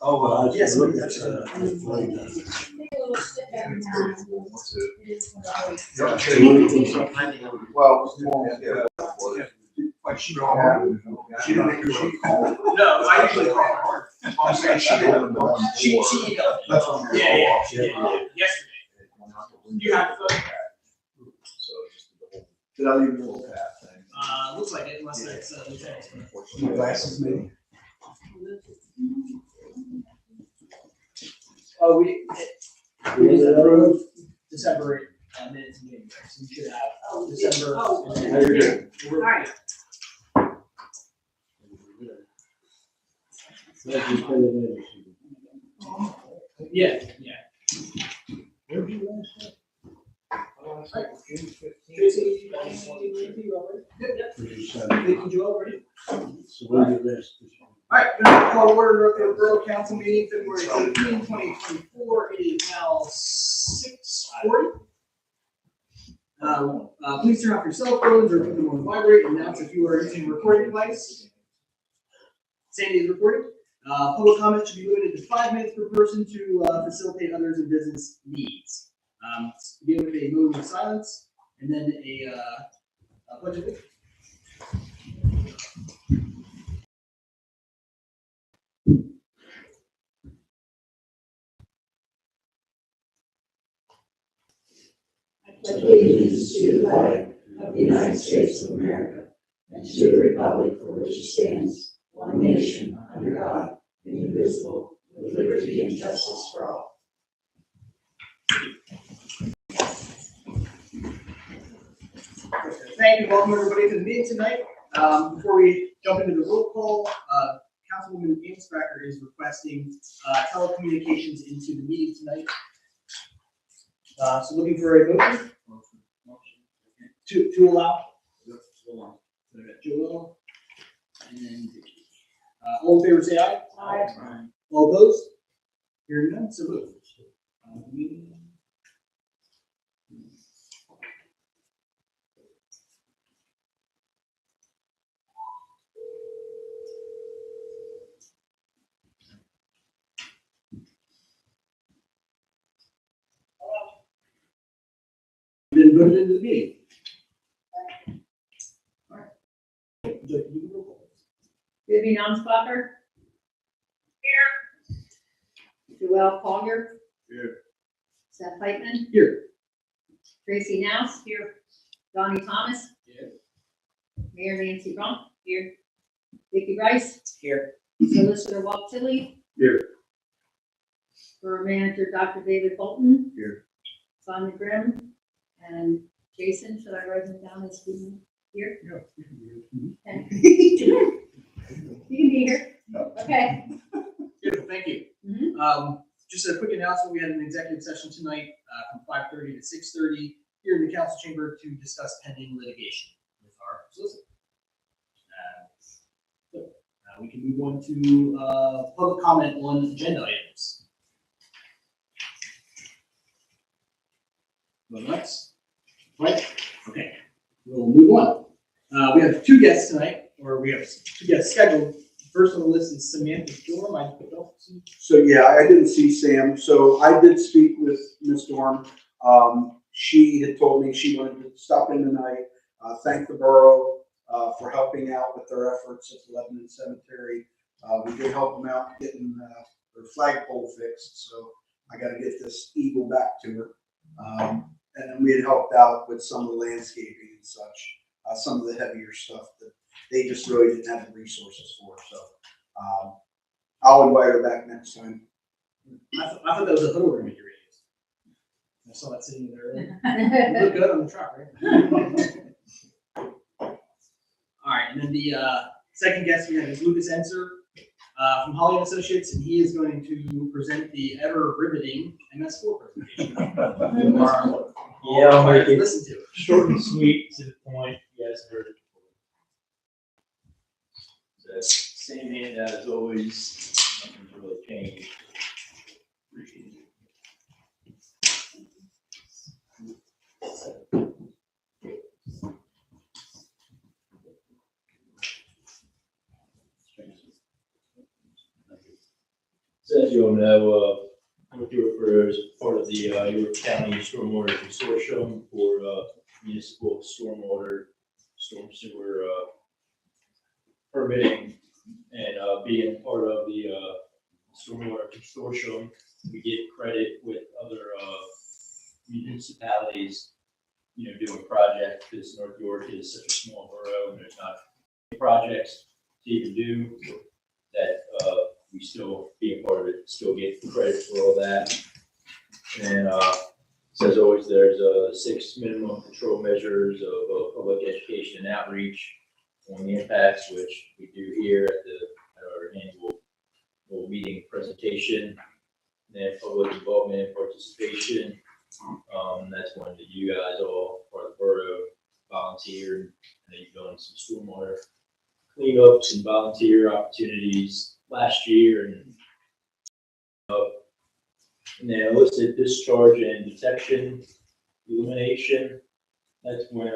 Oh, yes. Well, yeah. Like she don't have. She didn't make her call. No, I usually call her hard. I'm saying she didn't. She. That's what. Yeah. Yesterday. You have to. Did I leave your little path thing? Looks like it, unless it's My glasses, maybe? Oh, we just approved December minutes and January, so we should have December. You're good. All right. Yeah. Tracy, All right, we're going to call order the Borough Council meeting, February 13, 2024. It is now 6:40. Please turn off your cell phones or put them on vibrate and announce if you are using a recording device. Sandy is recording. Public comment should be limited to 5 minutes per person to facilitate others in business needs. Begin with a moment of silence and then a pledge of allegiance. Allegiance to the flag of the United States of America and to the republic for which it stands, one nation, under God, indivisible, with liberty and justice for all. Thank you. Welcome everybody to the meeting tonight. Before we jump into the roll call, Councilwoman Amescracker is requesting telecommunications into the meeting tonight. So looking for a motion to allow. Joel, and then Vicky. All in favor, say aye. Aye. All opposed? Hearing none, so moved. Been voted into the meeting. All right. Would you like to do the roll call? Vivian Ansbacher. Here. Joelle Collier. Here. Seth Heitman. Here. Tracy Nouse. Here. Donnie Thomas. Here. Mayor Nancy Brunk. Here. Vicky Rice. Here. Solicitor Walt Tilly. Here. Borough Manager Dr. David Bolton. Here. Sonia Grimm. And Jason, should I write him down as being here? Yeah. Okay. You can be here. Okay. Beautiful, thank you. Mm-hmm. Just a quick announcement, we had an executive session tonight from 5:30 to 6:30 here in the council chamber to discuss pending litigation with our solicitor. We can move on to public comment on agenda items. Going next? Right? Okay, we'll move on. We have two guests tonight, or we have two guests scheduled. First on the list is Samantha Dorm. I put up. So yeah, I didn't see Sam. So I did speak with Ms. Dorm. She had told me she wanted to stop in tonight, thank the borough for helping out with their efforts at the Lebanon Cemetery. We did help them out getting their flagpole fixed. So I got to get this eagle back to her. And then we had helped out with some of the landscaping and such, some of the heavier stuff that they just really didn't have the resources for. So I'll invite her back next time. I thought that was a hood ornament you raised. I saw that sitting there earlier. You look good on the truck, right? All right, and then the second guest we have is Lucas Enser from Holly & Associates, and he is going to present the ever riveting MS4 presentation. Yeah, I'll make it listen to it. short and sweet, to the point. You guys heard it before. The same handout as always. Nothing's really changed. Appreciate it. as you all know, North York Borough is part of the York County Stormwater Consortium for municipal stormwater, storm sewer permitting, and being part of the stormwater consortium, we get credit with other municipalities, doing projects, because North York is such a small borough and there's not many projects to even do, that we still, being part of it, still get credit for all that. And so as always, there's 6 minimum control measures of public education and outreach on the impacts, which we do here at our annual meeting presentation. And then public involvement and participation. That's one that you guys all, part of the borough, volunteered. And you've done some stormwater cleanups and volunteer opportunities last year, and then illicit discharge and detection, elimination. That's when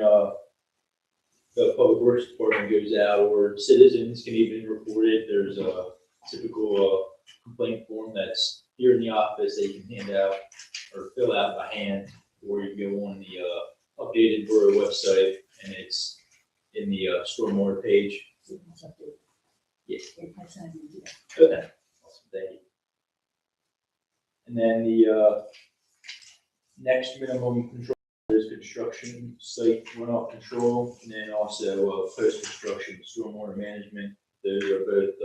the public works department goes out, or citizens can even report it. There's a typical complaint form that's here in the office they can hand out or fill out by hand, or you can go on the updated borough website, and it's in the stormwater page. Yeah. Okay. Awesome. Thank you. And then the next minimum control is construction site runoff control, and then also post-construction stormwater management. Those are both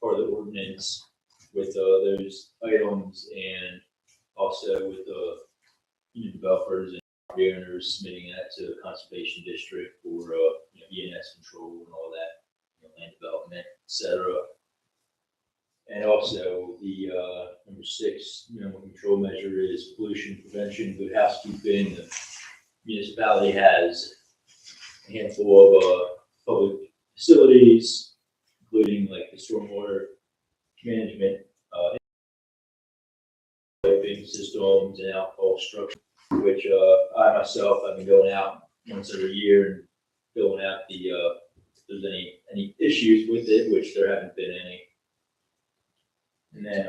part of the ordinance with those items, and also with developers and property owners submitting that to the conservation district for ENS control and all that, land development, etc. And also the number 6 minimum control measure is pollution prevention, good housekeeping. The municipality has a handful of public facilities, including like the stormwater management, piping systems, and alcohol structure, which I myself have been going out once every year and filling out the if there's any issues with it, which there haven't been any. And then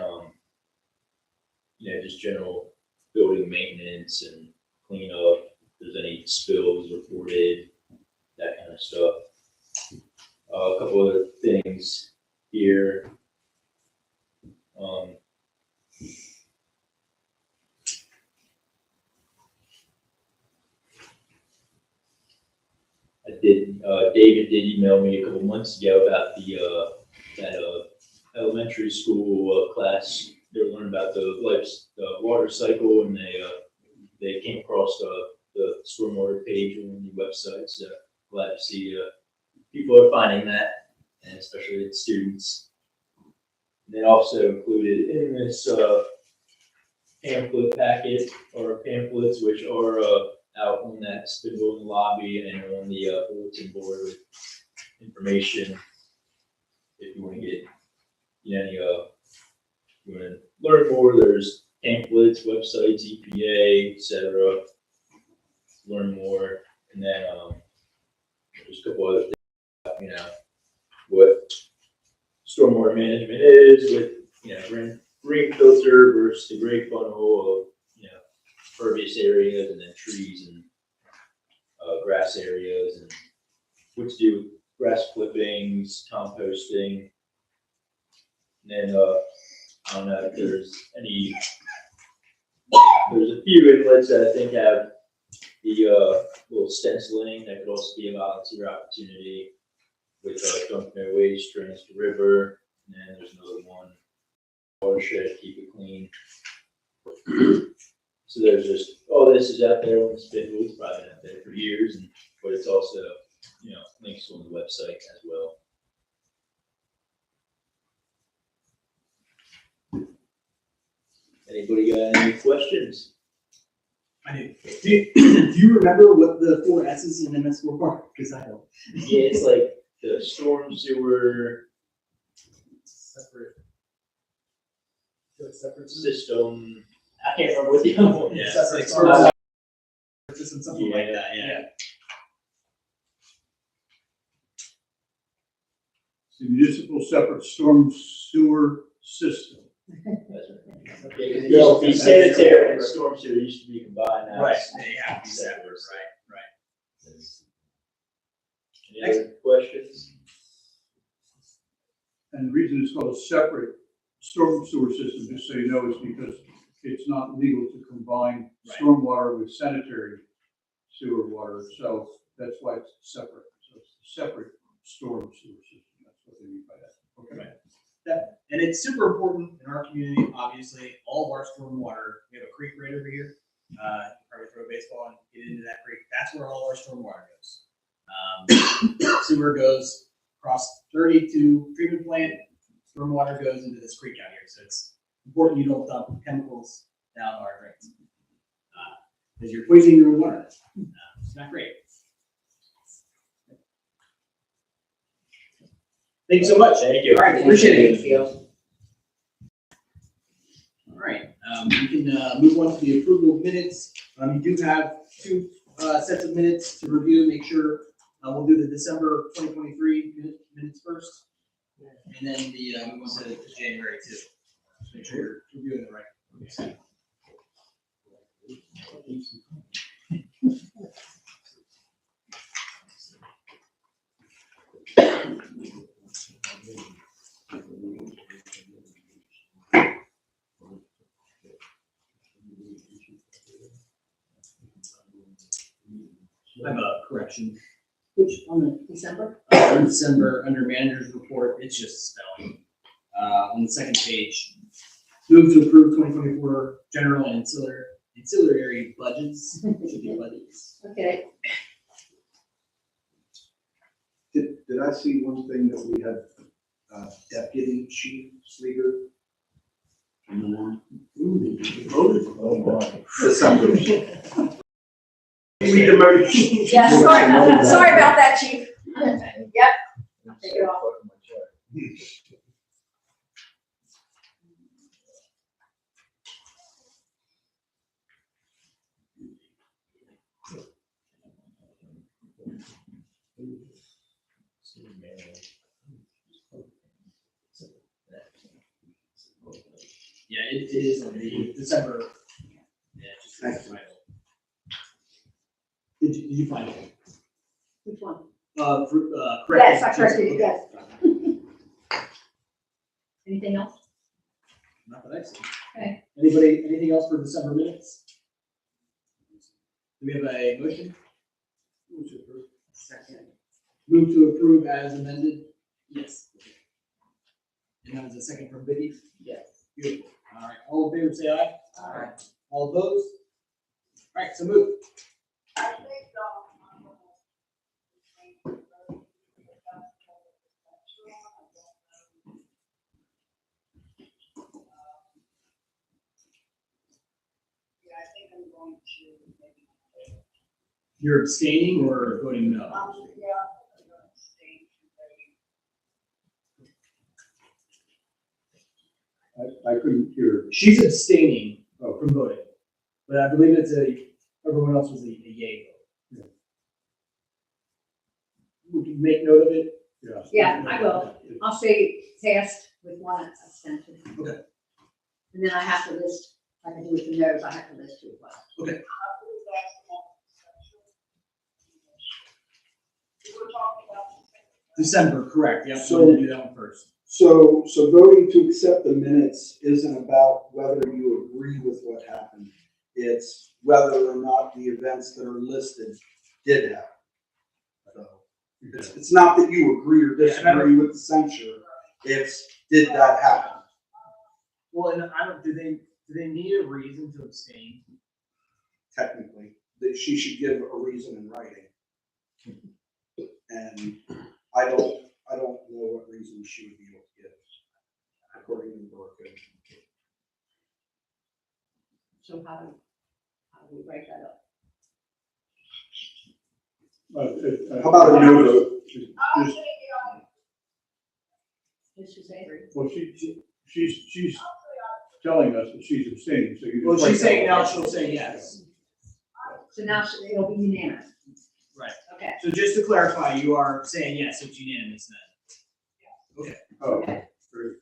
just general building maintenance and cleanup, if there's any spills reported, that kind of stuff. A couple other things here. David did email me a couple months ago about that elementary school class. They were learning about the water cycle, and they came across the stormwater page on the website. So glad to see people are finding that, and especially the students. And then also included in this pamphlet packet, or pamphlets, which are out on that spindle in the lobby and on the bulletin board with information. If you want to get you want to learn more, there's pamphlets, websites, EPA, etc. Learn more, and then there's a couple other things, what stormwater management is, with green filter versus the gray funnel of pervious areas, and then trees and grass areas, and what to do with grass clippings, composting. And then I don't know if there's a few inlets that I think have the little stenciling that could also be a volunteer opportunity with dump no waste, drains to river, and then there's another one, watershed, keep it clean. So there's just, this is out there on the spindle. It's probably been out there for years, but it's also, links on the website as well. Anybody got any questions? I do. Do you remember what the 4 S's in MS were? Because I don't. Yeah, it's like the storm sewer Separate system. I can't remember what the other one is. Yeah, Like storm system, something like that. Yeah. The municipal separate storm sewer system. It used to be sanitary and storm sewer used to be combined now. Right, it's they have to be separate, right. Any other questions? And the reason it's called a separate storm sewer system, just so you know, is because it's not legal to combine Right. stormwater with sanitary sewer water, so that's why it's separate. So it's a separate storm sewer system, that's what they mean by that. Okay. Right. And it's super important in our community, obviously, all of our storm water, we have a creek right over here. Probably throw a baseball and get into that creek, that's where all of our storm water goes. Sewer goes across 32 treatment plant, storm water goes into this creek out here, so it's important you don't dump chemicals down our drains. Because you're poisoning your own water. It's not great. Thank you so much. Thank you. All right, appreciate it. Thank you. All right, we can move on to the approval of minutes. You do have two sets of minutes to review, make sure we'll do the December 2023 minutes first. And then the, we want to January too. Make sure you're reviewing the right. I have a correction. Which, on the December? On December, under manager's report, it's just spelling. On the second page, move to approve 2024 general and ancillary budgets. Should be budgets. Okay, Did I see one thing that we had, deputy chief Sleeger? December. We demoted. yeah, sorry about that, chief. Yep, take it off. Yeah, it is on the December. Yeah, just the title. Did you find it? Which one? Correct. Yes, I corrected it, yes. Anything else? Not that I see. Okay. Anybody, anything else for December minutes? Do we have a motion? Second. Move to approve as amended? Yes. And that was a second from Vicky? Yes. Beautiful. All right, all in favor, say aye. Aye. All opposed? All right, so move. You're abstaining or voting no? I couldn't hear. She's abstaining from voting, but I believe everyone else was a yay vote. Yeah. Would you make note of it? Yeah. Yeah, I will. I'll say passed with one abstention. Okay. And then I have to list, like I do with the no's, I have to list two as well. Okay. December, correct, yeah, so we'll do that one first. So voting to accept the minutes isn't about whether you agree with what happened. It's whether or not the events that are listed did happen. So it's not that you agree or disagree with the censure. It's, did that happen? Well, and do they need a reason to abstain? Technically, that she should give a reason in writing. And I don't know what reason she would be able to give, according to the Borough Code. So how do we break that up? How about a no vote? What's she say? Well, she's telling us that she's abstaining, so you. Well, just she's write saying that now down. she'll say yes. So now it'll be unanimous. Right. Okay. So just to clarify, you are saying yes, it's unanimous then? Oh, Okay. very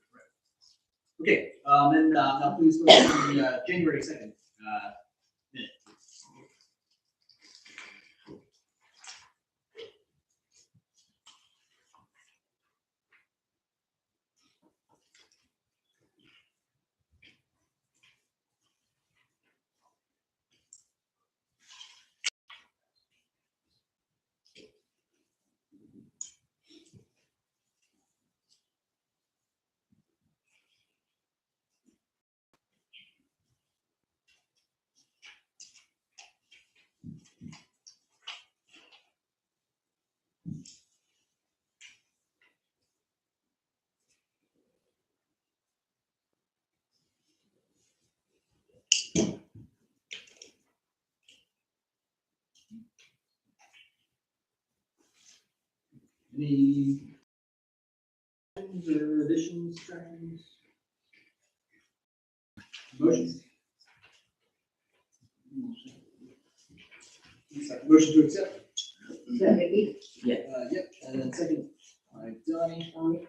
Okay, then now please go to the January 2nd minute. Any or additions, subtractions? Motion? Motion to accept? Is that Vicky? Yep, and then second, Donnie. Okay.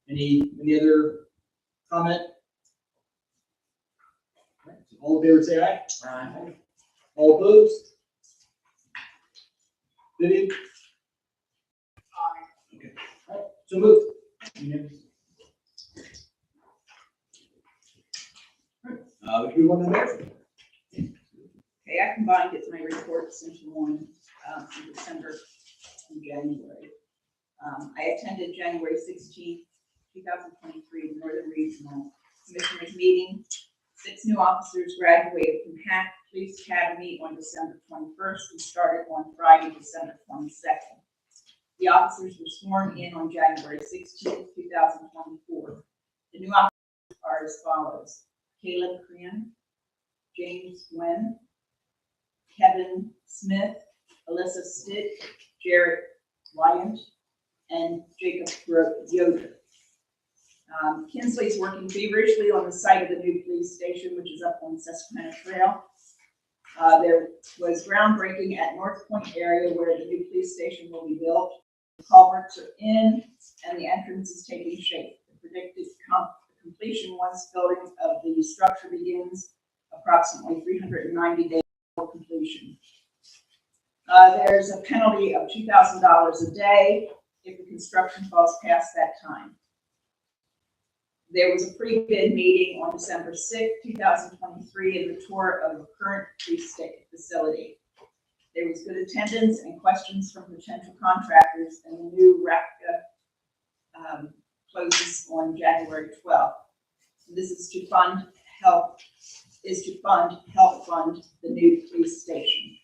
Any other comment? Alright, so all in favor, say aye. Aye. All opposed? Vivian? Aye. Okay, alright, so moved. Unanimous. Alright, we move on to the motion. Okay, I combined it, my reports into one, from December and January. I attended January 16th, 2023, Northern Regional Commissioners Meeting. 6 new officers graduated from Hack Police Academy on December 21st and started on Friday, December 22nd. The officers were sworn in on January 16th, 2024. The new officers are as follows: Caleb Crean, James Gwynn, Kevin Smith, Alyssa Stitt, Jarrett Wyant, and Jacob Yoder. Kinsley's working feverishly on the site of the new police station, which is up on Susquehanna Trail. There was groundbreaking at North Point area where the new police station will be built. The culverts are in and the entrance is taking shape. The predicted completion once building of the structure begins approximately 390 days for completion. There's a penalty of $2,000 a day if the construction falls past that time. There was a pre-bid meeting on December 6, 2023, and the tour of the current police facility. There was good attendance and questions from potential contractors, and the new REPCA closes on January 12th. This is to help fund the new police station.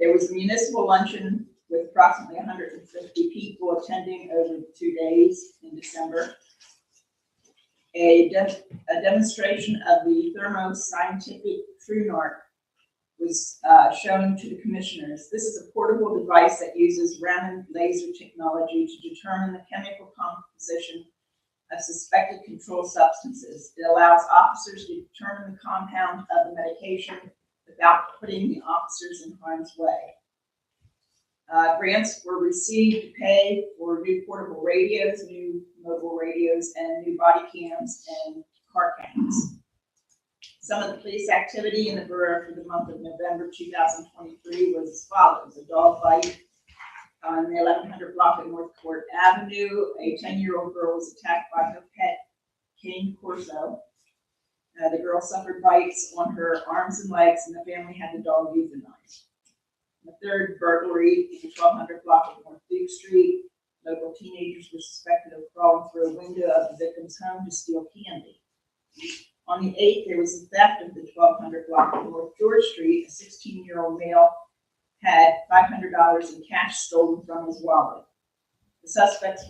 There was a municipal luncheon with approximately 150 people attending over 2 days in December. A demonstration of the thermoscientific TrueNarc was shown to the commissioners. This is a portable device that uses Raman laser technology to determine the chemical composition of suspected controlled substances. It allows officers to determine the compound of the medication without putting the officers in harm's way. Grants were received to pay for new portable radios, new mobile radios, and new body cams and car cams. Some of the police activity in the borough for the month of November 2023 was as follows: a dog bite on the 1100 block of North Court Avenue. A 10-year-old girl was attacked by her pet cane corso. The girl suffered bites on her arms and legs, and the family had the dog euthanized. The third burglary in the 1200 block of North Duke Street. Local teenagers were suspected of crawling through a window of the victim's home to steal candy. On the 8th, there was a theft of the 1200 block of North George Street. A 16-year-old male had $500 in cash stolen from his wallet. The suspects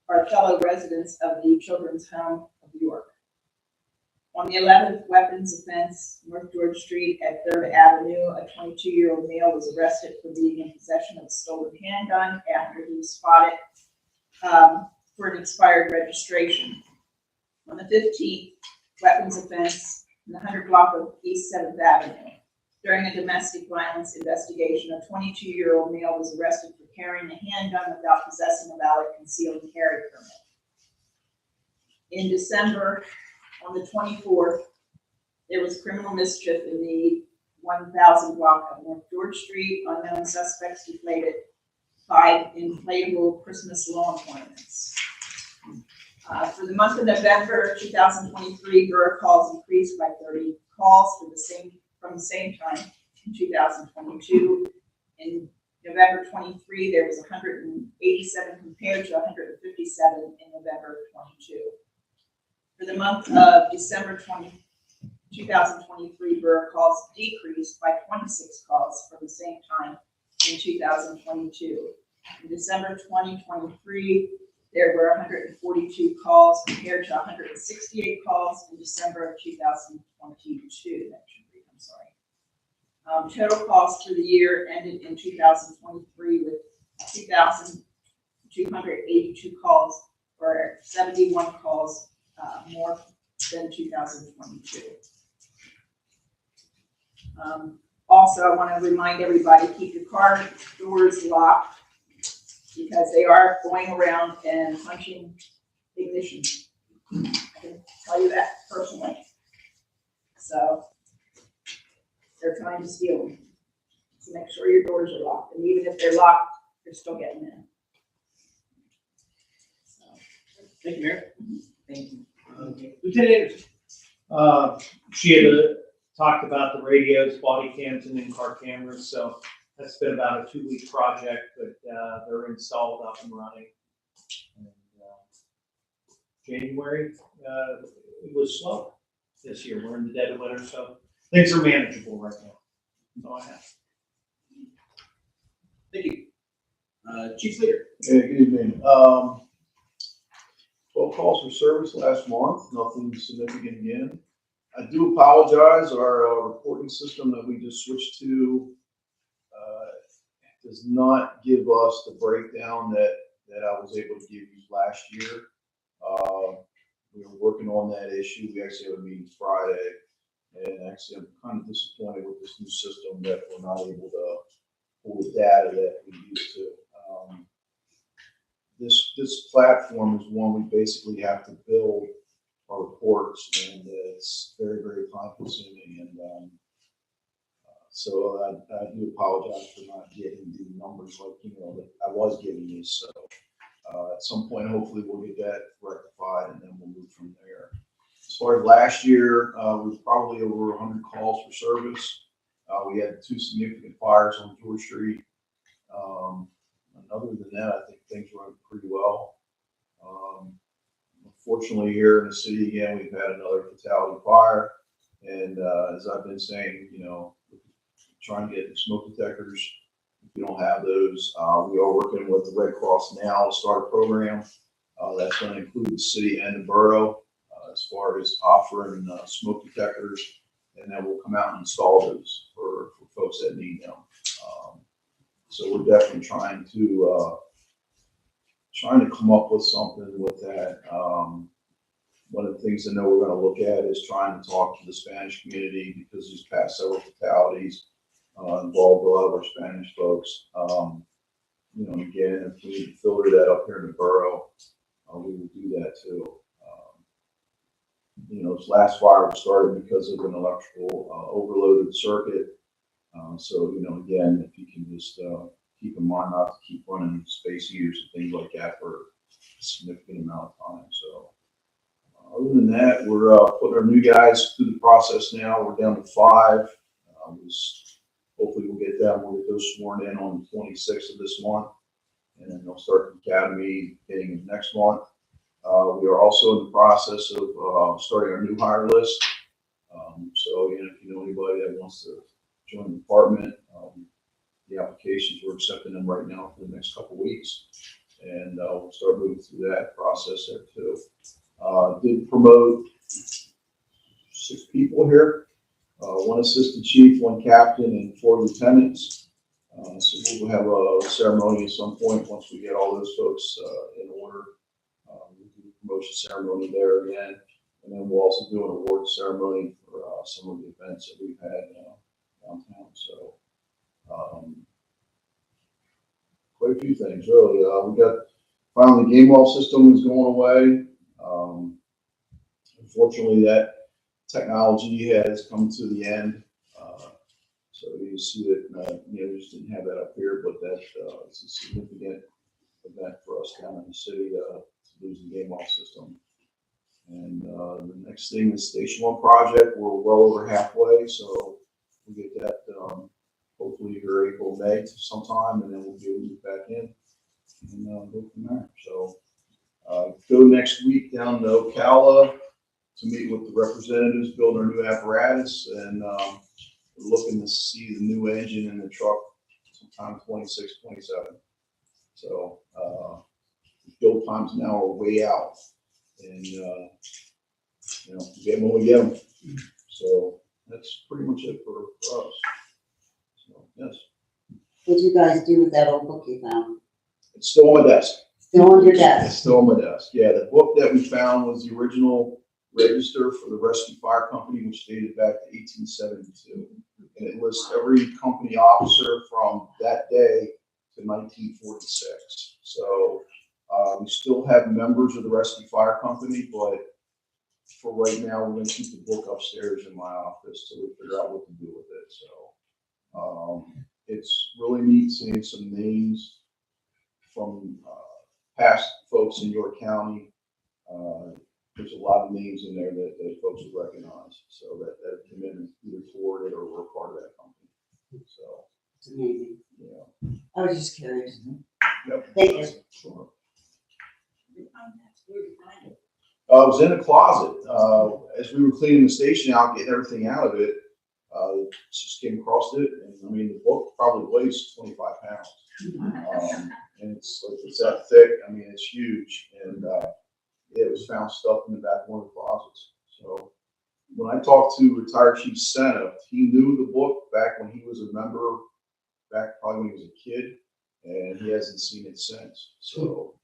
are fellow residents of the Children's Home of York. On the 11th, weapons offense, North George Street at 3rd Avenue, a 22-year-old male was arrested for being in possession of a stolen handgun after he was spotted for an expired registration. On the 15th, weapons offense in the 100 block of East 7th Avenue. During a domestic violence investigation, a 22-year-old male was arrested for carrying a handgun without possessing a valid concealed carry permit. In December, on the 24th, there was criminal mischief in the 1000 block of North George Street. Unknown suspects deflated 5 inflatable Christmas lawn ornaments. For the month of November 2023, borough calls increased by 30 calls from the same time in 2022. In November 23, there was 187 compared to 157 in November 22. For the month of December 2023, borough calls decreased by 26 calls from the same time in 2022. In December 2023, there were 142 calls compared to 168 calls in December of 2022. That should read, I'm sorry. Total calls for the year ended in 2023 with 2,282 calls, or 71 calls more than 2022. Also, I want to remind everybody, keep your car doors locked because they are going around and punching ignitions. I can tell you that personally. So they're trying to steal them. So make sure your doors are locked. And even if they're locked, they're still getting in. So. Thank you, Mayor. Thank you. Lieutenant Anderson. She had talked about the radios, body cams, and in-car cameras. So that's been about a 2-week project, but they're installed, up and running. And, January, it was slow this year. We're in the dead of winter, so things are manageable right now. That's all I have. Thank you. Chief Slater. Yeah, good evening. 12 calls for service last month, nothing significant again. I do apologize, our reporting system that we just switched to does not give us the breakdown that I was able to give you last year. We were working on that issue. We actually have a meeting Friday, and actually I'm kind of disappointed with this new system that we're not able to pull the data that we used to. This platform is one we basically have to build our reports, and it's very, very time consuming. And so I do apologize for not getting the numbers like, that I was giving you. So at some point, hopefully we'll get that rectified, and then we'll move from there. As far as last year, we were probably over 100 calls for service. We had 2 significant fires on George Street. Other than that, I think things went pretty well. Unfortunately, here in the city again, we've had another fatality fire. And as I've been saying, trying to get smoke detectors. If we don't have those, we are working with the Red Cross now to start a program that's going to include the city and the borough as far as offering smoke detectors, and then we'll come out and install those for folks that need them. So we're definitely trying to come up with something with that. One of the things I know we're going to look at is trying to talk to the Spanish community, because these past several fatalities involved a lot of our Spanish folks. Again, if we need to filter that up here in the borough, we will do that too. This last fire was started because of an electrical overloaded circuit. So, again, if you can just keep in mind not to keep running space heaters and things like that for a significant amount of time. So, other than that, we're putting our new guys through the process now. We're down to 5. Hopefully we'll get them. We'll get those sworn in on the 26th of this month, and then they'll start the academy beginning of next month. We are also in the process of starting our new hire list. So, if you know anybody that wants to join the department, the applications, we're accepting them right now for the next couple of weeks, and we'll start moving through that process there too. Did promote 6 people here, 1 assistant chief, 1 captain, and 4 lieutenants. So we'll have a ceremony at some point once we get all those folks in order. We'll do the promotion ceremony there again, and then we'll also do an award ceremony for some of the events that we've had downtown. So quite a few things, really. We got, finally, the game wall system is going away. Unfortunately, that technology has come to the end. So you see that, we just didn't have that up here, but that is a significant event for us down in the city to lose the game wall system. And the next thing is Station 1 project. We're well over halfway, so we'll get that hopefully here April, May sometime, and then we'll be able to move back in and go from there. So go next week down to Ocala to meet with the representatives, build our new apparatus, and we're looking to see the new engine in the truck sometime 26, 27. So build times now are way out, and get them when we get them. So that's pretty much it for us. So yes. What did you guys do with that old book you found? It's still on my desk. Still on your desk? It's still on my desk. Yeah, the book that we found was the original register for the Rescue Fire Company, which dated back to 1872. And it lists every company officer from that day to 1946. So we still have members of the Rescue Fire Company, but for right now, we're going to keep the book upstairs in my office till we figure out what to do with it. So it's really neat seeing some names from past folks in York County. There's a lot of names in there that folks would recognize, so that came in either for it or were part of that company. So It's amazing. yeah. I was just curious. Yep. Thank you. Sure. Where did you find it? It was in a closet. As we were cleaning the station out, getting everything out of it, just came across it. And I mean, the book probably weighs 25 pounds. And it's that thick. I mean, it's huge. And it was found stuffed in the back of one of the closets. So when I talked to retired Chief Senna, he knew the book back when he was a member, back probably when he was a kid, and he hasn't seen it since. So,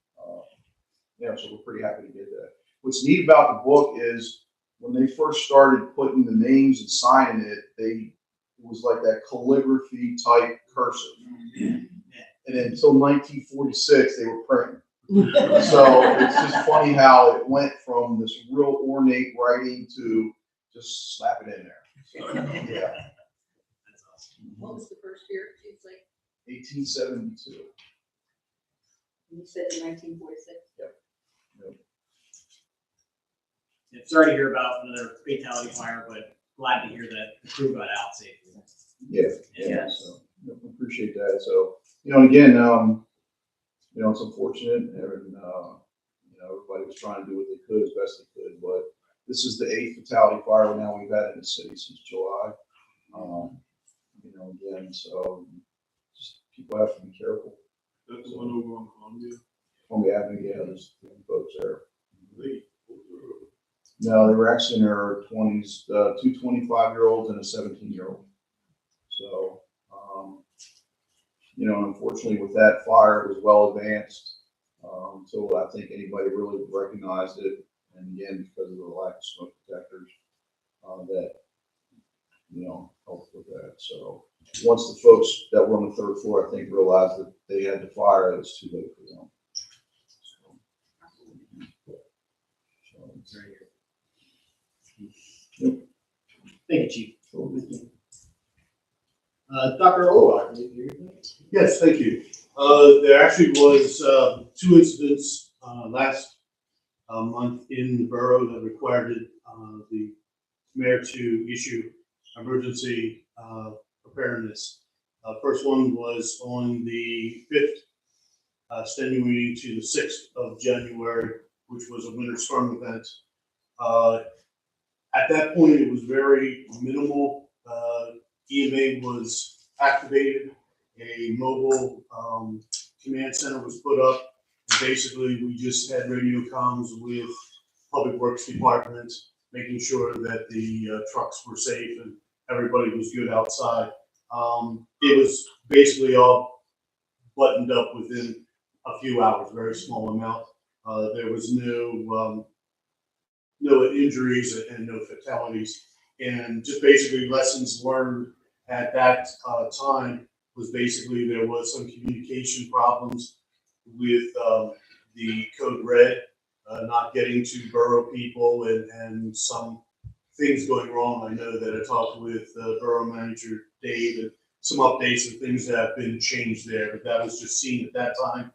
so we're pretty happy to get that. What's neat about the book is when they first started putting the names and signing it, it was like that calligraphy type cursive. And then until 1946, they were printing. So it's just funny how it went from this real ornate writing to just slap it in there. So, yeah. That's awesome. What was the first year? It's like, 1872. you said in 1946. Yeah, sorry to hear about another fatality fire, but glad to hear that the crew got out safely. Yeah. So appreciate that. So again, it's unfortunate, and everybody was trying to do what they could as best they could. But this is the 8th fatality fire now we've had in the city since July. Again, so just people have to be careful. That's the one over on Columbia. Columbia Avenue, yeah, there's folks there. No, they were actually in their 20s, 2 25-year-olds and a 17-year-old. So, unfortunately with that fire, it was well advanced. So I think anybody really recognized it. And again, because of the lack of smoke detectors, that, helped with that. So once the folks that were on the 3rd floor, I think, realized that they had the fire, it was too late for them. Sorry to hear. Yep. Thank you, Chief. Dr. Olwag, Yes, thank you. There actually was 2 incidents last month in the borough that required the mayor to issue emergency preparedness. First one was on the 5th, extenuating to the 6th of January, which was a winter storm event. At that point, it was very minimal. EMA was activated. A mobile command center was put up. Basically, we just had radio comms with Public Works Department, making sure that the trucks were safe and everybody was good outside. It was basically all buttoned up within a few hours, very small amount. There was no injuries and no fatalities, and just basically lessons learned at that time was basically there was some communication problems with the code red not getting to borough people and some things going wrong. I know that I talked with borough manager Dave and some updates and things that have been changed there, but that was just seen at that time.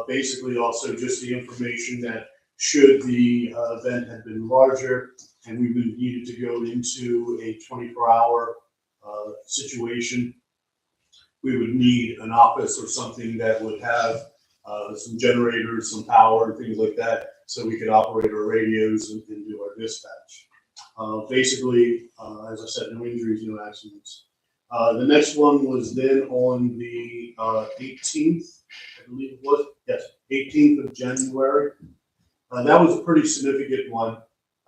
Basically also just the information that should the event have been larger and we would needed to go into a 24-hour situation, we would need an office or something that would have some generators, some power and things like that, so we could operate our radios and do our dispatch. Basically, as I said, no injuries, no accidents. The next one was then on the 18th, I believe it was, yes, 18th of January. That was a pretty significant one.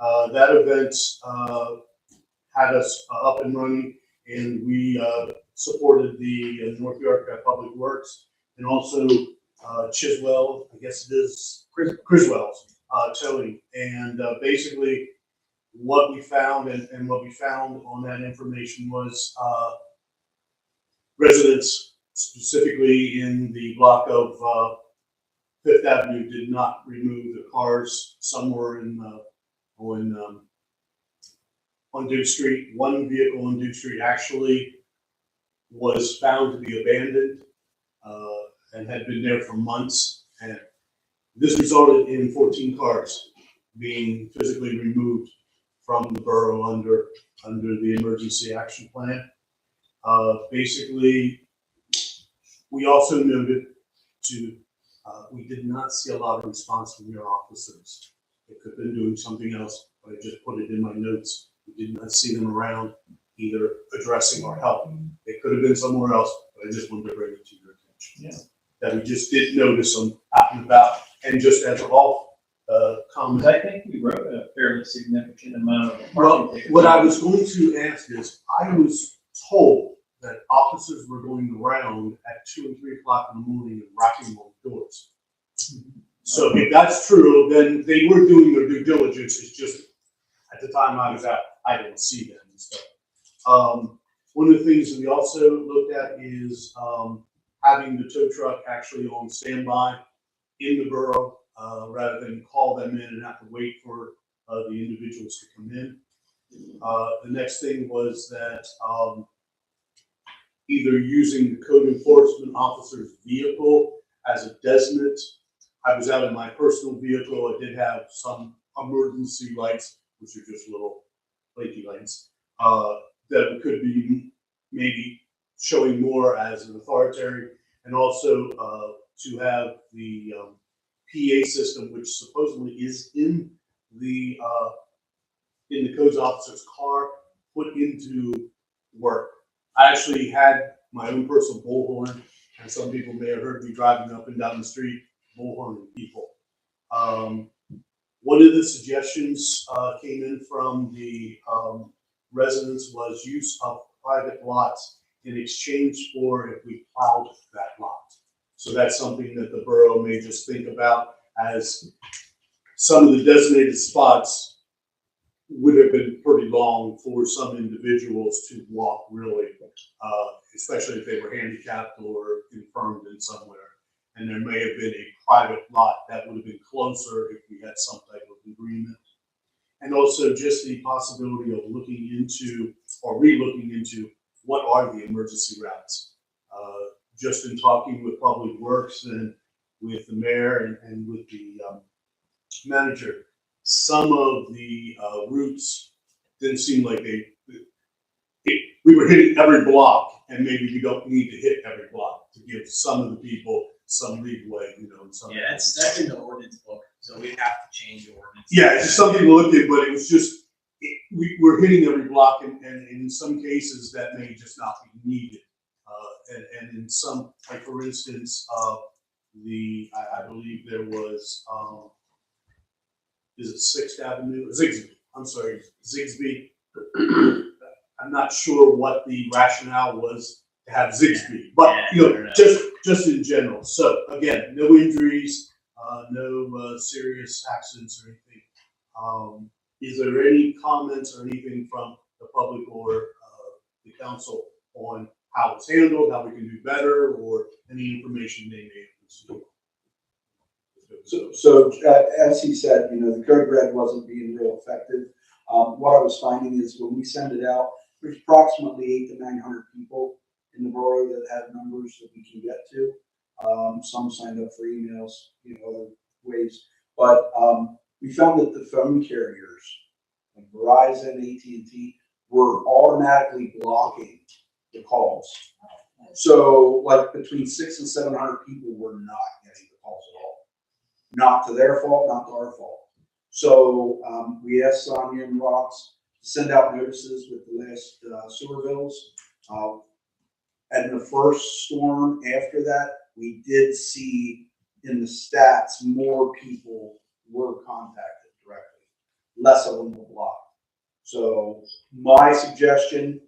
That event had us up and running, and we supported the North York Public Works and also Chiswell, I guess it is, Criswell's towing. And basically what we found and what we found on that information was residents, specifically in the block of Fifth Avenue, did not remove the cars. Some were on Duke Street. One vehicle on Duke Street actually was found to be abandoned and had been there for months. And this resulted in 14 cars being physically removed from the borough under the emergency action plan. Basically, we also noted we did not see a lot of response from your officers. They could have been doing something else, but I just put it in my notes. We did not see them around either addressing or helping. They could have been somewhere else, but I just wanted to bring it to your attention. Yeah. That we just did notice them out and about, and just as all comment. I think we wrote a fairly significant amount of. Well, what I was going to ask is, I was told that officers were going around at 2 and 3 o'clock in the morning and knocking on doors. So if that's true, then they were doing their due diligence. It's just at the time I was out, I didn't see them and stuff. One of the things that we also looked at is having the tow truck actually on standby in the borough rather than call them in and have to wait for the individuals to come in. The next thing was that either using the code enforcement officer's vehicle as a designate. I was out in my personal vehicle. I did have some emergency lights, which are just little blinky lights, that could be maybe showing more as an authority, and also to have the PA system, which supposedly is in the codes officer's car, put into work. I actually had my own personal bullhorn, and some people may have heard me driving up and down the street bullhorning people. One of the suggestions came in from the residents was use of private lots in exchange for if we plowed that lot. So that's something that the borough may just think about, as some of the designated spots would have been pretty long for some individuals to walk, really, especially if they were handicapped or infirmed in somewhere. And there may have been a private lot that would have been closer if we had some type of agreement. And also just the possibility of looking into or re-looking into what are the emergency routes. Just in talking with Public Works and with the mayor and with the manager, some of the routes didn't seem like we were hitting every block, and maybe we don't need to hit every block to give some of the people some leeway, you know. Yeah, that's in the ordinance book, so we have to change the ordinance. Yeah, it's just something to look at, but it was just, we're hitting every block, and in some cases that may just not be needed. And in some, like for instance, I believe there was, is it 6th Avenue? Zigsby, I'm sorry, Zigsby. I'm not sure what the rationale was to have Zigsby, but you know, just in general. So again, no injuries, no serious accidents or anything. Is there any comments or anything from the public or the council on how it's handled, how we can do better, or any information they may have received. So as he said, the code red wasn't being real effective. What I was finding is when we send it out, there's approximately 800 to 900 people in the borough that have numbers that we can get to. Some signed up for emails, other ways. But we found that the phone carriers, like Verizon, AT&T, were automatically blocking the calls. So like between 600 and 700 people were not getting the calls at all. Not to their fault, not to our fault. So we asked Sonia and Rox to send out notices with the last sewer bills. And the first storm after that, we did see in the stats more people were contacted directly. Less of them were blocked. So my suggestion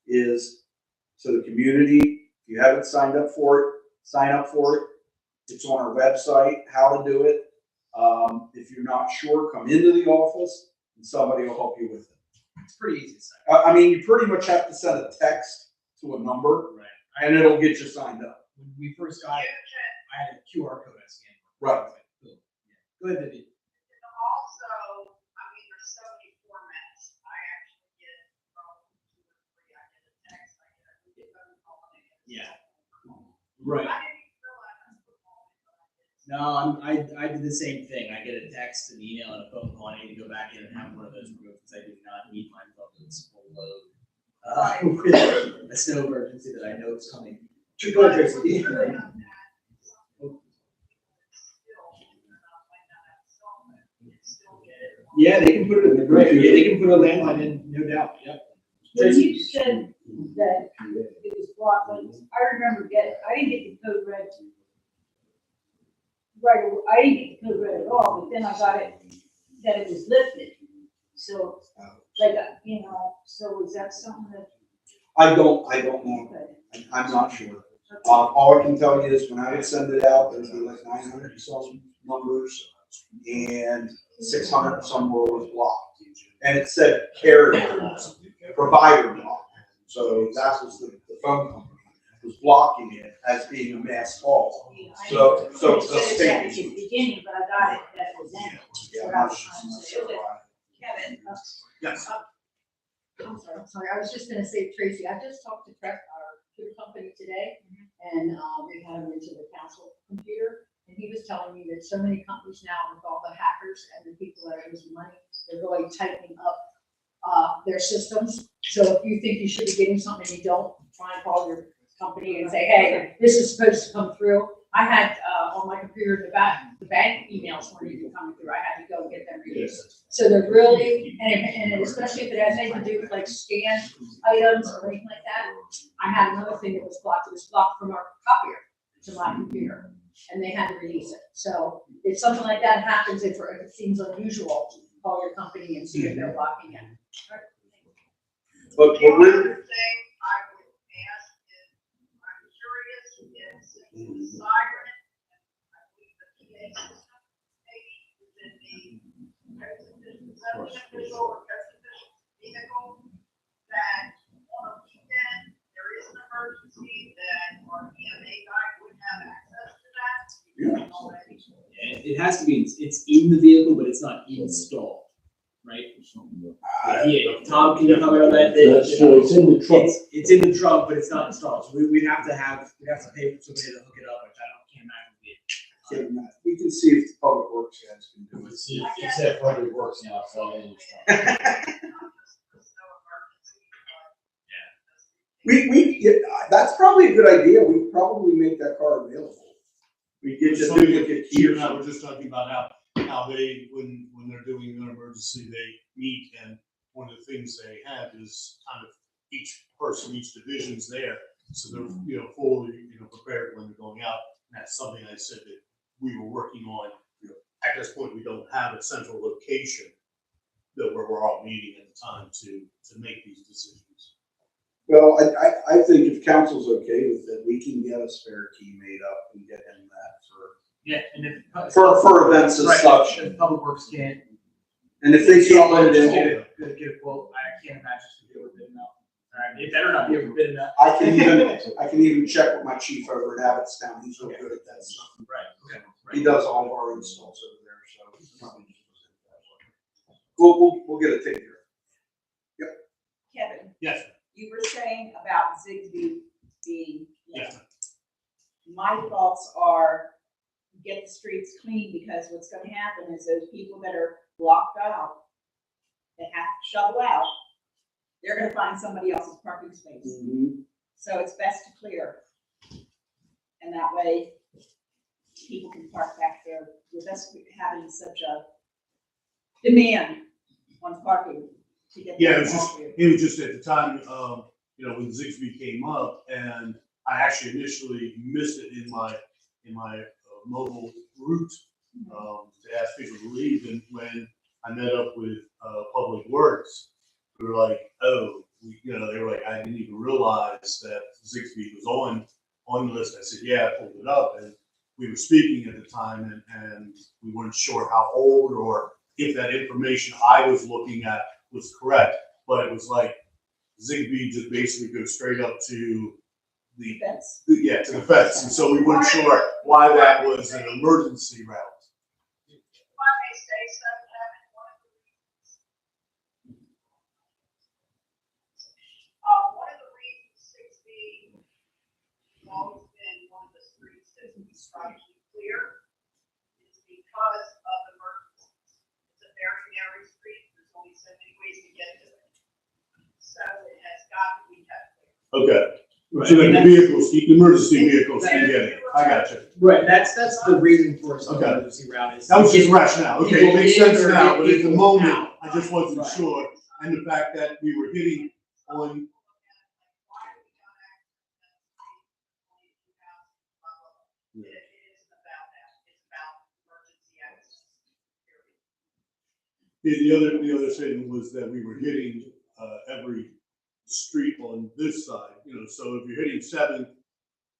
is to the community, if you haven't signed up for it, sign up for it. It's on our website, how to do it. If you're not sure, come into the office and somebody will help you with it. It's pretty easy to sign. I mean, you pretty much have to send a text to a number, Right. and it'll get you signed up. When we first got it, I had a QR code I scanned. Right. I was like, boom. Yeah. Go ahead, Vivian. Also, I mean, there's so many formats. I actually get from 2 or 3. I get a text, I get a phone call, and I get a Yeah. cell phone call. Right. I didn't even realize I was calling, but I did. No, I did the same thing. I get a text, an email, and a phone call. I need to go back in and have one of those removed because I do not need my phone's full load with a snow emergency that I know is coming. Go ahead, Tracy. Yeah, they can put it in the grid. Yeah, they can put a landline in, no doubt. Yep. When you said that it was blocked, I remember I didn't get the code red right away. I didn't get the code red at all, but then I got it, that it was lifted. So, so is that something that? I don't know. Okay. I'm not sure. All I can tell you is when I would send it out, there'd be like 900 some numbers and 600 some was blocked. And it said carrier, provider blocked. So that was the phone company was blocking it as being a mass call. So It said at the beginning, but I got it that it was in. Yeah, What I was trying to say. Okay. Kevin, yes. I'm sorry, I was just gonna say, Tracy, I just talked to our computer company today, and we had him into the council computer, and he was telling me that so many companies now with all the hackers and the people that are losing money, they're really tightening up their systems. So if you think you should be getting something and you don't, try and call your company and say, hey, this is supposed to come through. I had on my computer the bank emails weren't even coming through. I had to go get them reduced. So they're really, and especially if it has anything to do with like scanned items or anything like that. I had another thing that was blocked. It was blocked from our copier to my computer, and they had to release it. So if something like that happens, if it seems unusual, call your company and see if they're blocking it. But The we're, other thing I would ask is, I'm curious, is the siren, I believe the PA system, maybe within the zoning official or code official vehicle, that on a weekend, there is an emergency, that our EMA guy would have access to that. Yeah. Already. It has to be, it's in the vehicle, but it's not installed, right? Yeah, Tom, can you comment on that? That's true, it's in the trunk. It's in the trunk, but it's not installed, so we'd have to pay for somebody to hook it up, which can't imagine. we can see if the public works guys can do it. It's that public works now, so. That's probably a good idea. We probably make that car available. We get you a duplicate key or Here, now, we're something. just talking about how they, when they're doing an emergency, they meet, and one of the things they have is kind of each person, each division's there, so they're, fully, prepared when they're going out. And that's something I said that we were working on. At this point, we don't have a central location that where we're all meeting at the time to make these decisions. Well, I think if council's okay with it, we can get a spare key made up and get him that Yeah, and if. for events as Right, such. if Public Works can't. And if they can't let it Just in, get a quote. I can't imagine to be able to do it now. All It better not be overbid enough. I can even check with my chief over at Abbottstown, he's real good at that stuff. Right, okay. He does all of our installs over there, so. it's probably just that way. We'll get it taken care of. Kevin, Yes, you were saying about Zigbee being. yes. My thoughts are get the streets clean, because what's gonna happen is those people that are blocked out, that have to shovel out, they're gonna find somebody else's parking space. So it's best to clear. And that way, people can park back there, with us having such a demand on parking to get. Yeah, them it was just, off here. it was just at the time, when Zigbee came up, and I actually initially missed it in my mobile route, to ask people to leave, and when I met up with, Public Works, we were like, oh, they were like, I didn't even realize that Zigbee was on the list. I said, yeah, I pulled it up, and we were speaking at the time, and we weren't sure how old or if that information I was looking at was correct, but it was like Zigbee just basically goes straight up to the Fence. to the fence, and so we weren't sure why that was an emergency route. If I may say so, Kevin, one of the reasons 6B has always been one of the streets that we strive to clear is because of emergencies. It's a very narrow street, there's only so many ways to get to it. So it has got to be kept clear. Okay, Right. so that the emergency vehicles can get it. I got you. Right, that's the reason for some Okay. emergency route is. That was to just get rationale. Okay, people it makes in sense or now, get but at the people moment, out. I just wasn't Right. sure. And the fact that we were hitting on, Why do we not access that street with 22 houses, blah, blah, blah. It isn't about that, it's about emergency access, period. the other thing was that we were hitting, every street on this side, so if you're hitting 7th,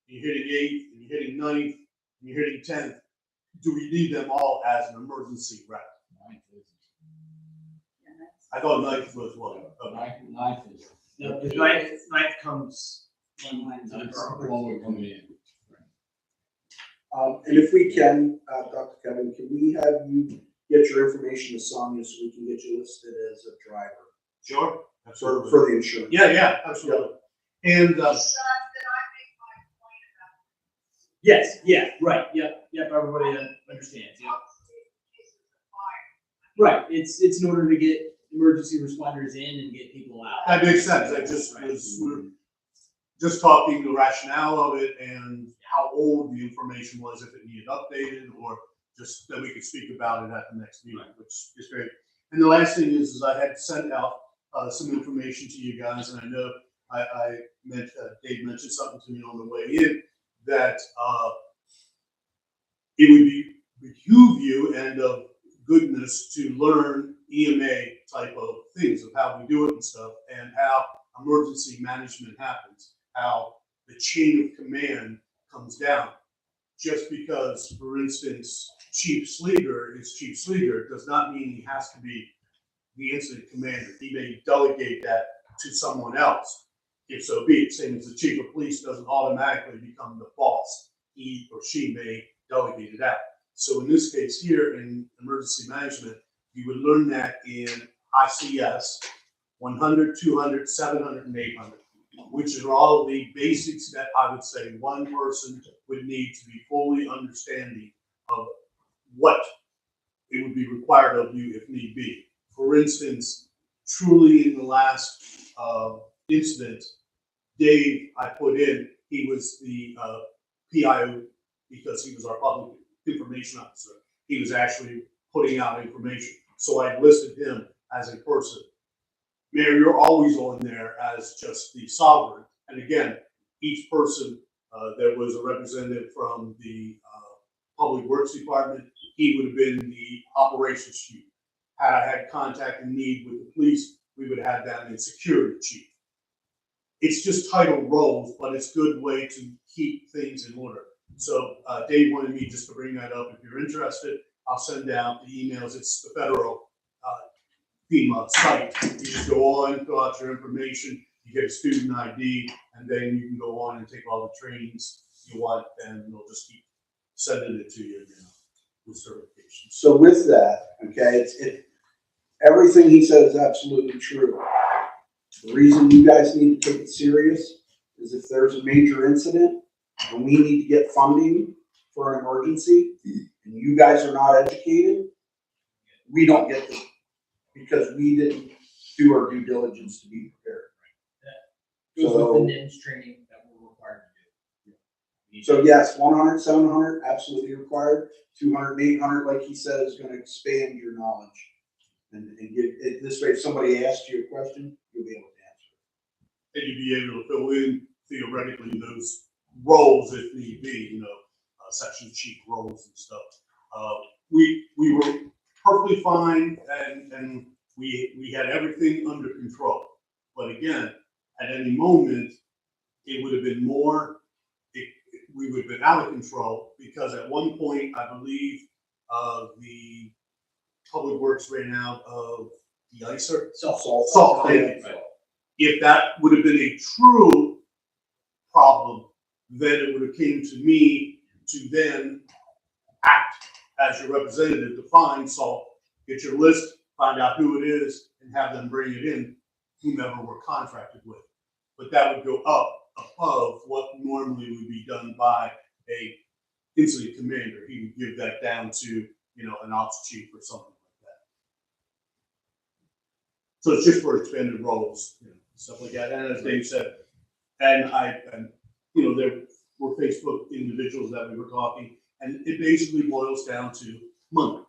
you're hitting 8th, and you're hitting 9th, and you're hitting 10th, do we need them all as an emergency route? I thought 9th was what? Okay. No, the ninth comes. And if we can, Dr. Kevin, can we have you get your information to Sonia so we can get you listed as a driver Sure, absolutely. for the insurance? Yeah, absolutely. And, Did I make my point about? Yes, yeah, right, yep, everybody understands, yeah. Cases of fire. Right, it's in order to get emergency responders in and get people out. that makes sense. We're just talking the rationale of it and how old the information was, if it needed updated, or just that we could speak about it at the next meeting, which is great. And the last thing is I had sent out some information to you guys, and I know Dave mentioned something to me on the way in, that it would behoove you and of goodness to learn EMA type of things, of how we do it and stuff, and how emergency management happens, how the chain of command comes down. Just because, for instance, Chief Sleeger is Chief Sleeger does not mean he has to be the incident commander. He may delegate that to someone else, if so be it. Same as the chief of police doesn't automatically become the boss. He or she may delegate it out. So in this case here, in emergency management, you would learn that in ICS 100, 200, 700, and 800, which are all the basics that I would say one person would need to be fully understanding of what it would be required of you if need be. For instance, truly in the last incident, Dave, I put in, he was the PIO because he was our public information officer. He was actually putting out information. So I listed him as a person. Mayor, you're always on there as just the sovereign. And again, each person, there was a representative from the Public Works Department. He would have been the operations chief. Had I had contact and need with the police, we would have had them in security chief. It's just title roles, but it's a good way to keep things in order. So Dave wanted me just to bring that up. If you're interested, I'll send out the emails. It's the federal FEMA site. You just go on, fill out your information. you get a student ID, and then you can go on and take all the trainings you want, and they'll just keep sending it to you, with certifications. So with that, okay, everything he said is absolutely true. The reason you guys need to take it serious is if there's a major incident and we need to get funding for an emergency and you guys are not educated, we don't get them because we didn't do our due diligence to be prepared. Goes So- with the NIMS training that we're required to do. So yes, 100, 700, absolutely required. 200, 800, like he said, is going to expand your knowledge. And give it this way, if somebody asks you a question, you'll be able to answer. And you'd be able to fill in theoretically those roles if need be, section chief roles and stuff. We were perfectly fine and we had everything under control. But again, at any moment, it would have been more, we would have been out of control because at one point, I believe the Public Works ran out of de-icer. Salt, thank you. If that would have been a true problem, then it would have came to me to then act as your representative to find salt, get your list, find out who it is, and have them bring it in, whomever we're contracted with. But that would go up above what normally would be done by a incident commander. He would give that down to, an ops chief or something like that. So it's just for expanded roles, stuff like that. And as Dave said, and there were Facebook individuals that we were talking, and it basically boils down to money.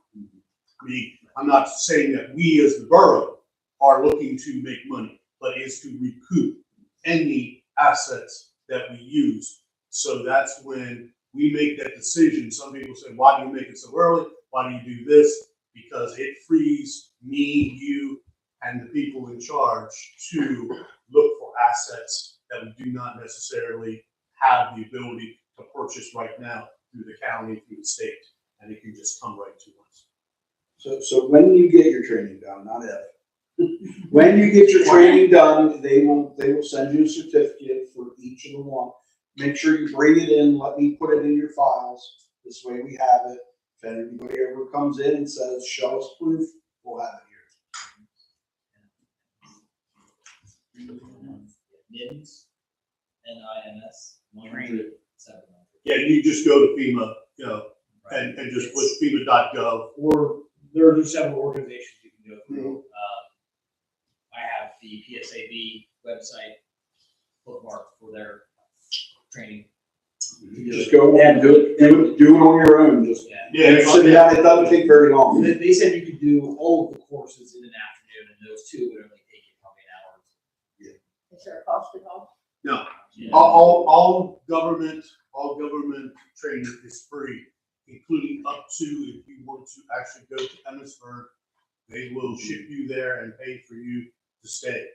I mean, I'm not saying that we as the borough are looking to make money, but it's to recoup any assets that we use. So that's when we make that decision. Some people say, why do you make it so early? Why do you do this? Because it frees me, you, and the people in charge to look for assets that we do not necessarily have the ability to purchase right now through the county, through the state, and it can just come right to us. So when you get your training done, not if, when you get your training done, they will send you a certificate for each of the one. Make sure you bring it in. Let me put it in your files. This way we have it. If anybody ever comes in and says, show us proof, we'll have it here. NIMS, NIMS, 100, 700. Yeah, you just go to FEMA, and just put FEMA.gov. Or there are several organizations you can go through. I have the PSAB website bookmarked for their training. Just go and do it on your own. Just it doesn't take very long. They said you could do all of the courses in an afternoon, and those two would only take you probably an hour. Is there a cost involved? No, Yeah. all government training is free, including up to if you want to actually go to Emmitsburg, they will ship you there and pay for you to stay.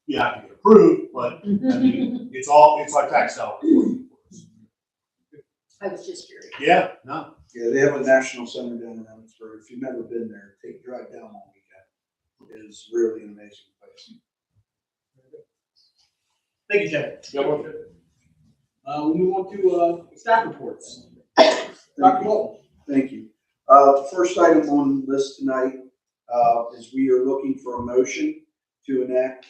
You have to get approved, but I mean, it's our tax dollars. I was just curious. Yeah, no. Yeah, they have a national center down in Emmitsburg. If you've never been there, drive down one weekend. It is really an amazing place. Thank you, Jeff. We'll move on to staff reports. Dr. Walton. Thank you. The first item on the list tonight is we are looking for a motion to enact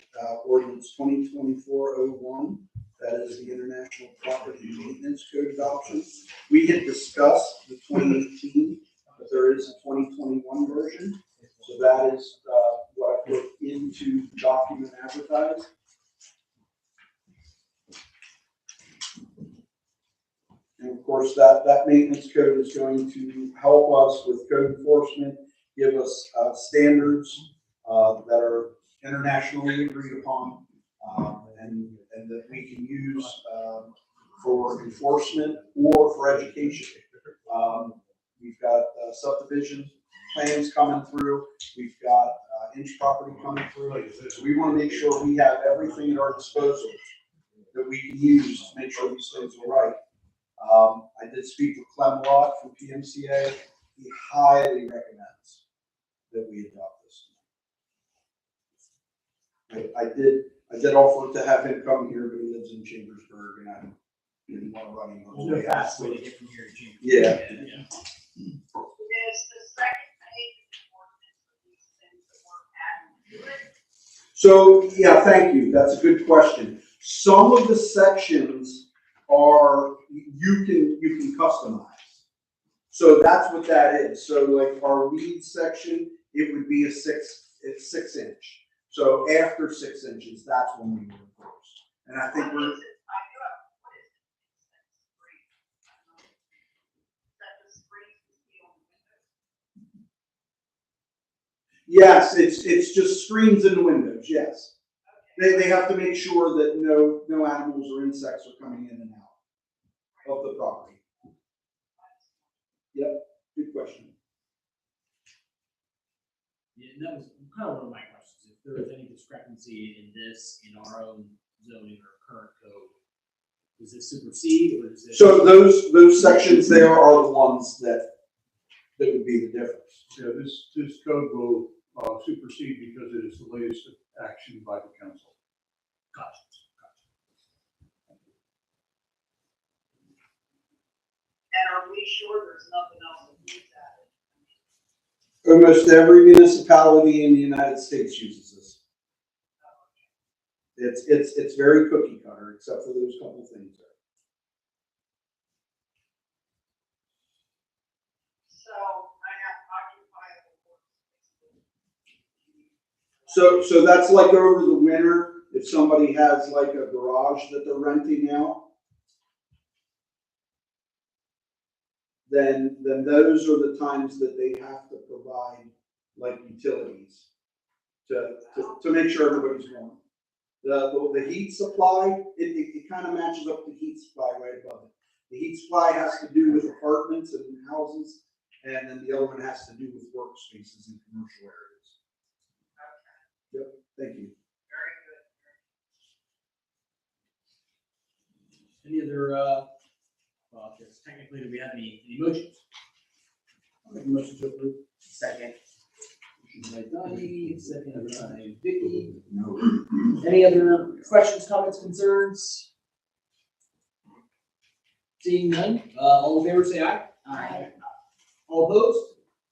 ordinance 2024-01. That is the International Property Maintenance Code adoption. We had discussed the 2018, but there is a 2021 version. So that is what I put into the document advertised. And of course, that maintenance code is going to help us with code enforcement, give us standards that are internationally agreed upon, and that we can use for enforcement or for education. We've got subdivision plans coming through. We've got inch property coming through. So we want to make sure we have everything at our disposal that we can use to make sure these things are right. I did speak with Clem Lott from PMCA. He highly recommends that we adopt this. I did I did offer to have him come here, but he lives in Chambersburg and I didn't want to run him. There's no fast way to get from here to Chamber. Yeah. Is the second page of the ordinance for these things that we're adding to it? So, yeah, thank you. That's a good question. Some of the sections are, you can customize. So that's what that is. So like our weed section, it would be it's 6 inch. So after 6 inches, that's when we would enforce. And I think What we're, is it? I do have, what is it? Is that the screen to see on the windows? yes, it's just screens in the windows, yes. Okay. They have to make sure that no animals or insects are coming in and out of the property. Yep, good question. Yeah, and that was kind of one of my questions. If there was any discrepancy in this, in our own zoning or current code, does this supersede or is it? So those sections there are the ones that would be the difference. Yeah, this code will supersede because it is the latest action by the council. Gotcha. And are we sure there's nothing else that needs added? Almost every municipality in the United States uses this. It's very cookie cutter, except for those couple things there. So I have occupiable. So that's like over the winter, if somebody has like a garage that they're renting out, then those are the times that they have to provide like utilities to make sure everybody's warm. The heat supply, it kind of matches up to the heat supply right above it. The heat supply has to do with apartments and houses, and then the other one has to do with workspaces and commercial areas. Yep, thank you. Very good. Any other, well, I guess technically, do we have any motions? I'll make a motion to approve. Second. Motion by Donnie, second by Vicky. Any other questions, comments, concerns? Seeing none, all in favor say aye. Aye. All opposed?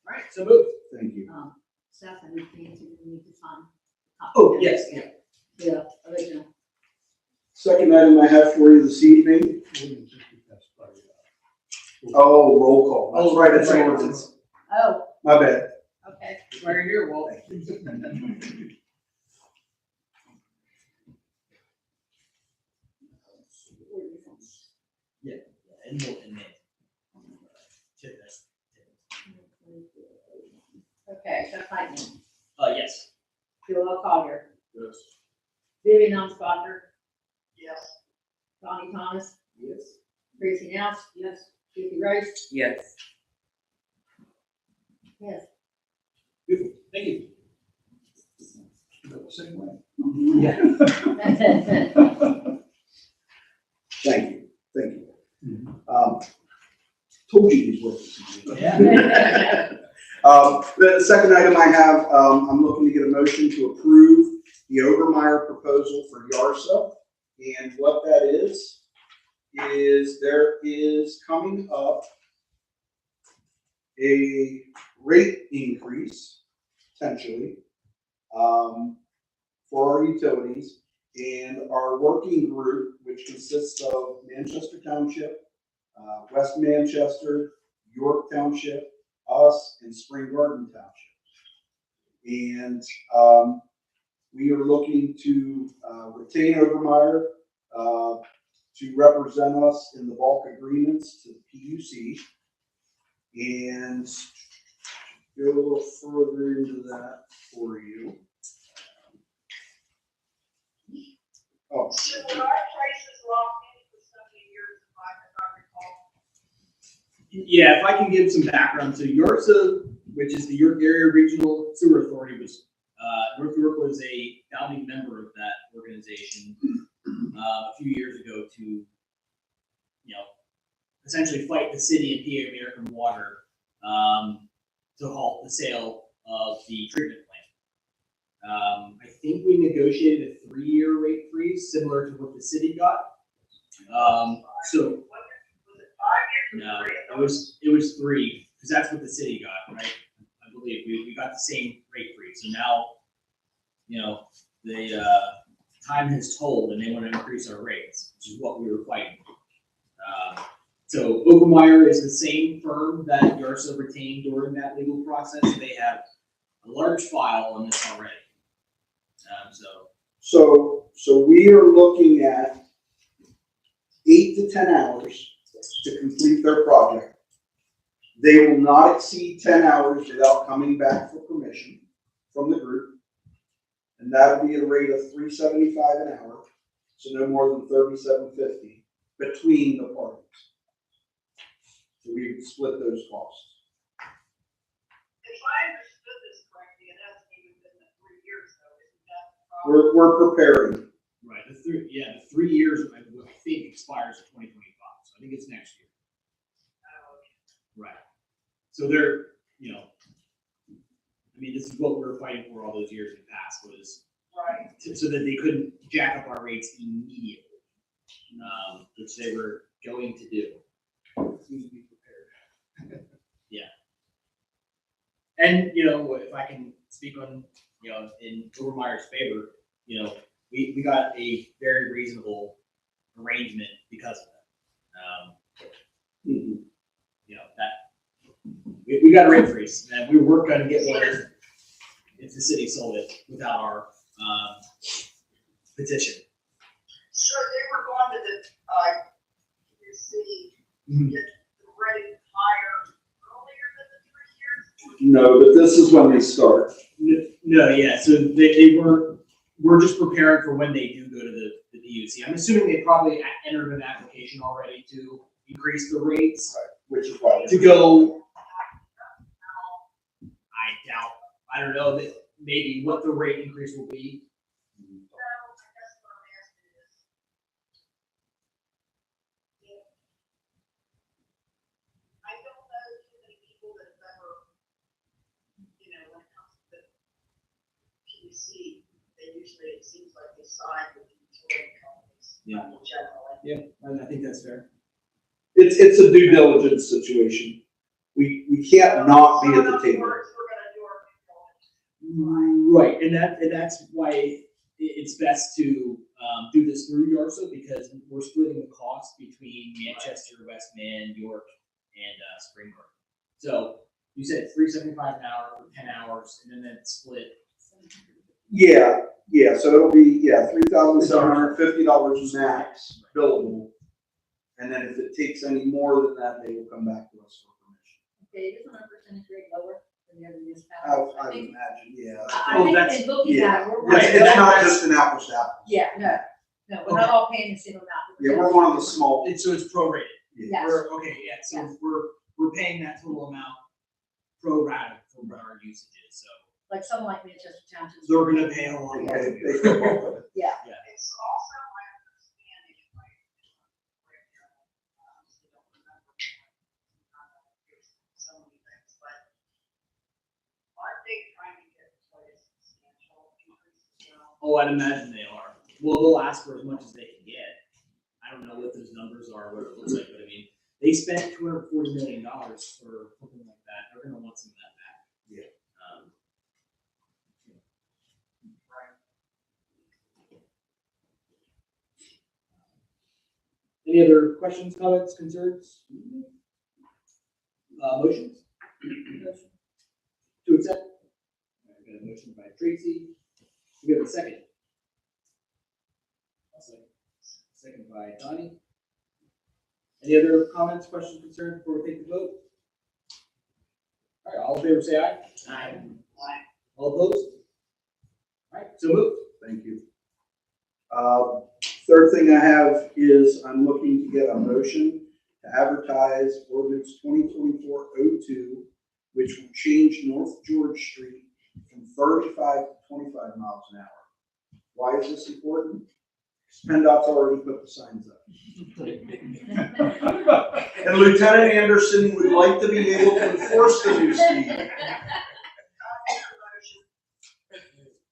All right, so moved. Thank you. Seth, I need to sign. Oh, yes, yeah. Yeah, original. Second item I have for you this evening. Oh, roll call. That's right, it's an ordinance. Oh, My bad. okay. Right here, Walt. Yeah, and more than that. Okay, Seth Heitman, Yes. Joel Collier, Yes. Vivian Almsbacher, Yes. Donnie Thomas, Yes. Tracy Nance. Yes. Vicky Rice. Yes. Yes. Beautiful, thank you. Same way. Yeah. Thank you. Told you he's working. Yeah. The second item I have, I'm looking to get a motion to approve the Obermeyer proposal for YARSA. And what that is there is coming up a rate increase, potentially, for our utilities. And our working group, which consists of Manchester Township, West Manchester, York Township, us, and Spring Garden Township. And we are looking to retain Obermeyer to represent us in the bulk agreements to the PUC. And go a little further into that for you. Oh. So were our prices locked in for so many years, if I recall? Yeah, if I can give some background, so YARSA, which is the York Area Regional Sewer Authority, was North York was a founding member of that organization a few years ago to, essentially fight the city and PA American Water to halt the sale of the treatment I think we negotiated a 3-year rate freeze, similar to what the city got. So, no, it was 3, because that's what the city got, right? I believe we got the same rate freeze. So now, the time has told, and they want to increase our rates, which is what we were fighting. So Obermeyer is the same firm that Yarsa retained during that legal process. They have a large file on this already. So we are looking at 8 to 10 hours to complete their project. They will not exceed 10 hours without coming back for permission from the group. And that would be at a rate of $3.75 an hour, so no more than $37.50 between the parties. So we would split those costs. If I understood this correctly, it hasn't even been the 3 years though, isn't that the problem? We're preparing. Right, the 3 years, I think, expires in 2025, so I think it's next year. Oh, okay. Right. So they're, this is what we were fighting for all those years in the past, was Right. so that they couldn't jack up our rates immediately, which they were going to do. Seems to be prepared. Yeah. And, if I can speak on, in Obermeyer's favor, we got a very reasonable arrangement because of that. We got a rate freeze, and we weren't going to get one if the city sold it without our petition. So they were going to the city to get the rate higher earlier than the 3 years? No, but this is when they start. No, yeah, so they we're just preparing for when they do go to the DUC. I'm assuming they probably entered an application already to increase the rates. Which is why. To go, I don't know, that maybe what the rate increase will be. So I guess what I'm asking is, I don't know too many people that have ever, when it comes to the PUC, they usually, it seems like they side with the utility companies. Yeah. In general. Yeah, I think that's fair. It's a due diligence situation. We can't not be at the table. We're gonna do our due diligence. Right, and that's why it's best to do this through Yarsa, because we're splitting the cost between Manchester, West Man, York, and Springbrook. So you said $3.75 an hour for 10 hours, and then that's split. Yeah, so it'll be, $3,750 max billable. And then if it takes any more than that, they will come back to us for permission. Okay, isn't our percentage rate lower than the other municipalities? I would imagine, yeah. I think in looking at it, we're. Right, It's not just an apples to apples. Yeah, no, we're not all paying the same amount. Yeah, we're one of the small. And so it's prorated. Yes. So we're paying that total amount pro rata for our usages, so Like someone like Manchester Township. they're gonna pay a lot more. Yeah. It's also my understanding, if I still don't remember so many things, but aren't they trying to get quite a substantial increase as well? Oh, I'd imagine they are. Well, they'll ask for as much as they can get. I don't know what those numbers are, what it looks like, but I mean, they spent $240 million for something like that. They're gonna want some of that back. Yeah. Any other questions, comments, concerns? Motions? To accept? All right, we got a motion by Tracy. We have a second. Second by Donnie. Any other comments, questions, concerns before we take the vote? All right, all in favor say aye. Aye. All opposed? All right, so moved. Thank you. Third thing I have is I'm looking to get a motion to advertise ordinance 2024-02, which will change North George Street from 35 to 25 miles an hour. Why is this important? PennDOT's already put the signs up. And Lieutenant Anderson would like to be able to enforce the new speed.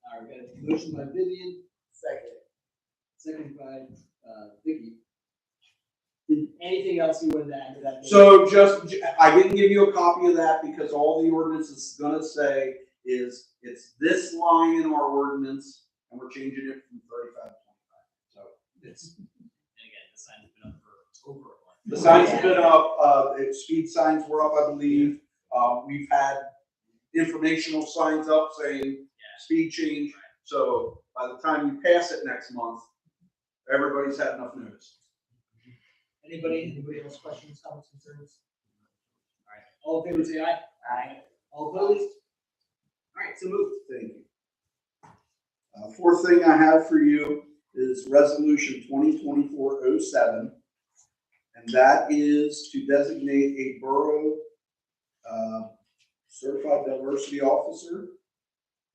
All right, we Motion by Vivian. Second by, Vicky. Did anything else you wanted to add to that? So I didn't give you a copy of that because all the ordinance is gonna say is it's this line in our ordinance and we're changing it from 35 to 25. So it's. And again, the sign's been up for over a month. The signs have been up, speed signs were up, I believe. We've had informational signs up saying speed change. So by the time you pass it next month, everybody's had enough notice. Anybody else questions, comments, concerns? All right, all in favor say aye. Aye. All opposed? All right, so moved. Thank you. Fourth thing I have for you is resolution 2024-07. And that is to designate a borough certified diversity officer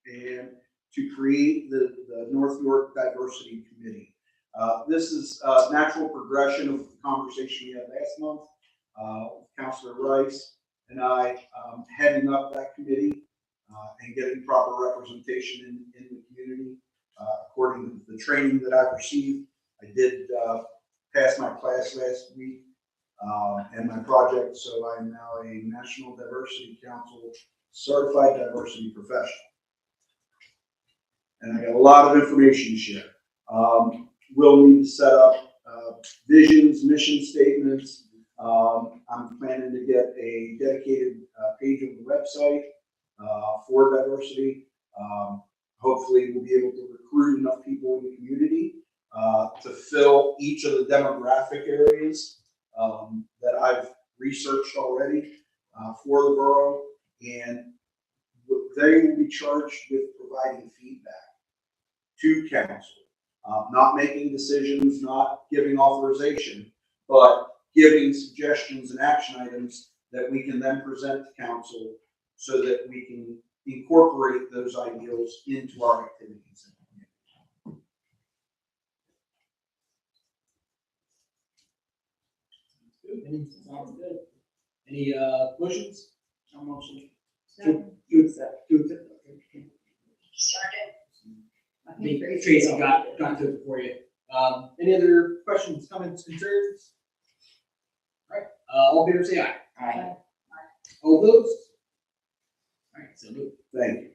and to create the North York Diversity Committee. This is a natural progression of the conversation we had last month. Councilor Rice and I heading up that committee and getting proper representation in the community. According to the training that I've received, I did pass my class last week and my project, so I'm now a National Diversity Council certified diversity professional. And I got a lot of information to share. We'll need to set up visions, mission statements. I'm planning to get a dedicated page on the website for diversity. Hopefully we'll be able to recruit enough people in the community to fill each of the demographic areas that I've researched already for the borough, and they will be charged with providing feedback to council, not making decisions, not giving authorization, but giving suggestions and action items that we can then present to council so that we can incorporate those ideals into our activities. Sounds good. Any motions? No motion. To accept. Second. I think Tracy got to it for you. Any other questions, comments, concerns? All right, all in favor say aye. Aye. All opposed? All right, so moved. Thank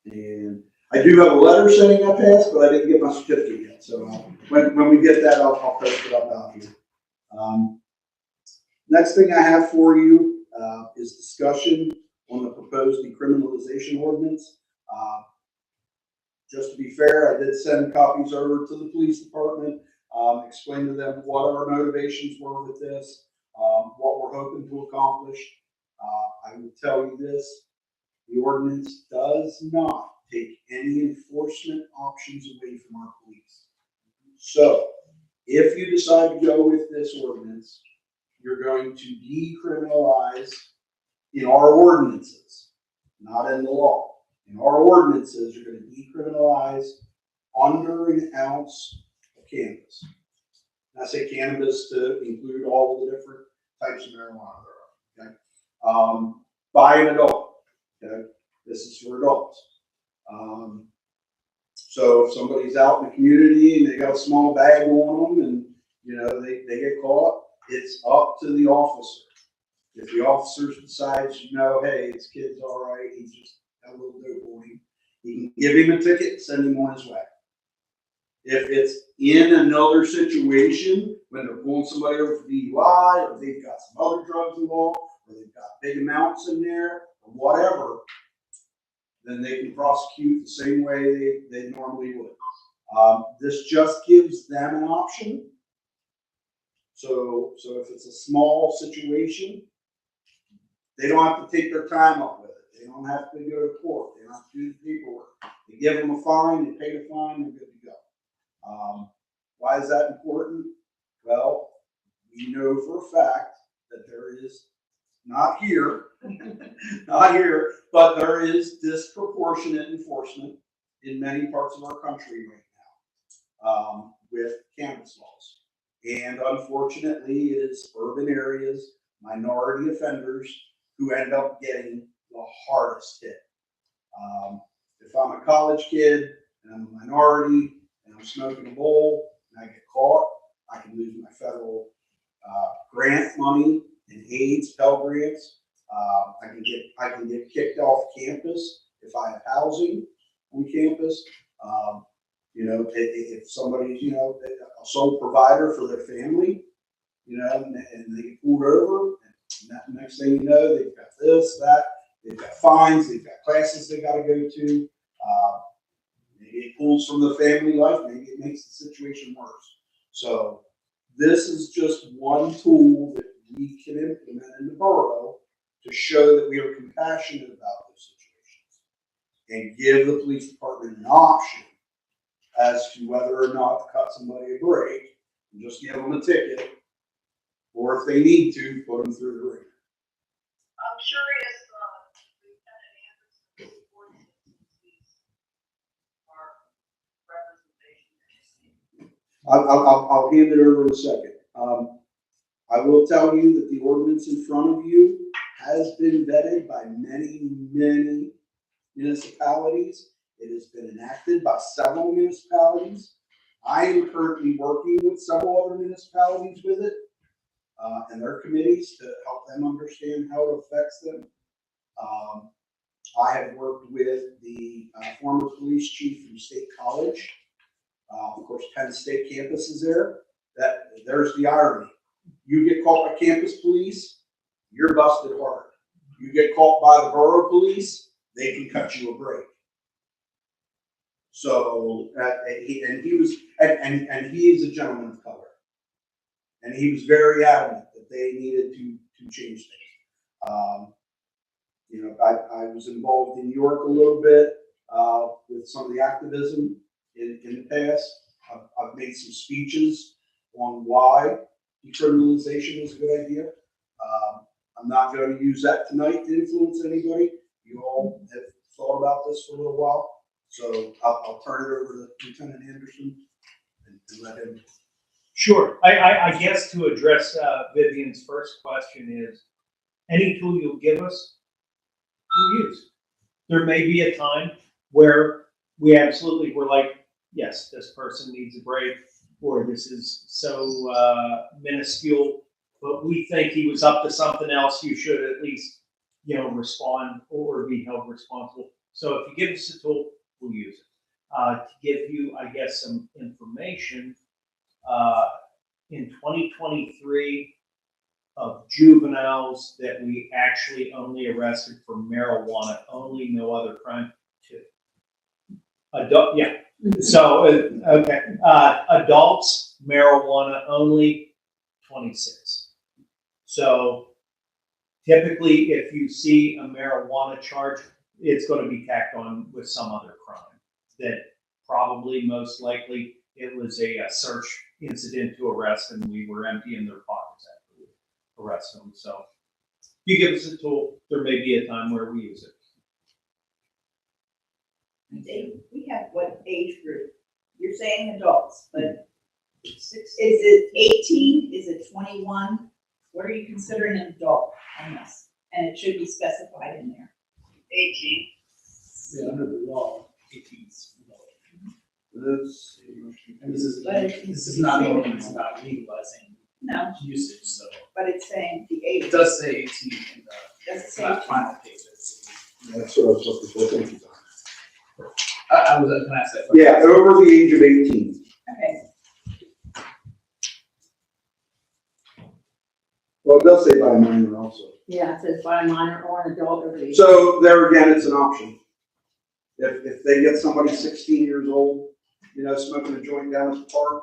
you. And I do have a letter saying I passed, but I didn't get my certificate yet. So when we get that, I'll post it up out here. Next thing I have for you is discussion on the proposed decriminalization ordinance. Just to be fair, I did send copies over to the police department, explain to them what our motivations were with this, what we're hoping to accomplish. I will tell you this, the ordinance does not take any enforcement options away from our police. So if you decide to go with this ordinance, you're going to decriminalize in our ordinances, not in the law. In our ordinances, you're going to decriminalize under an ounce of cannabis. And I say cannabis to include all the different types of marijuana there are. Okay, by an adult. Okay, this is for adults. So if somebody's out in the community and they got a small bag on them, and you know they get caught, it's up to the officer. If the officer decides, you know, hey, this kid's all right, he's just got a little dope on him, he can give him a ticket and send him on his way. If it's in another situation, when they're pulling somebody over for DUI, or they've got some other drugs involved, or they've got big amounts in there, or whatever, then they can prosecute the same way they normally would. This just gives them an option. So if it's a small situation, they don't have to take their time up with it. They don't have to go to court. They don't have to do the paperwork. They give them a fine, they pay the fine, they're good to go. Why is that important? Well, we know for a fact that there is, not here, but there is disproportionate enforcement in many parts of our country right now with cannabis laws. And unfortunately, it is urban areas, minority offenders who end up getting the hardest hit. if I'm a college kid and I'm a minority and I'm smoking a bowl and I get caught, I can lose my federal grant money and AIDS, Pell Grants. I can get kicked off campus if I have housing on campus. You know, if somebody's, you know, a sole provider for their family, you know, and they get pulled over, and that next thing you know, they've got this, that, they've got fines, they've got classes they got to go to. Maybe it pulls from the family life, maybe it makes the situation worse. So this is just one tool that we can implement in the borough to show that we are compassionate about those situations and give the police department an option as to whether or not to cut somebody a break and just give them a ticket, or if they need to, put them through the ringer. I'm curious, Lieutenant Anderson, our representation. I'll hand it over in a second. I will tell you that the ordinance in front of you has been vetted by many, many municipalities. It has been enacted by several municipalities. I am currently working with several other municipalities with it and their committees to help them understand how it affects them. I have worked with the former police chief from State College. Of course, Penn State campus is there. There's the irony. You get caught by campus police, you're busted hard. You get caught by the borough police, they can cut you a break. So, he is a gentleman of color, and he was very adamant that they needed to change things. You know, I was involved in New York a little bit with some of the activism in the past. I've made some speeches on why decriminalization is a good idea. I'm not going to use that tonight to influence anybody. You all have thought about this for a little while. So I'll turn it over to Lieutenant Anderson and let him. Sure. I guess to address Vivian's first question is, any tool you'll give us, we'll use. There may be a time where we absolutely were like, yes, this person needs a break, or this is so minuscule, but we think he was up to something else. You should at least, you know, respond or be held responsible. So if you give us a tool, we'll use it. To give you, I guess, some information, in 2023, of juveniles that we actually only arrested for marijuana, only, no other crime, 2. Adult, yeah. So, okay. Adults, marijuana only, 26. So typically, if you see a marijuana charge, it's going to be tacked on with some other crime that probably, most likely, it was a search incident to arrest, and we were emptying their pockets after we arrest them. So you give us a tool, there may be a time where we use it. We have what age group? You're saying adults, but is it 18? Is it 21? What are you considering an adult on this? And it should be specified in there. 18. Yeah, under the law, 18 is adult. Let's see. And this is not an ordinance about legalizing No, usage, so but it's saying the age. it does say 18 in Does it the say final pages. That's what I was looking for. Thank you, Don. I was going to ask that question. Yeah, over the age of 18. Okay, Well, it does say by a minor also. Yeah, it says by a minor or an adult over the age. So there again, it's an option. If they get somebody 16 years old, you know, smoking a joint down at the park,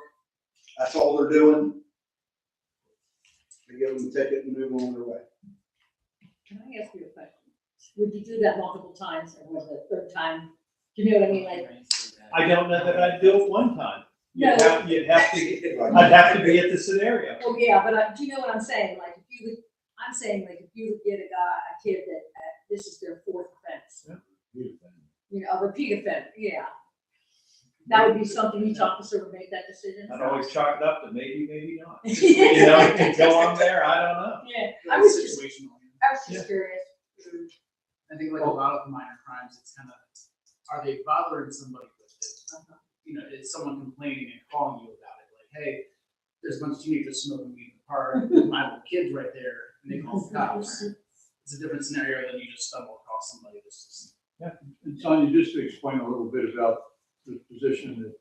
that's all they're doing. They give them a ticket and move on their way. Can I ask you a question? Would you do that multiple times, or was it the third time? Do you know what I mean? Like, I don't know that I'd do it one time. No. You'd have to, I'd have to be at the scenario. oh yeah, but do you know what I'm saying? Like, if you would, I'm saying, like, if you would get a kid that this is their 4th offense. You know, a repeat offender, yeah. That would be something each officer would make that decision. I'd always chalk it up to maybe, maybe not. You know, until I'm there, I don't know. Yeah, I was just situational. curious. I think like a lot of the minor crimes, it's kind of are they bothering somebody with it? You know, is someone complaining and calling you about it? Like, hey, there's a bunch of teenagers smoking weed in the park, there's my little kids right there, and they call the cops. It's a different scenario than you just stumble across somebody that's just. And Sonia, just to explain a little bit about the position that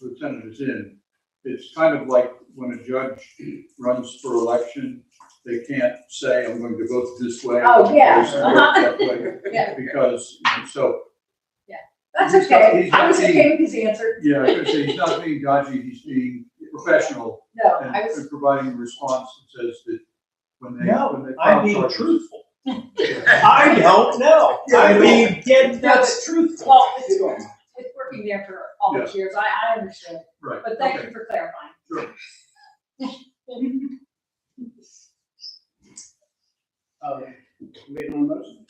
Lieutenant is in, it's kind of like when a judge runs for election, they can't say, I'm going to vote this way. Oh, yeah. I'm going to vote that way, Yeah. because, so. That's he's not- okay. he's I not was being- okay with his answer. Yeah, I was gonna say, he's not being dodgy, he's being professional No, and, I was, and providing a response that says that when they. No, when they I'm file being charges- truthful. I don't know. I mean, yeah, that's truthful. well, it's working there for all those years. I understand. Right. But thank okay, you for clarifying. Sure. Waiting on a motion?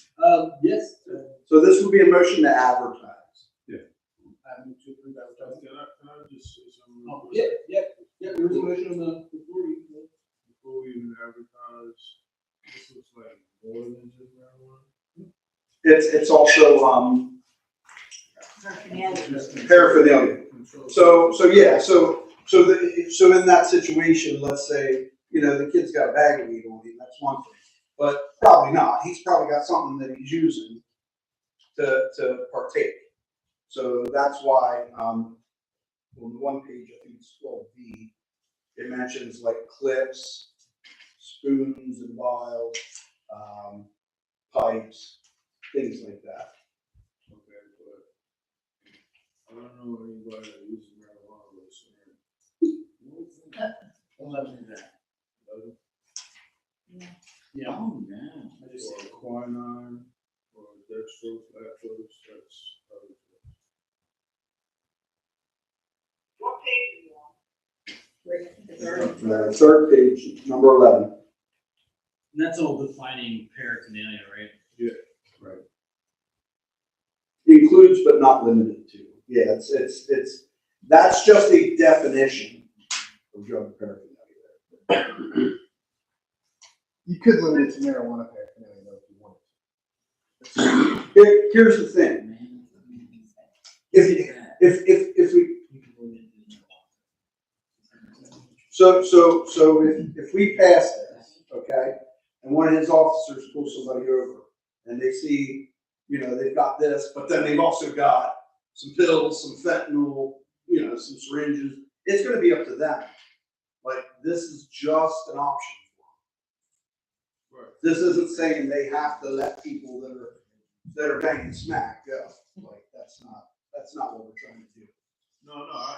Yes. So this would be a motion to advertise. I move to approve advertising. Can I just say something? Oh, yeah, there was a motion on the, Before we even advertise, this looks like more than just marijuana. It's also, paraphernalia. So yeah, so in that situation, let's say, you know, the kid's got a bag of weed on him, that's one thing. But probably not. He's probably got something that he's using to partake. So that's why, on one page, I think it's 12B, it mentions like clips, spoons and vials, pipes, things like that. Okay, but I don't know anybody that uses marijuana with a Eleven is that. Yeah. Oh, no. I just or quinine, or dextrose, lactose, that's other things. What page are you on? Third page, number 11. And that's all defining paraphernalia, right? Includes but not limited to. Yeah, it's that's just a definition of drug paraphernalia. You could limit it to marijuana paraphernalia though if you wanted. Here's the thing. If we if we pass this, okay, and one of his officers pulls somebody over and they see, you know, they've got this, but then they've also got some pills, some fentanyl, you know, some syringes, it's going to be up to them. Like, this is just an option for them. This isn't saying they have to let people that are banging smack go. Like, that's not what we're trying to do. No, I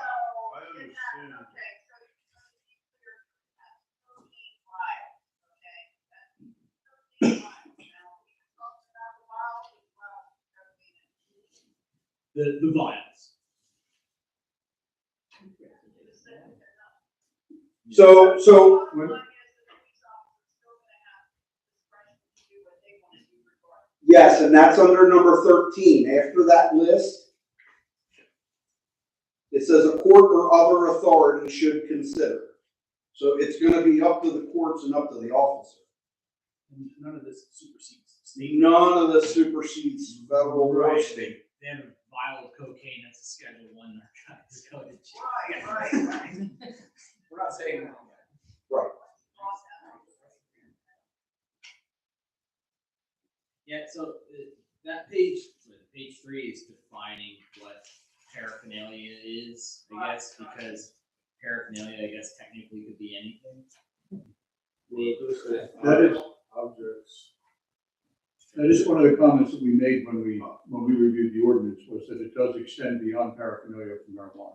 understand. Okay, so protein vial, okay? That's 13 vials. Now, we can talk about the vials as well. The vials. So When the police officer is still gonna have discretion to do what they want to do regardless. yes, and that's under number 13. After that list, it says a court or other authority should consider. So it's going to be up to the courts and up to the officer. And none of this supersedes state. None of this supersedes federal or Right. state. They have a vial of cocaine that's a Schedule I narcotics code. Right. We're not saying that. Right. Yeah, so that page 3 is defining what paraphernalia is, I guess, because paraphernalia, I guess, technically could be anything. That is, Objects. that is one of the comments that we made when we reviewed the ordinance, was that it does extend beyond paraphernalia for marijuana.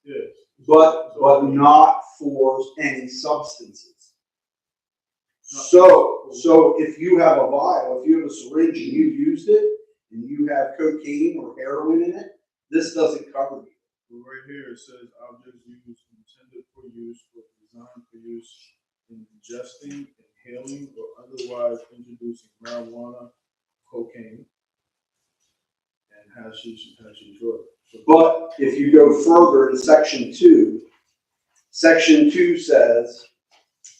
Yes. But not for any substances. So if you have a vial, if you have a syringe and you've used it, and you have cocaine or heroin in it, this doesn't cover you. But right here, it says objects used intended for use or designed for use in ingesting, inhaling, or otherwise introducing marijuana, cocaine, and hashish drug. So But if you go further in section 2 says,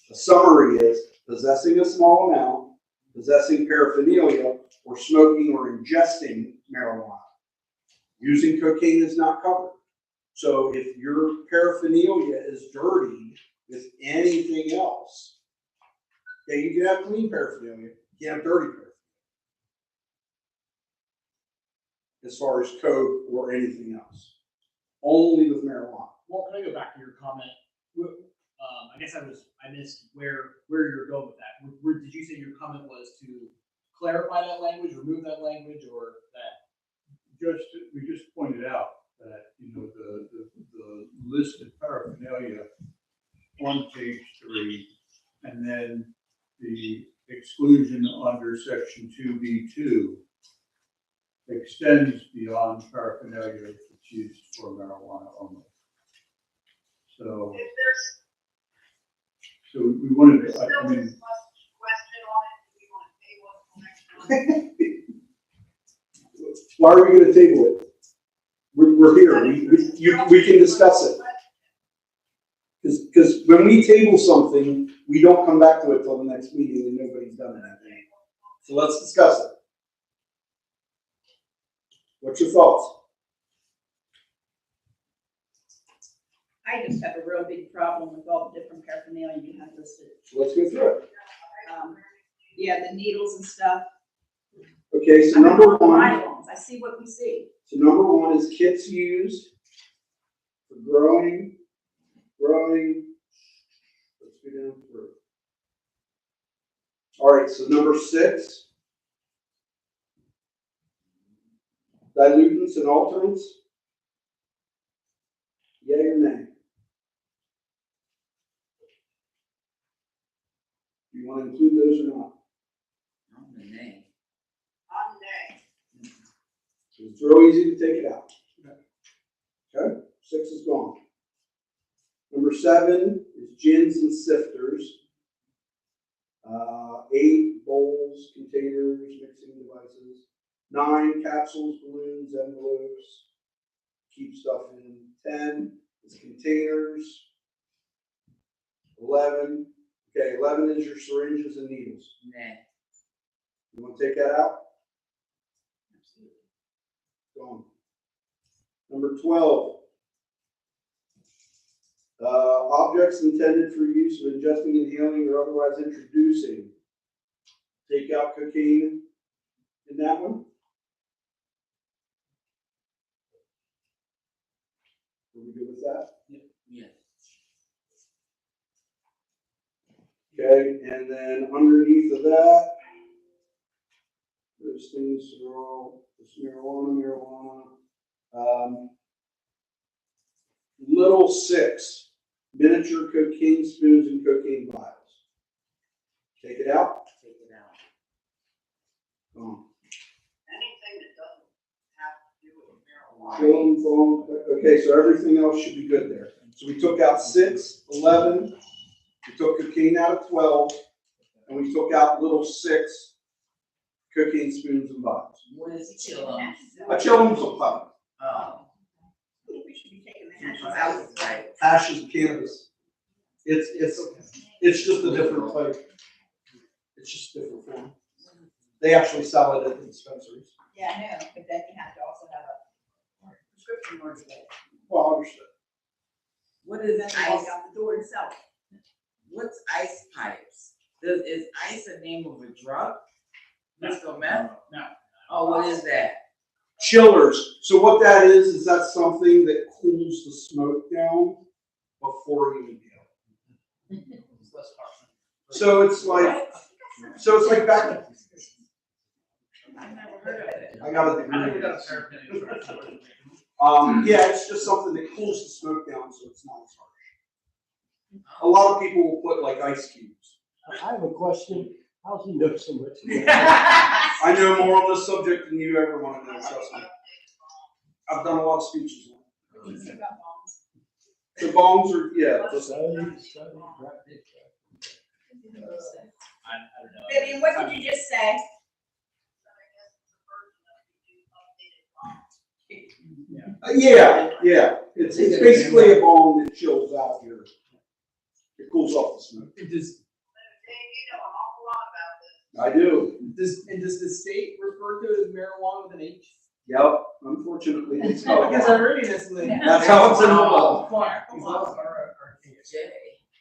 the summary is possessing a small amount, possessing paraphernalia, or smoking or ingesting marijuana. Using cocaine is not covered. So if your paraphernalia is dirty with anything else, okay, you can have clean paraphernalia, you can have dirty paraphernalia. As far as coke or anything else, only with marijuana. Well, can I go back to your comment? I guess I missed where you're going with that. Did you say your comment was to clarify that language, remove that language, or that? We just pointed out that, the list of paraphernalia on page 3, and then the exclusion under section 2B2 extends beyond paraphernalia that's used for marijuana only. So, If so we wanted there's to, still I mean, this question on it, do we want to table it till next month? Why are we going to table it? We're here. We can discuss it. Because when we table something, we don't come back to it till the next meeting and nobody's done anything. So let's discuss it. What's your thoughts? I just have a real big problem with all the different paraphernalia you have listed. So let's go through it. Yeah, the needles and stuff. Okay, so I'm not number on one. violence. I see what we see. So number one is kits used for growing. Let's go down through. All right, so number 6, dilutants and alterants. Yay or nay? Do you want to include those or not? On nay. It's real easy to take it out. Okay, 6 is gone. Number 7 is gins and sifters. 8, bowls, containers, mixing devices. 9, capsules, balloons, envelopes, keep stuff in. 10 is containers. 11, okay, 11 is your syringes and needles. Nay. You want to take that out? Gone. Number 12. Objects intended for use of ingesting, inhaling, or otherwise introducing. Take out cocaine in that one. Are we good with that? Yes. Okay, and then underneath of that, those things are all this marijuana. Little 6, miniature cocaine spoons and cocaine vials. Take it out. Take it out. Gone. Anything that doesn't have to do with marijuana. Okay, so everything else should be good there. So we took out 6, 11, we took cocaine out of 12, and we took out little 6 cocaine spoons and vials. What is chillum? A chillum's a pump. Oh. I think we should be taking the hashes out. Right. Ashes of cannabis. It's just a different type. It's just a different form. They actually sell it at the dispensaries. Yeah, I know, but then you have to also have a prescription order with it. Well, understood. What is Then you walk ice? out the door and sell it. What's ice pipes? Is ice a name of a drug? Crystal meth? No. Oh, what is that? Chillers. So what that is that's something that cools the smoke down before you inhale. It's less harsh. So it's like back. I've never heard of it. I got a I think we degree. got a paraphernalia truck. Yeah, it's just something that cools the smoke down so it's not as harsh. A lot of people will put like ice cubes. I have a question. How's he know so much? I know more on this subject than you ever want to know, trust me. I've done a lot of speeches on it. What do you think about bombs? The bongs are, yeah. I don't know. Vivian, what did you just say? Yeah. It's basically a bong that chills out your, it cools off the smoke. It does, You know an awful lot about this. I do. does the state refer to it as marijuana with an H? Yep, unfortunately, it's Oh, I guess I'm not. reading this thing. That's how it's in the law. These laws are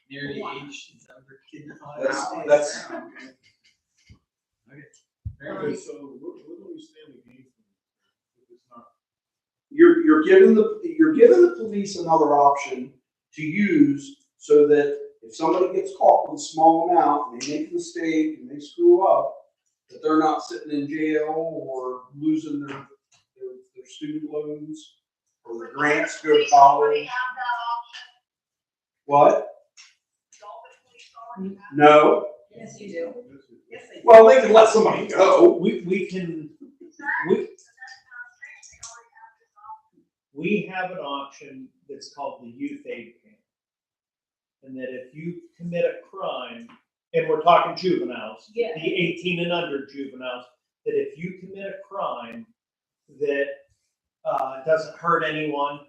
near the age, is that what they're kid defined? That's, Okay. Very Okay, good. so what do we stand to gain from this? If it's not, you're giving the police another option to use so that if somebody gets caught with a small amount and they make a mistake and they screw up, that they're not sitting in jail or losing their student loans or their grants to go to Police already college. have that option. What? Don't the police already have? No. Yes, you do. Yes, they do. Well, they can let somebody go. We can, we have an option that's called the youth aid camp. And that if you commit a crime, and we're talking juveniles, Yeah. the 18 and under juveniles, that if you commit a crime that doesn't hurt anyone,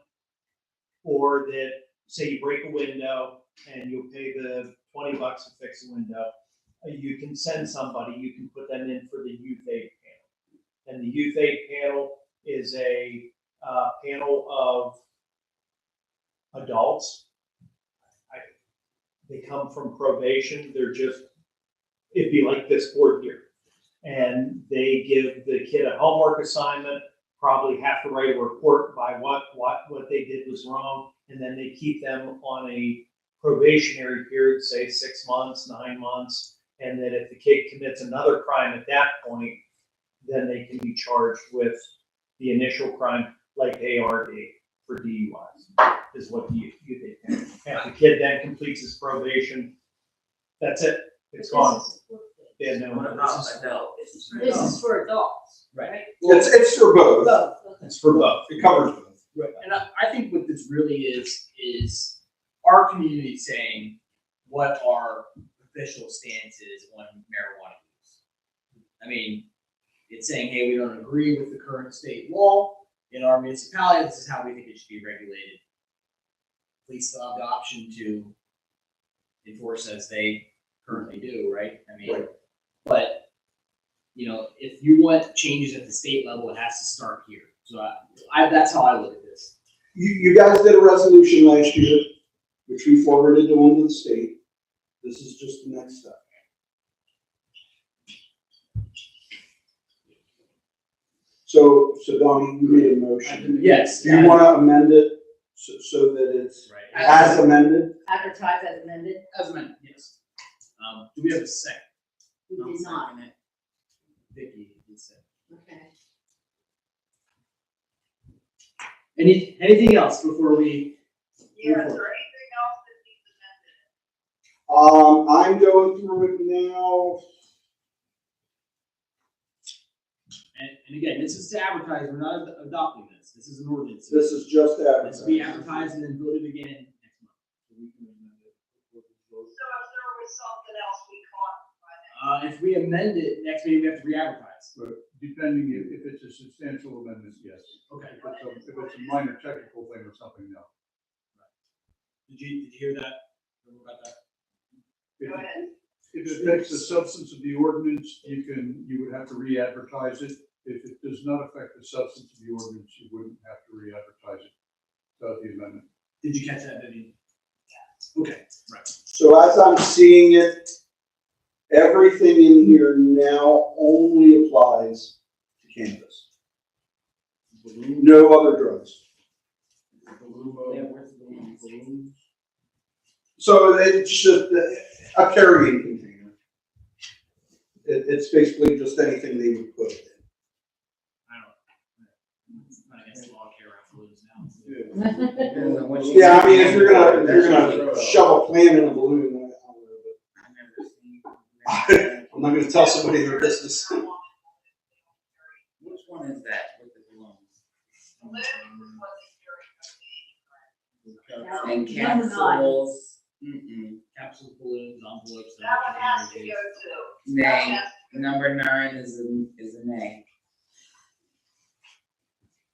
or that, say you break a window and you'll pay the $20 to fix a window, you can send somebody, you can put them in for the youth aid panel. And the youth aid panel is a panel of adults. They come from probation. They're just, it'd be like this board here. And they give the kid a homework assignment, probably have to write a report by what they did was wrong. And then they keep them on a probationary period, say 6 months, 9 months. And that if the kid commits another crime at that point, then they can be charged with the initial crime, like ARD for DUIs, is what you think. If the kid then completes his probation, that's it. It's gone. Yeah, no. What about adult? This is for adults, right? It's for both. It's for both. It covers both. Right, and I think what this really is our community saying what our official stance is on marijuana use. I mean, it's saying, hey, we don't agree with the current state law in our municipality. This is how we think it should be regulated. Police still have the option to enforce as they currently do, right? I mean, but you know, if you want changes at the state level, it has to start here. So that's how I look at this. You guys did a resolution last year, which we forwarded on to the state. This is just the next step. So Donnie, you made a motion. Yes. Do you want to amend it so that it's Right. as amended? Advertise as amended. As amended, yes. Do we have a second? We did not. Second it. Vicky did say. Okay. Anything else before we? Yeah, is there anything else that needs amended? I'm going through it now. And again, this is to advertise. We're not adopting this. This is an ordinance. This is just This will be advertising. advertised and then voted again next month. So if there was something else we caught by then. If we amend it next meeting, we have to re-advertise. But depending if it's a substantial amendment, yes. Okay. If it's a minor technical thing or something, no. Did you hear that? Remember about that? Go ahead. If it affects the substance of the ordinance, you would have to re-advertise it. If it does not affect the substance of the ordinance, you wouldn't have to re-advertise it without the amendment. Did you catch that, Vivian? Yeah. Okay, right. So as I'm seeing it, everything in here now only applies to cannabis. No other drugs. So it's just a carrying container. It's basically just anything they would put it I guess the law care around balloons now. in. Yeah, I mean, if you're gonna shove a plant in a balloon, I'm not gonna tell somebody their business. Which one is that with the balloons? And Number nine. capsules? Capsules, balloons, envelopes. That one has to go too. Nay. Number 9 is a nay.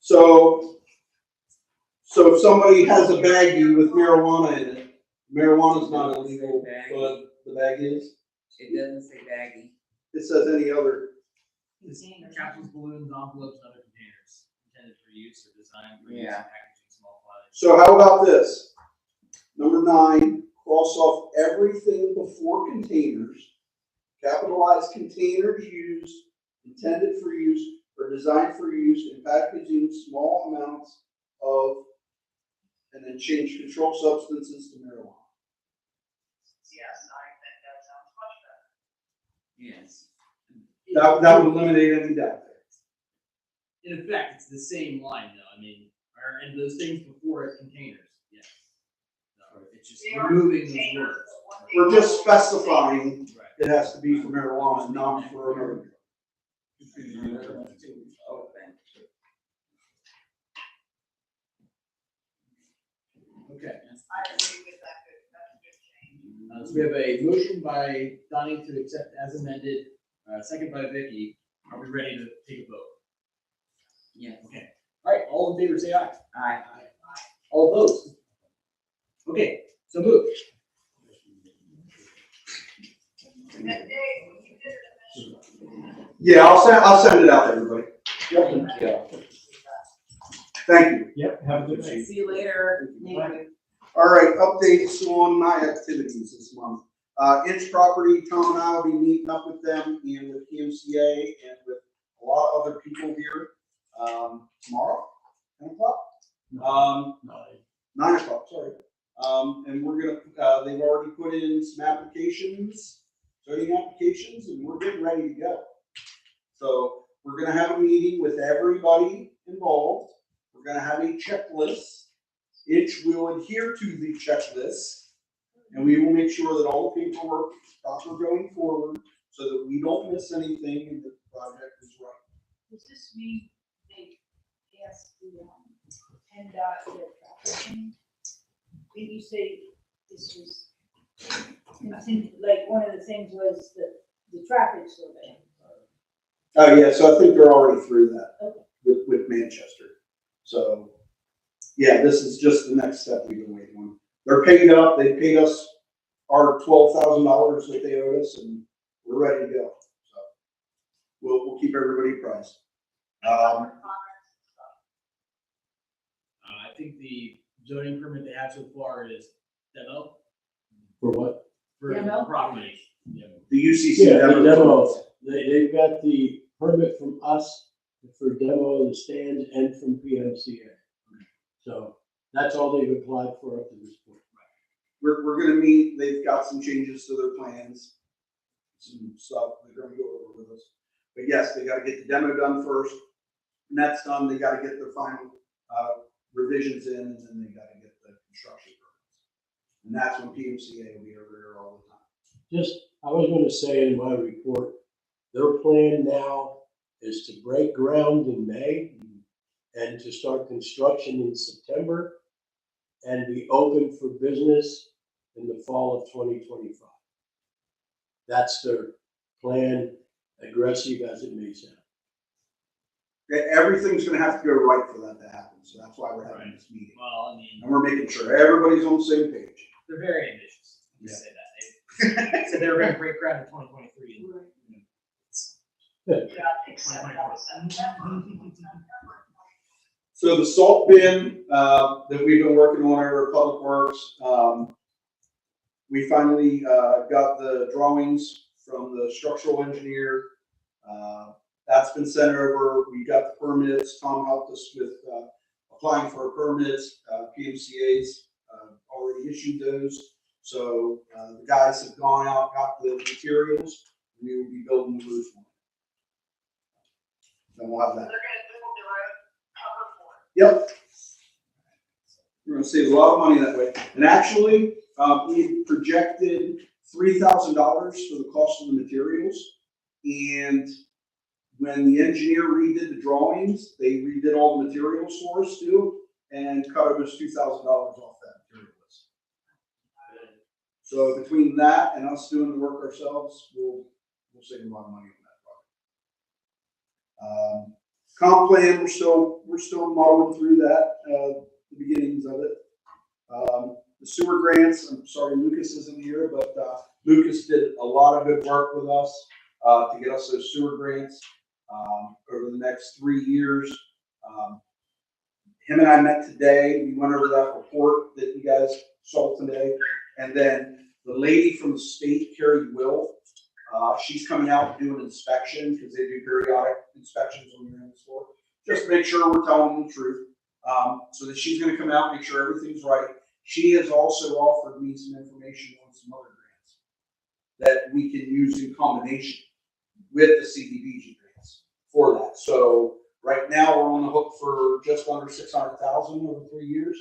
So if somebody has a baggie with marijuana in it, marijuana's not illegal, but the bag is. It doesn't say baggy. It says any other. Capsules, balloons, envelopes, and other containers. intended for use or designed for use in Yeah. packaging small quantities. So how about this? Number 9, cross off everything before containers. Capitalize containers used, intended for use, or designed for use in packaging small amounts of, and then change controlled substances to marijuana. Yes, I think that sounds much better. Yes. That would eliminate any doubt there. In effect, it's the same line though. I mean, and those things before it containers, yes. No, it's just They are removing those containers, words. but what they We're just are- specifying Right. it has to be for marijuana, not for another drug. Open. Okay. I agree with that, that's a good change. So we have a motion by Donnie to accept as amended, second by Vicky. Are we ready to take a vote? Yes. Okay. All right, all in favor say aye. Aye. All opposed? Okay, so moved. And that day, when you did it, Yeah, I'll send it out to everybody. Thank you. Yep, have a good night. See you later. All right, updates on my activities this month. Inch Property, Tom and I will be meeting up with them and with PMCA and with a lot of other people here, tomorrow, 10 o'clock? 9 o'clock, sorry. And we're gonna, they've already put in some applications, zoning applications, and we're getting ready to go. So we're gonna have a meeting with everybody involved. We're gonna have a checklist. Inch will adhere to the checklist, and we will make sure that all the paperwork is proper going forward, so that we don't miss anything and the project is right. Does this mean they asked the PennDOT their traffic thing? Did you say this was, like, one of the things was the traffic survey? Oh, yeah, so I think they're already through that with Manchester. So, yeah, this is just the next step we've been waiting on. They're paid up, they paid us our $12,000 that they owed us, and we're ready to go. So, we'll keep everybody apprised. I think the zoning permit they have so far is demo For what? for Demo? property. Yeah. The UCC. Yeah, the never- demo, they've got the permit from us for demo of the stands and from PMCA. So that's all they've applied for up to this point. We're gonna meet, they've got some changes to their plans, some stuff they're gonna go over with us. But yes, they gotta get the demo done first. When that's done, they gotta get their final, revisions in, and then they gotta get the construction permits. And that's when PMCA will be over here all the time. Just, I was gonna say in my report, their plan now is to break ground in May and to start construction in September and be open for business in the fall of 2025. That's their plan, aggressive as it may sound. Everything's gonna have to go right for that to happen, so that's why we're having this meeting. Well, I mean, And we're making sure everybody's on the same page. they're very ambitious. Let me say that. They said they were gonna break ground in 2023. yeah, except that was September. So the salt bin, that we've been working on over at Public Works, we finally, got the drawings from the structural engineer. That's been sent over. We got the permits. Tom helped us with, applying for permits. PMCA's, already issued those. So, the guys have gone out, got the materials. We will be building the roof on it. Then we'll have that. They're gonna build their own cover for it. Yep. We're gonna save a lot of money that way. And actually, we projected $3,000 for the cost of the materials. And when the engineer redid the drawings, they redid all the materials for us too, and cut us $2,000 off that material list. So between that and us doing the work ourselves, we'll save a lot of money on that project. Comp plan, we're still modeling through that, the beginnings of it. The sewer grants, I'm sorry Lucas isn't here, but Lucas did a lot of good work with us to get us those sewer grants over the next 3 years. Him and I met today. We went over that report that you guys saw today. And then the lady from the state, Carrie Will, she's coming out to do an inspection because they do periodic inspections when you're in the store, just to make sure we're telling them the truth. So that she's going to come out, make sure everything's right. She has also offered me some information on some other grants that we can use in combination with the CDBG grants for that. So right now we're on the hook for just under 600,000 over 3 years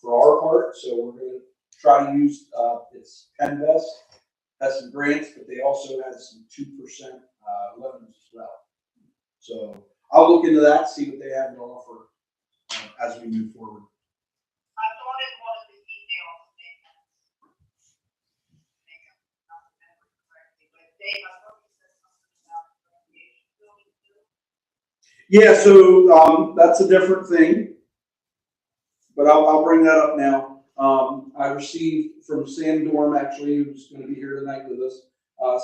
for our part. So we're going to try to use it's Penvest has some grants, but they also have some 2% loans as well. So I'll look into that, see what they have to offer as we move forward. I thought in one of the emails, but Dave, I thought you said something about the recreation building too. Yeah, so that's a different thing, but I'll bring that up now. I received from Sam Dorm, actually, who's going to be here tonight with us,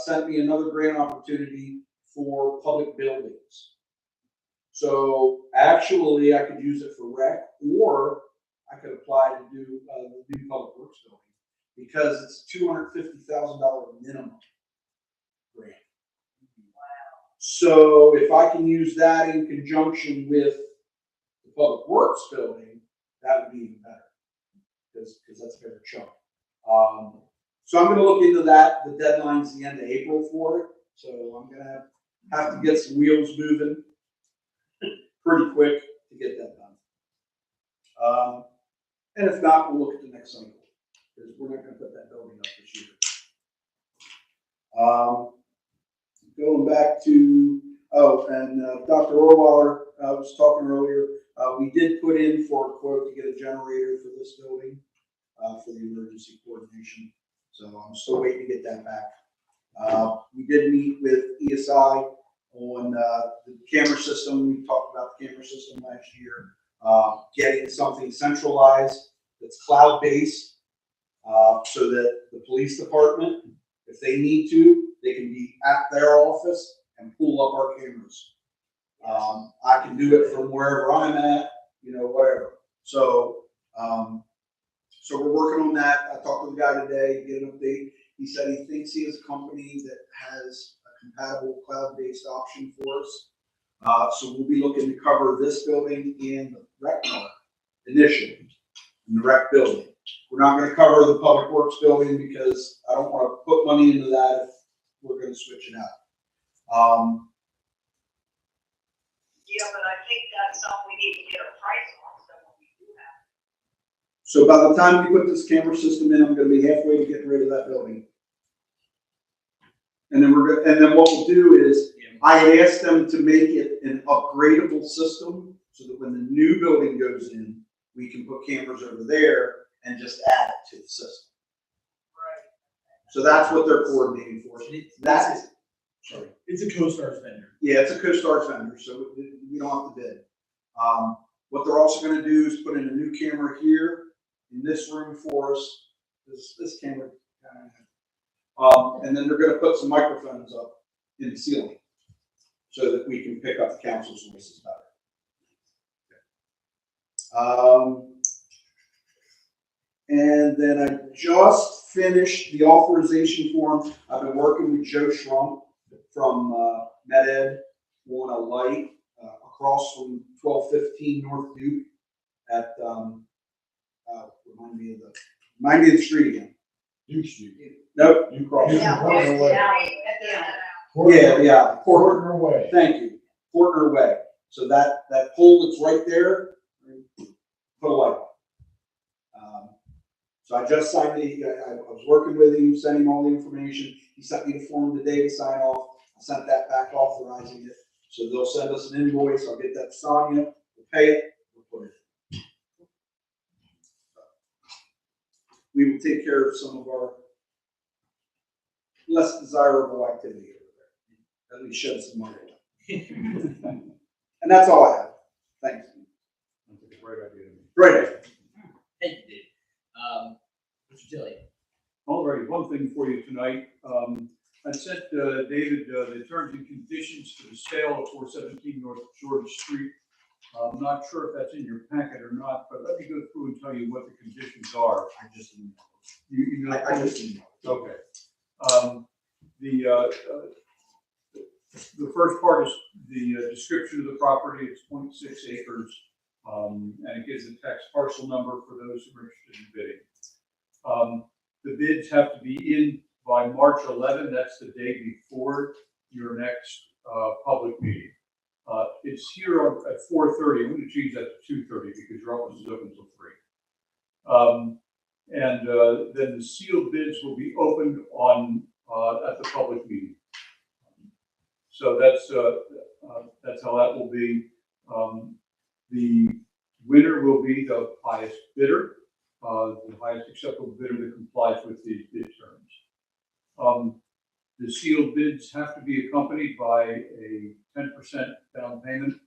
sent me another grant opportunity for public buildings. So actually, I could use it for rec, or I could apply to do the new public works building because it's $250,000 minimum grant. So if I can use that in conjunction with the public works building, that would be even better because that's a bigger chunk. So I'm going to look into that. The deadline's the end of April for it, so I'm going to have to get some wheels moving pretty quick to get that done. And if not, we'll look at the next cycle because we're not going to put that building up this year. Going back to, Dr. Orweiler was talking earlier, we did put in for a quote to get a generator for this building for the emergency coordination. So I'm still waiting to get that back. We did meet with ESI on the camera system. We talked about the camera system last year, getting something centralized that's cloud-based so that the police department, if they need to, they can be at their office and pull up our cameras. I can do it from wherever I'm at, whatever. So, so we're working on that. I talked to the guy today to get an update. He said he thinks he has a company that has a compatible cloud-based option for us. So we'll be looking to cover this building and the rec park initially, in the rec building. We're not going to cover the public works building because I don't want to put money into that if we're going to switch it out. Yeah, but I think that's something we need to get a price on, so when we do that. So by the time we put this camera system in, I'm going to be halfway to getting rid of that building. And then what we'll do is, I had asked them to make it an upgradable system so that when the new building goes in, we can put cameras over there and just add it to the system. Right. So that's what they're coordinating for. That is, sorry. It's a CoStar's vendor. Yeah, it's a CoStar vendor, so we don't have to bid. What they're also going to do is put in a new camera here in this room for us. This camera, and then they're going to put some microphones up in the ceiling so that we can pick up the council's voices better. And then I just finished the authorization form. I've been working with Joe Shrump from MedEd on a light across from 1215 North Duke at remind me of the street again. Duke Street. Nope, you cross. Yeah. Yeah. Portner Way. Thank you. Portner Way. So that pole that's right there, put a light on. So I just signed I was working with him, sending him all the information. He sent me the form today to sign off. I sent that back authorizing it. So they'll send us an invoice. I'll get that to Sonia. We'll pay it. We'll put it in. We will take care of some of our less desirable activity over there. At least shed some money. And that's all I have. Thanks. That's a great idea. Great idea. Thank you, Dave. Mr. Tilly. All right, one thing for you tonight. I sent David the terms and conditions for the sale of 417 North George Street. I'm not sure if that's in your packet or not, but let me go through and tell you what the conditions are. I just emailed. You know, I just emailed. okay. The first part is the description of the property. It's 0.6 acres, and it gives the tax parcel number for those who are interested in bidding. The bids have to be in by March 11. That's the day before your next public meeting. It's here at 4:30. I'm going to change that to 2:30 because your office is open until 3. Then the sealed bids will be opened at the public meeting. So that's how that will be. The winner will be the highest bidder, the highest acceptable bidder that complies with these bid terms. The sealed bids have to be accompanied by a 10% down payment.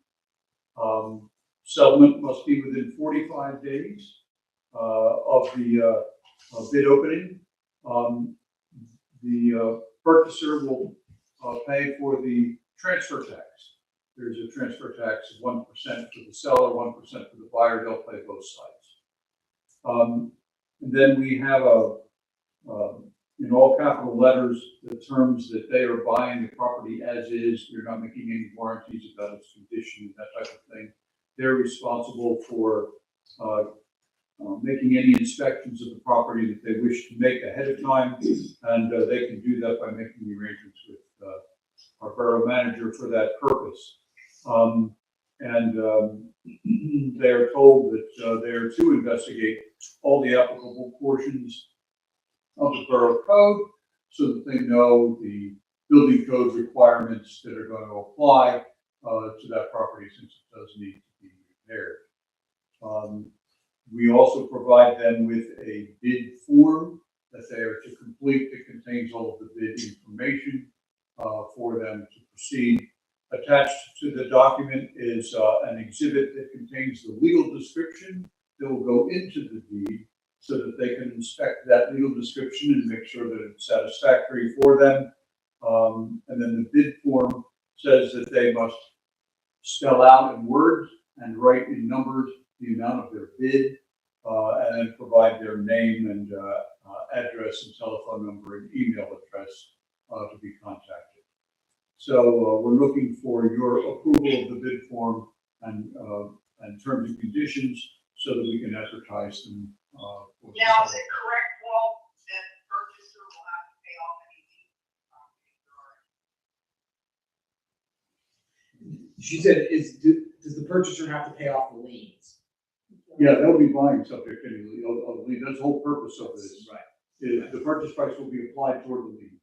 Settlement must be within 45 days of the bid opening. The purchaser will pay for the transfer tax. There's a transfer tax of 1% for the seller, 1% for the buyer. They'll pay both sides. And then we have in all capital letters, the terms that they are buying the property as is. We're not making any warranties about its condition, that type of thing. They're responsible for making any inspections of the property that they wish to make ahead of time, and they can do that by making the arrangements with our borough manager for that purpose. They are told that they are to investigate all the applicable portions of the borough code so that they know the building code requirements that are going to apply to that property, since it does need to be repaired. We also provide them with a bid form that they are to complete that contains all of the bid information for them to proceed. Attached to the document is an exhibit that contains the legal description that will go into the deed so that they can inspect that legal description and make sure that it's satisfactory for them. And then the bid form says that they must spell out in words and write in numbers the amount of their bid, and then provide their name and address and telephone number and email address to be contacted. So we're looking for your approval of the bid form and terms and conditions so that we can advertise them. Now, is it correct, Walt, that the purchaser will have to pay off any liens? She said, does the purchaser have to pay off the liens? Yeah, they'll be buying subject to any lien. That's the whole purpose of this. Right. The purchase price will be applied toward the lien.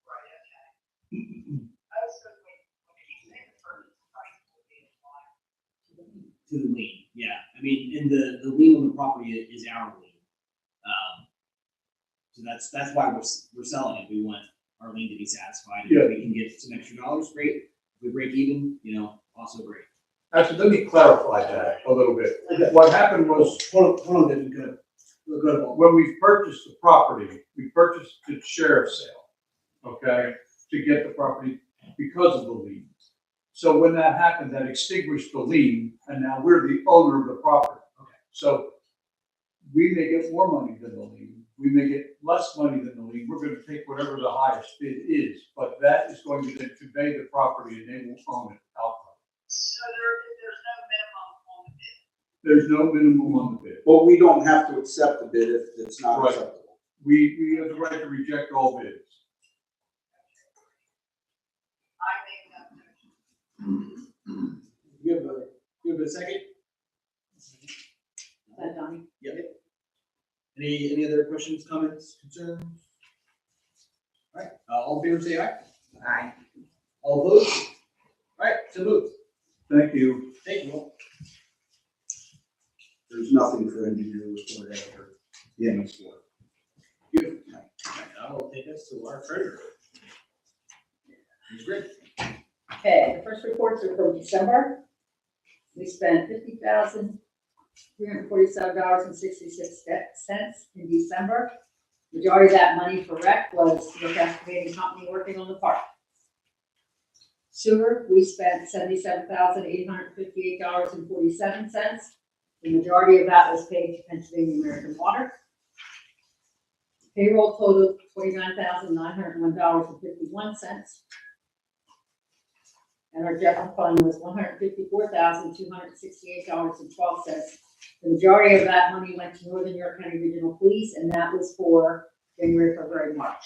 Right, okay. Also, when you say the purchase price will be applied To the lien, yeah. I mean, and the lien on the property is our lien. So that's why we're selling it. We want our lien to be satisfied. Yeah. If we can get some extra dollars, great. If we break even, also great. Actually, let me clarify that a little bit. What happened was, Hold on, David, good. when we purchased the property, we purchased the sheriff's sale, okay, to get the property because of the lien. So when that happened, that extinguished the lien, and now we're the owner of the property. Okay. So we may get more money than the lien. We may get less money than the lien. We're going to take whatever the highest bid is, but that is going to then convey the property, and they will own it outright. So there's no minimum on the bid. There's no minimum on the bid. But we don't have to accept the bid if it's not Right. acceptable. We have the right to reject all bids. I make that motion. You have a second? Is that Donnie? Yep. Any other questions, comments, concerns? All right, all in favor, say aye. Aye. All opposed? All right, so moved. Thank you. Thank you. There's nothing for engineer report after the MS4. Beautiful. That will take us to our treasurer. He's great. Okay, the first reports are from December. We spent $50,347.66 in December. Majority of that money for rec was the excavating company working on the park. Sewer, we spent $77,858.47. The majority of that was paid to Pennsylvania American Water. Payroll totaled $29,901.51. And our general fund was $154,268.12. The majority of that money went to Northern York County Regional Police, and that was for January, February, March.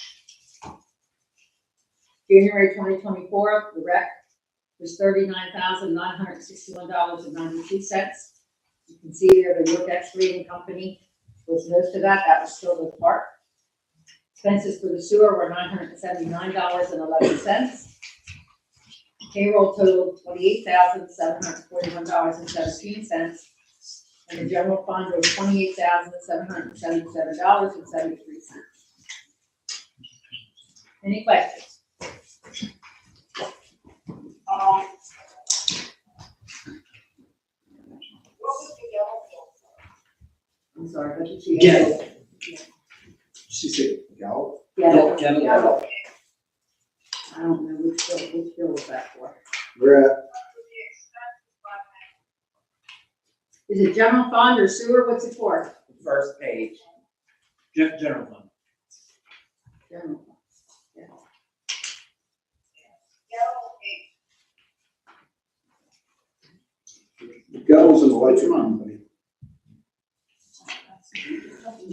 January 2024, the rec was $39,961.92. You can see there the York Excavating Company was most of that. That was still the park. Expenses for the sewer were $979.11. Payroll totaled $28,741.17. And the general fund was $28,777.73. Any questions? What was the yellow bill? I'm sorry, what did she? Ghetto. She said, Gal? Ghetto. Ghetto. I don't know which bill was that for? We're at, Is it general fund or sewer? What's it for? First page. General fund. General fund. Gal's an electric company.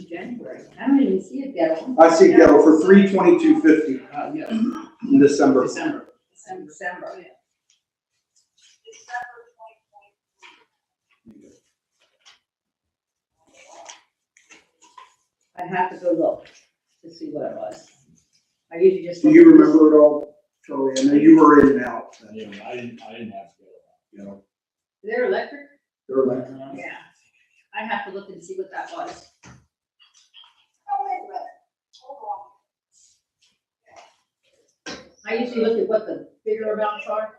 January. I don't even see a ghetto. I see Gal for $322.50 Yeah. in December. December. December. December 2023. I have to go look to see what it was. I usually just. Do you remember it all, Charlie? I know you were in and out. Yeah, I didn't have to go. You know, They're electric? they're like, Yeah. I have to look and see what that was. Oh, wait a minute. Hold on. I usually look at what the bigger amounts are.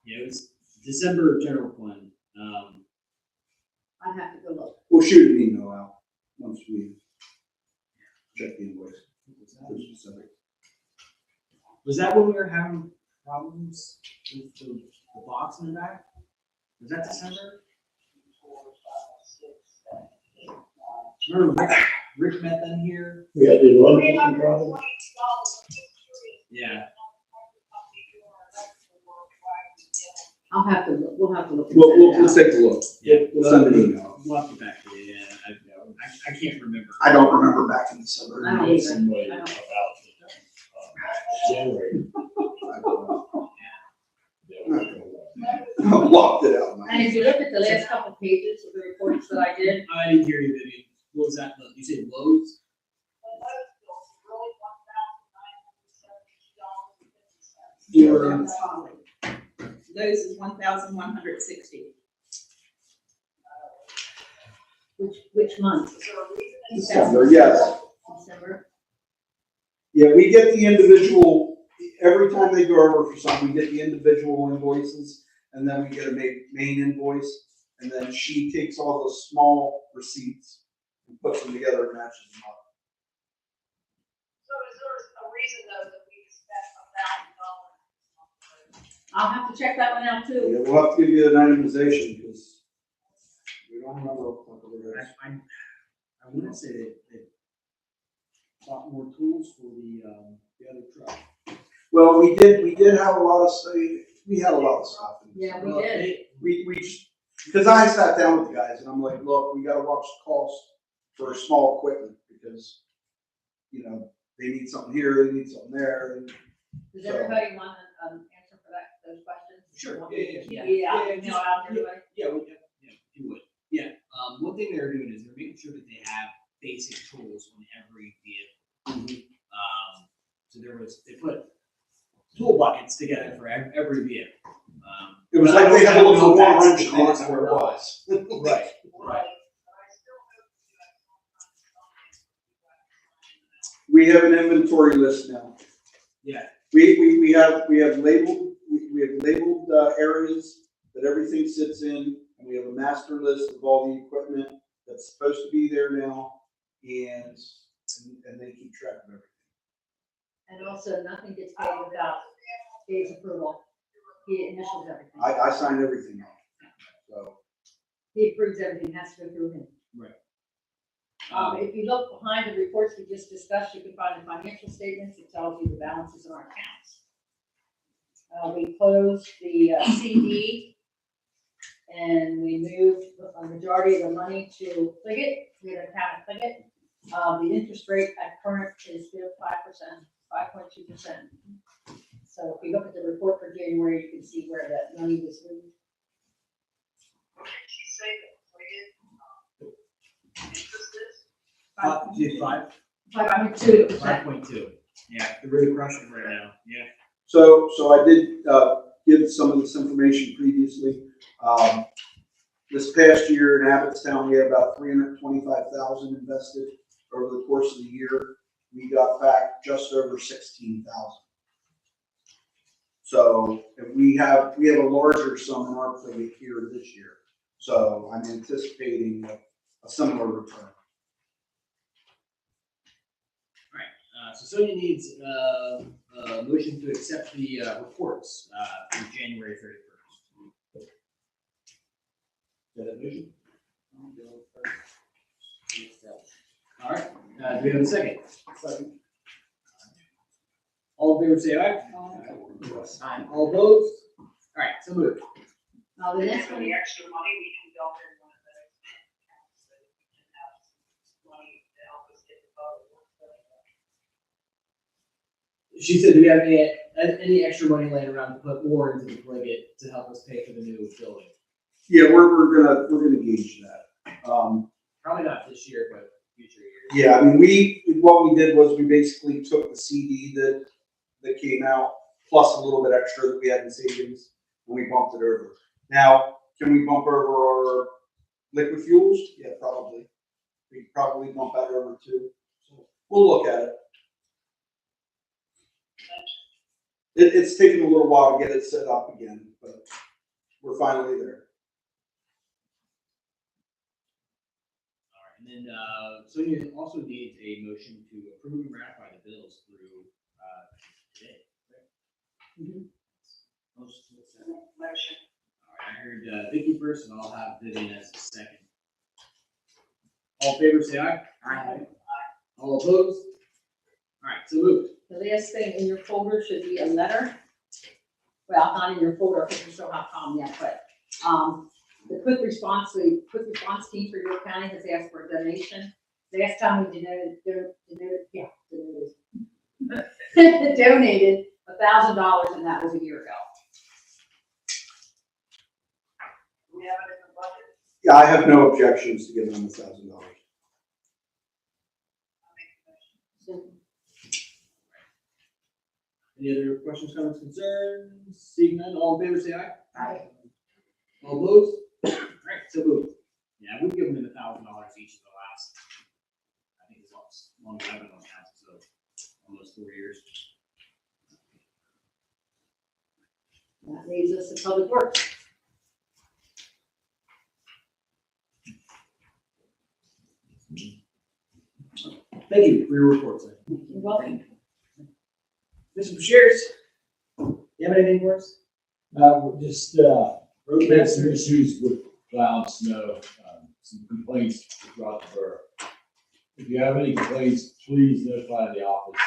Yeah, it was December general fund. I have to go look. we'll shoot an email out once we check the invoice. For specific. Was that when we were having problems with the box in the back? Was that December? Remember Rick met them here? We had the electrical problem. Yeah. I'll have to look, we'll have to look. and We'll, send it we'll out. take a look. Yeah. We'll send an email. We'll have to get back to you, yeah. I can't remember. I don't remember back in December. I don't either. Somebody I don't- about January. I blocked it out. And if you look at the last couple of pages of the reports that I did, I didn't hear you, Vivian. What was that? You said Lowe's? Those is $1,160. which month? December, yes. December. Yeah, we get the individual, every time they go over for something, we get the individual invoices, and then we get a main invoice, and then she takes all the small receipts and puts them together and matches them up. So is there a reason though that we spent $1,000? I'll have to check that one out too. Yeah, we'll have to give you an itemization, because we don't remember what the rest. I want to say they bought more tools for the other truck. Well, we did have a lot of, we had a lot of stuff. Yeah, we did. We just, because I sat down with the guys and I'm like, look, we gotta watch the cost for small equipment, because, you know, they need something here, they need something there, and Does everybody want an answer for those questions? Sure. Want Yeah, me to- Yeah, email out to everybody. Yeah, if you would. Yeah. One thing they're doing is they're making sure that they have basic tools on every vehicle. So they put tool buckets together for every vehicle. it was like they had a little orange car where it was. Right. We have an inventory list now. Yeah. We have labeled areas that everything sits in, and we have a master list of all the equipment that's supposed to be there now. and they keep track of everything. And also, nothing gets paid without Dave's approval. He initials everything. I signed everything off, so. He approves everything, has to go through him. Right. If you look behind the reports we just discussed, you can find the financial statements. It tells you the balances in our accounts. We closed the CD and we moved a majority of the money to Pliget. We had an account at Pliget. The interest rate at current is still 5%, 5.2%. So if you look at the report for January, you can see where that money was moved. What did she say that interest is? 5.2%. 5.2. Yeah, they're really crushing right now. Yeah. So I did give some of this information previously. This past year in Abbottstown, we had about $325,000 invested over the course of the year. We got back just over $16,000. So if we have a larger sum in our plate here this year. So I'm anticipating a similar return. So Sonia needs a motion to accept the reports through January 31st. Is that a motion? All right. Do we have a second? Second. All in favor, say aye. Aye. All opposed? All right, so moved. The next one. The extra money, we can dump in one of those accounts so that we can have money to help us get the vote. She said, do we have any extra money laying around to put more into the Pliget to help us pay for the new building? Yeah, we're gonna gauge that. Probably not this year, but future years. Yeah, I mean, what we did was we basically took the CD that came out plus a little bit extra that we had in savings, and we bumped it over. Now, can we bump over our liquid fuels? Yeah, probably. We could probably bump that over too. So we'll look at it. It's taken a little while to get it set up again, but we're finally there. And then Sonia also needs a motion to approve and ratify the bills through today. Right? Motion. All right, I heard Vicky first, and I'll have Vivian as a second. All in favor, say aye. Aye. All opposed? All right, so moved. The last thing in your folder should be a letter. Well, not in your folder because you still have Tom yet, but the quick response team for your county has asked for a donation. Last time we donated $1,000, and that was a year ago. We have it in the budget. Yeah, I have no objections to giving them $1,000. Any other questions, comments, concerns? Seeing none, all in favor, say aye. Aye. All opposed? All right, so moved. Yeah, we've given them $1,000 each of the last, I think it's long as I've been on council, so almost 4 years. That leaves us to Public Works. Thank you for your report, sir. You're welcome. Mr. Bashir, you have anything for us? Just, we had some issues with plowing snow, some complaints throughout the borough. If you have any complaints, please notify the office.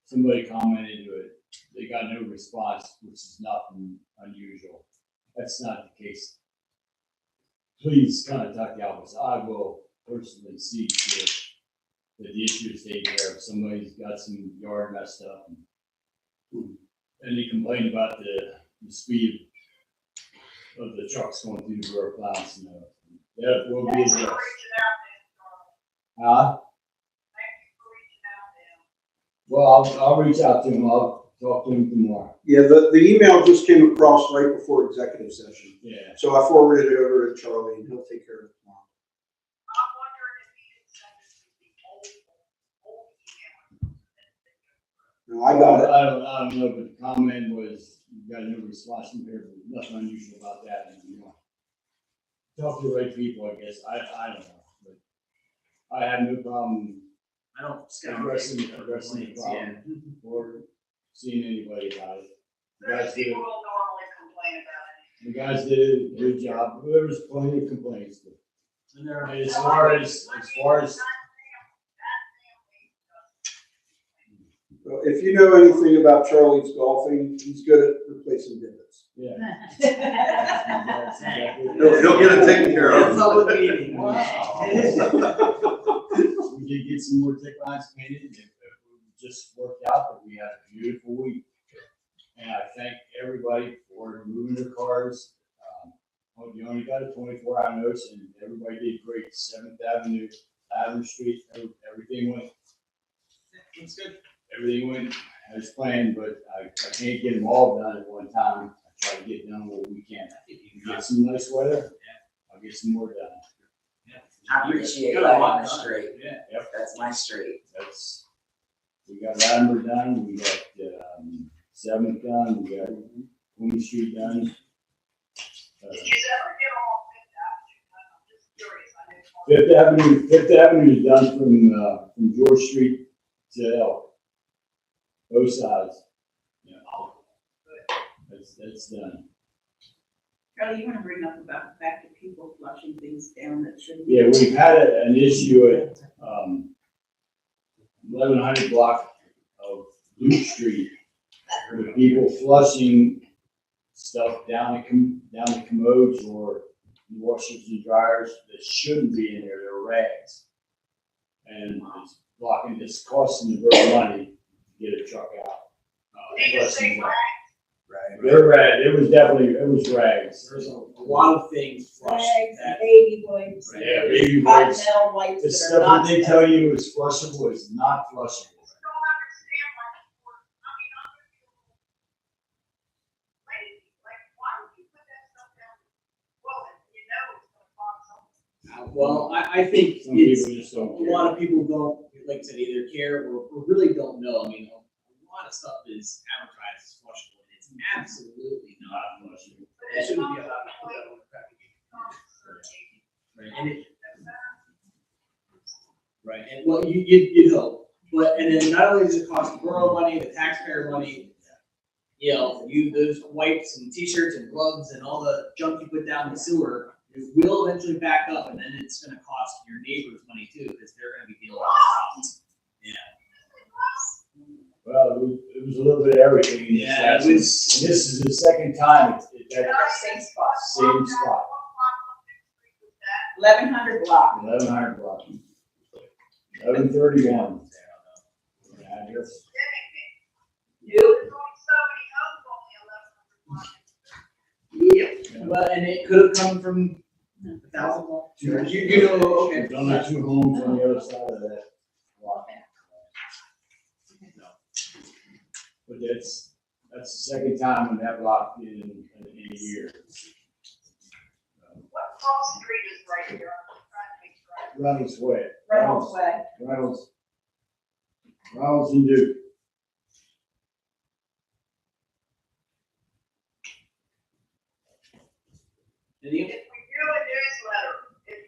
Somebody commented to it, they got no response, which is nothing unusual. That's not the case. Please contact the office. I will personally see that the issue is taken care of. Somebody's got some yard messed up. And they complained about the speed of the trucks going through the borough plowing snow. That will be addressed. Well, I'll reach out to him. I'll talk to him tomorrow. Yeah, the email just came across right before executive session. Yeah. So I forwarded it over to Charlie, and he'll take care of it tomorrow. I'm wondering if he can send us the old email. No, I got it. I don't know, but the comment was, you got no response from here, but nothing unusual about that. And, you know, talk to the right people, I guess. I don't know. But I have no problem I don't scout. addressing the problem or seeing anybody about it. You guys Most did, people will normally complain about it. you guys did a good job. There was plenty of complaints. And there are, And as far as, Well, if you know anything about Charlie's golfing, he's good at replacing divots. yeah. He'll get it taken care a of. public meeting. We did get some more tick lines painted, and it just worked out that we had a beautiful week. And I thank everybody for moving their cars. You only got a 24-hour notice, and everybody did great. 7th Avenue, Avenue Street, everything went. Looks good. Everything went as planned, but I can't get them all done at one time. I try to get done what we can. If you can get some nice weather, I'll get some more done. I appreciate Good that luck. on the street. Yeah, yep. That's my street. We got Latimer done, we got 7th done, we got Queen Street done. Did you ever get all Fifth Avenue done? I'm just curious. I know. Fifth Avenue is done from George Street to Elk. Both sides. Yeah. That's done. Charlie, you want to bring up about the fact that people flushing things down that shouldn't? Yeah, we've had an issue at 1100 block of Luke Street with people flushing stuff down the commodes or washers and dryers that shouldn't be in there. They're rags, and it's blocking. It's costing the borough money to get a truck out. Did you say flushing rags? Right. They're rags. It was rags. There's a lot of things flushed Rags, that. baby wipes. Yeah, baby Cotton wipes. metal wipes The that are stuff not. that they tell you is flushable is not flushable. Don't understand why people, I mean, I'm gonna be a little lazy, like, why would you put that stuff down? Well, you know it's gonna cost something. Well, I think Some it's, people just don't a care. lot of people don't, like I said, either care or really don't know. I mean, a lot of stuff is advertised as flushable, and it's absolutely not flushable. It shouldn't be allowed to put that on the packaging. Right, and it, right, and well, you know, but, and then not only does it cost the borough money, the taxpayer money, you know, those wipes and t-shirts and gloves and all the junk you put down the sewer, it will eventually back up, and then it's gonna cost your neighbors money too, because they're gonna be dealing with problems. Yeah. Well, it was a little bit of everything. in this Yeah, it section. was- And this is the second time it's that Same spot. same spot. 1100 block. 1100 block. 1131. Yeah, I guess. There's only so many homes on the 1100 block. Yeah, well, and it could have come from 1,000 blocks. You know, okay. There's only 2 homes on the other side of that block. But that's the second time when that block in a year. What cross street is right here? I'm trying to make sure. Reynolds Way. Reynolds Way. Reynolds and Duke. And you- If we do a newsletter,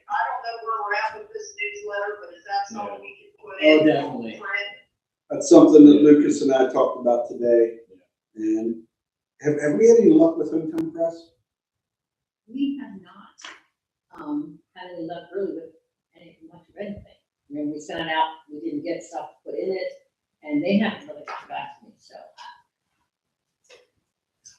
I don't know where we're at with this newsletter, but is that something we can put in? Oh, definitely. Print? That's something that Lucas and I talked about today. And have we had any luck with Hometown Press? We have not, had any luck really with much of anything. When we sent it out, we didn't get stuff put in it, and they haven't really got back to me, so.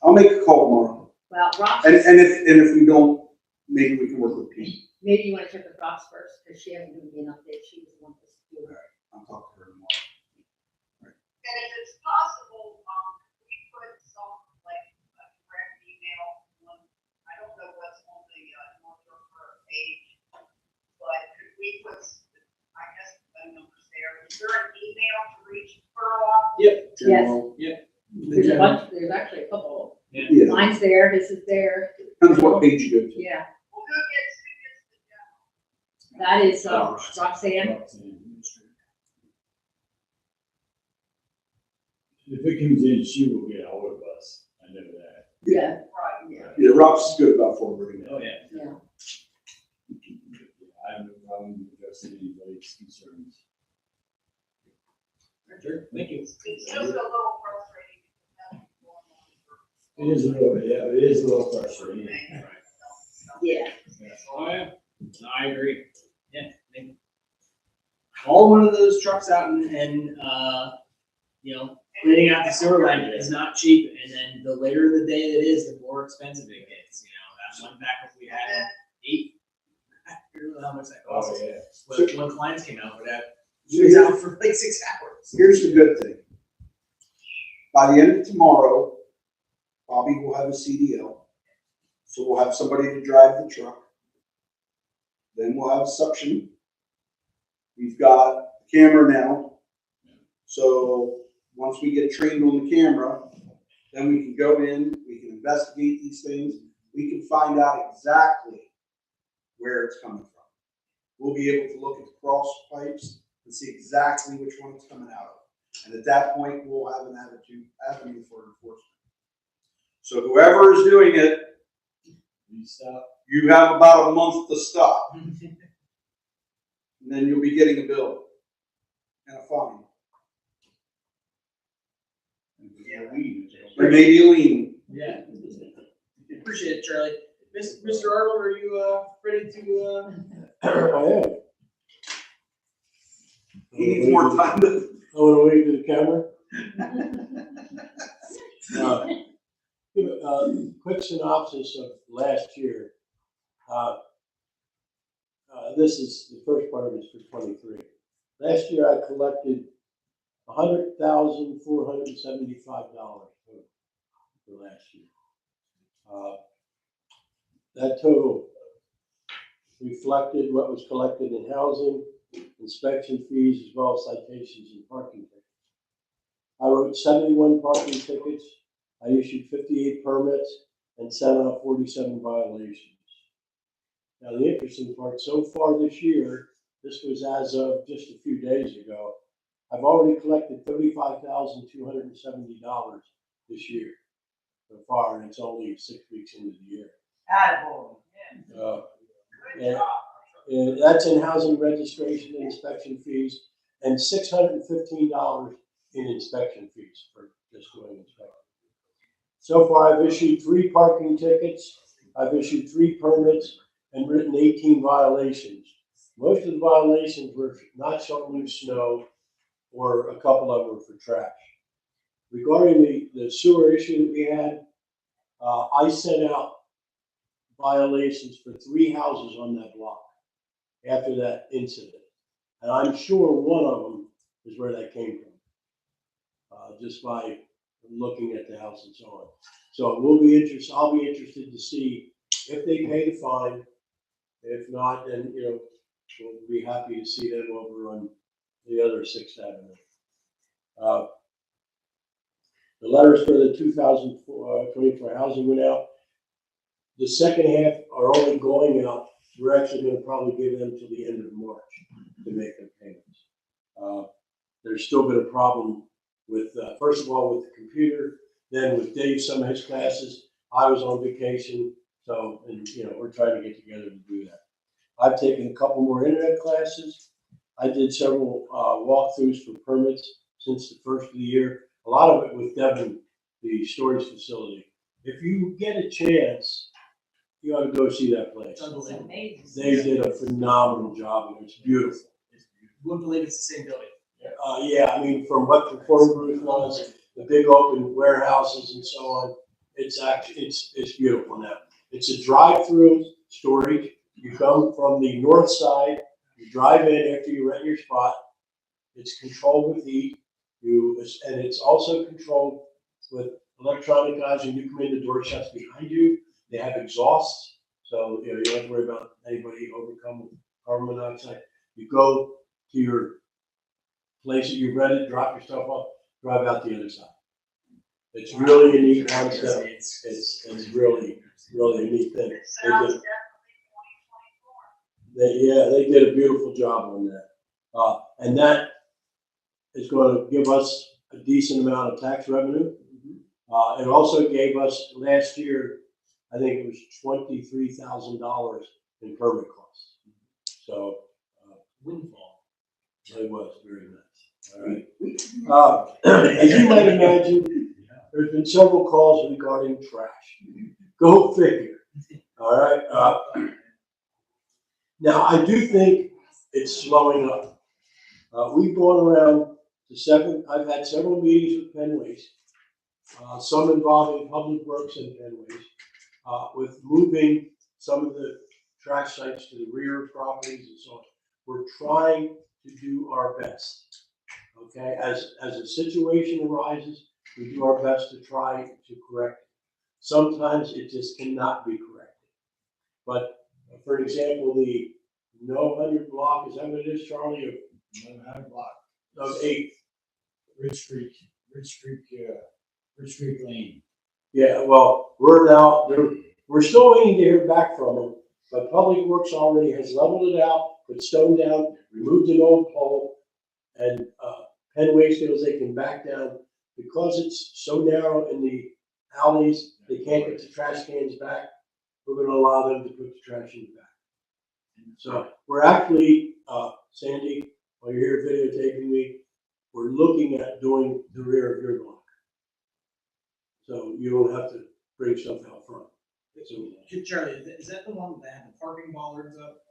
I'll make a call tomorrow. Well, Ross, And if we don't, maybe we can work with Pete. maybe you wanna check with Ross first, because she hasn't given me an update, she was the one that's doing it. I'll talk to her tomorrow. And if it's possible, we put some, like, a direct email on, I don't know what's on the, Northrop page, but could we put, I guess, the phone numbers there? Is there an email to reach Borough office? Yep. General. Yep. There's a bunch, there's actually a couple. Yeah, Mine's there, his is there. depends what page you go to. Yeah, Well, who gets the general? that is, Roxanne. If it comes in, she will get a hold of us. I know that. Yeah. Right. Yeah. Yeah, Rox is good about forwarding it. Oh, yeah. Yeah. I have no problem addressing anybody. those concerns. Sure, thank you. It's just a little frustrating. It is a little, yeah, it is a little frustrating. Yeah. Oh, yeah. No, I agree. Yeah. All one of those trucks out and cleaning out the sewer line is not cheap. And then the later the day it is, the more expensive it gets. That one back if we had 8, I don't know how much that cost. Oh, yeah. But when clients came out, he was out for like 6 hours. Here's the good thing. By the end of tomorrow, Bobby will have a CDL. So we'll have somebody to drive the truck. Then we'll have a suction. We've got a camera now. So once we get trained on the camera, then we can go in, we can investigate these things. We can find out exactly where it's coming from. We'll be able to look at the cross pipes and see exactly which one it's coming out of. And at that point, we'll have an avenue for enforcement. So whoever is doing it, you have about a month to stop. And then you'll be getting a bill and a fine. There may be a lien. Yeah. Appreciate it, Charlie. Mr. Arnold, are you ready to? I am. He needs more time to. I want to wave to the camera. Quick synopsis of last year. This is the first part of it for 23. Last year I collected $100,475 for last year. That total reflected what was collected in housing, inspection fees, as well as citations and parking tickets. I wrote 71 parking tickets. I issued 58 permits and sent out 47 violations. Now, the interesting part, so far this year, this was as of just a few days ago, I've already collected $35,270 this year so far, and it's only 6 weeks into the year. Attaboy. And that's in housing registration and inspection fees, and $615 in inspection fees for just doing inspection. So far, I've issued 3 parking tickets, I've issued 3 permits, and written 18 violations. Most of the violations were not showing loose snow, or a couple of them were for trash. Regarding the sewer issue that we had, I sent out violations for 3 houses on that block after that incident. And I'm sure one of them is where that came from, just by looking at the house and so on. So I'll be interested to see if they pay the fine. If not, then, we'll be happy to see them over on the other 6th Avenue. The letters for the 2024 housing went out. The second half are only going out. We're actually going to probably give them till the end of March to make their payments. There's still been a problem with, first of all, with the computer, then with Dave, some of his classes. I was on vacation, so, and we're trying to get together to do that. I've taken a couple more internet classes. I did several walkthroughs for permits since the first of the year. A lot of it with Devon, the storage facility. If you get a chance, you ought to go see that place. It's amazing. They did a phenomenal job, and it's beautiful. You wouldn't believe it's the same building. Yeah, I mean, from what the former roof was, the big open warehouses and so on, it's beautiful now. It's a drive-through storage. You come from the north side, you drive in after you rent your spot. It's controlled with heat. And it's also controlled with electronic guys. When you come in, the door shuts behind you. They have exhausts, so you don't have to worry about anybody overcome with carbon monoxide. You go to your place that you rented, drop your stuff off, drive out the other side. It's really a neat concept. It's really a neat thing. They did a beautiful job on that, and that is going to give us a decent amount of tax revenue. It also gave us last year, I think it was $23,000 in permit costs. So windfall. It was very nice. All right. As you might imagine, there's been several calls regarding trash. Go figure. All right. Now, I do think it's slowing up. We've gone around to I've had several meetings with Penn Waste, some involving Public Works and Penn Waste, with moving some of the trash sites to the rear properties and so on. We're trying to do our best. Okay, as a situation arises, we do our best to try to correct it. Sometimes it just cannot be corrected. But for example, the No 100 block, is that what it is, Charlie? No 100 block. Of 8. Ridge Creek Lane. Yeah, well, we're still waiting to hear back from them, but Public Works already has leveled it out, put stone down, removed an old pole, and Penn Waste feels they can back down because it's so narrow in the alleys, they can't get the trash cans back. We're going to allow them to put the trash in the back. So we're actually, Sandy, while you're here videotaping me, we're looking at doing the rear of your block. So you don't have to bring stuff out front. So, Charlie, is that the one that had the parking bollards up?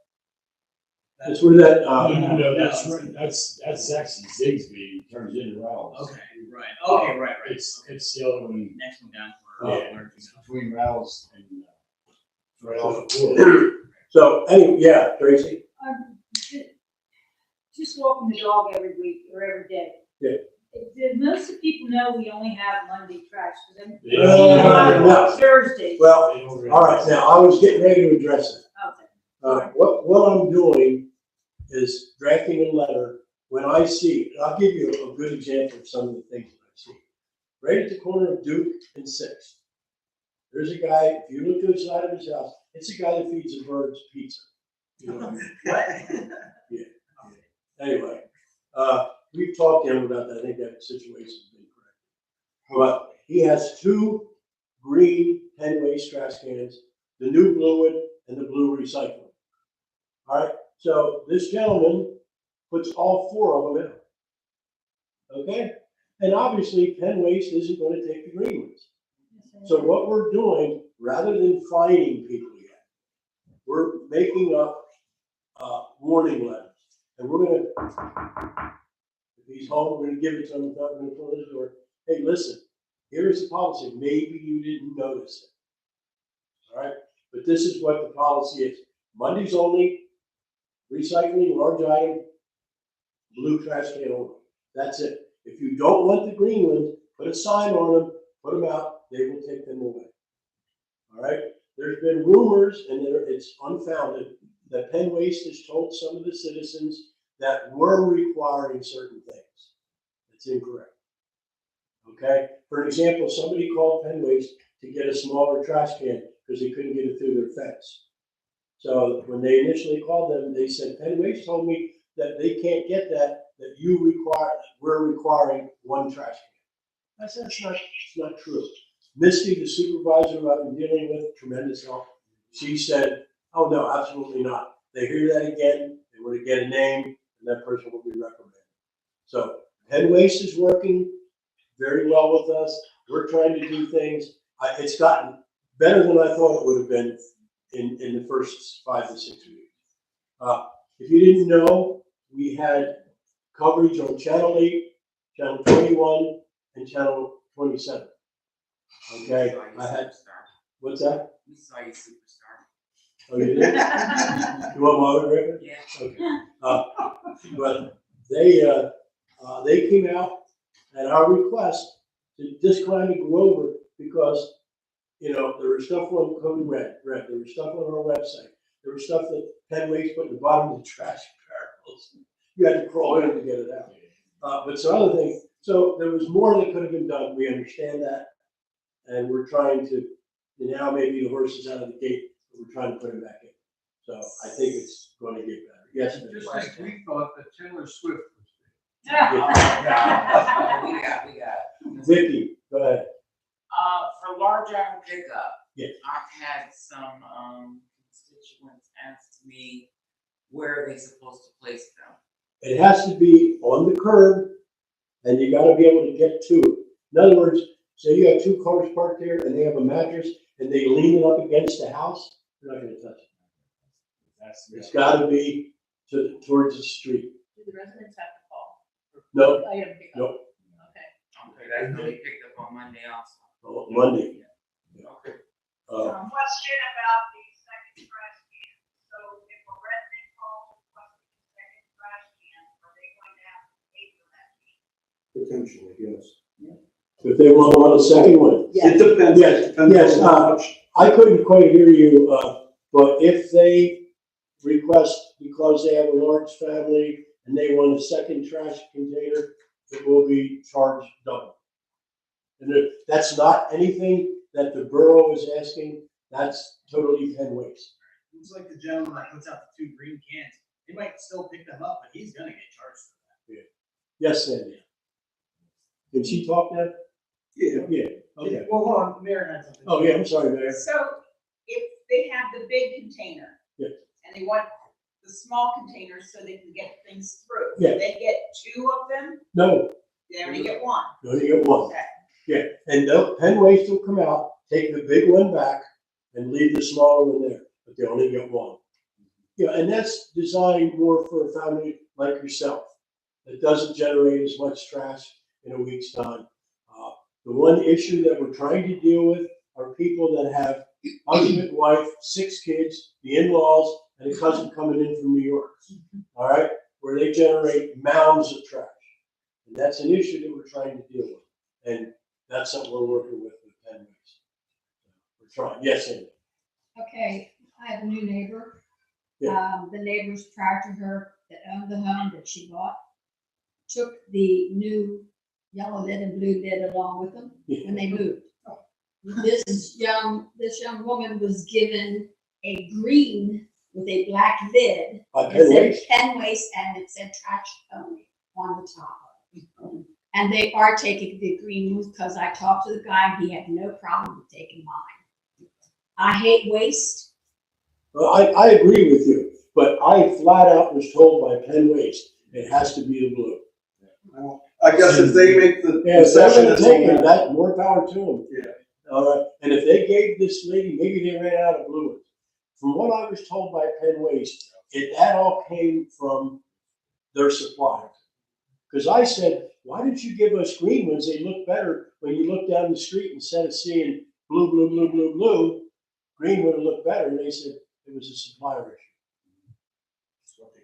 that's where that, No, that's right. That's actually Zigsby turns into Rowell's. Okay, right. Right. It's the other one. Next one down. It's between Rowell's and right off the floor. So anyway, yeah, Tracy. Just walking the dog every week or every day. Yeah. Did most of the people know we only have Monday trash? Because Yeah. Thursdays. Well, all right. Now I was getting ready to address it. Okay. What I'm doing is drafting a letter. When I see, I'll give you a good example of some of the things that I see. Right at the corner of Duke and 6th, there's a guy. If you look to the side of his house, it's a guy that feeds the birds pizza. You know? Yeah. Anyway, we've talked to him about that. I think that situation's been correct. But he has 2 green Penn Waste trash cans, the new blue one and the blue recycling. All right. So this gentleman puts all 4 of them in. Okay. And obviously Penn Waste isn't going to take the green ones. So what we're doing, rather than fining people yet, we're making up warning letters. And we're going to, if he's home, we're going to give it to him. We're going to close the door. Hey, listen, here's the policy. Maybe you didn't notice it. All right. But this is what the policy is. Mondays only, recycling, large item, blue trash can only. That's it. If you don't want the green ones, put a sign on them, put them out, they will take them away. All right? There's been rumors, and it's unfounded, that Penn Waste has told some of the citizens that we're requiring certain things. That's incorrect. Okay? For an example, somebody called Penn Waste to get a smaller trash can because they couldn't get it through their fence. So when they initially called them, they said, Penn Waste told me that they can't get that we're requiring 1 trash can. I said, it's not true. Misty, the supervisor who I've been dealing with, tremendous help. She said, oh no, absolutely not. They hear that again, they want to get a name, and that person will be reprimanded. So Penn Waste is working very well with us. We're trying to do things. It's gotten better than I thought it would have been in the first 5 to 6 weeks. If you didn't know, we had coverage on Channel 8, Channel 21, and Channel 27. Okay, I had, what's that? We saw you, superstar. Oh, you did? You want my autograph? Yeah. Okay. But they came out at our request to just kind of go over because, you know, there was stuff on Code Red, there was stuff on our website. There was stuff that Penn Waste put in the bottom of the trash barrels. You had to crawl in to get it out. But some other things. So there was more that could have been done. We understand that. And we're trying to, now maybe the horse is out of the gate, but we're trying to put him back in. So I think it's going to get better. Yes, Just like we thought that Taylor Swift was. We got. Vicky, go ahead. For large item pickup. Yes. I've had some constituents ask me where are they supposed to place them. It has to be on the curb, and you gotta be able to get to it. In other words, say you have two cars parked there and they have a mattress and they lean it up against the house, you're not gonna touch it. It's gotta be towards the street. Do the residents have to call? No, I haven't picked up. no, Okay. Okay, that's gonna be picked up on Monday also. Monday. Okay. Question about the second trash can. So if a resident calls requesting a second trash can, are they going to have to pay for that can? Potentially, yes. If they want a second one. It depends. Yes, Depends yes, on how much. I couldn't quite hear you, but if they request, because they have a large family and they want a second trash container, it will be charged double. And that's not anything that the borough is asking, that's totally Penn Waste. It's like the gentleman that puts out the 2 green cans. He might still pick them up, but he's gonna get charged for that. Yes, Sandy. Did she talk now? Yeah. Yeah, okay. Well, hold on, Mayor had something. Oh, yeah, I'm sorry, Mayor. So if they have the big container. Yeah. And they want the small containers so they can get things through. Yeah. They get 2 of them, No, they only get 1. you only get one. Okay. Yeah, and Penn Waste will come out, take the big one back, and leave the smaller one there, but they only get one. Yeah, and that's designed more for a family like yourself, that doesn't generate as much trash in a week's time. The one issue that we're trying to deal with are people that have husband, wife, 6 kids, the in-laws, and a cousin coming in from New York, all right? Where they generate mounds of trash. And that's an issue that we're trying to deal with. And that's something we're working with Penn Waste. We're trying, yes, Andy? Okay, I have a new neighbor. Yeah. The neighbors prior to her that owned the home that she bought took the new yellow lid and blue lid along with them when they moved. This young woman was given a green with a black lid. By It Penn said Waste? Penn Waste and it said trash only on the top of it. And they are taking the green ones because I talked to the guy, he had no problem with taking mine. I hate waste. Well, I agree with you, but I flat out was told by Penn Waste, it has to be the blue. Well, I guess if they make the Yeah, if they're concession, gonna it's take it, on that, more power to them. Yeah. All right, and if they gave this lady, maybe they ran out of blue ones. From what I was told by Penn Waste, that all came from their supplier. Because I said, why didn't you give us green ones? They look better when you look down the street instead of seeing blue, blue, blue, blue, blue. Green would have looked better. And they said it was a supplier issue. That's what they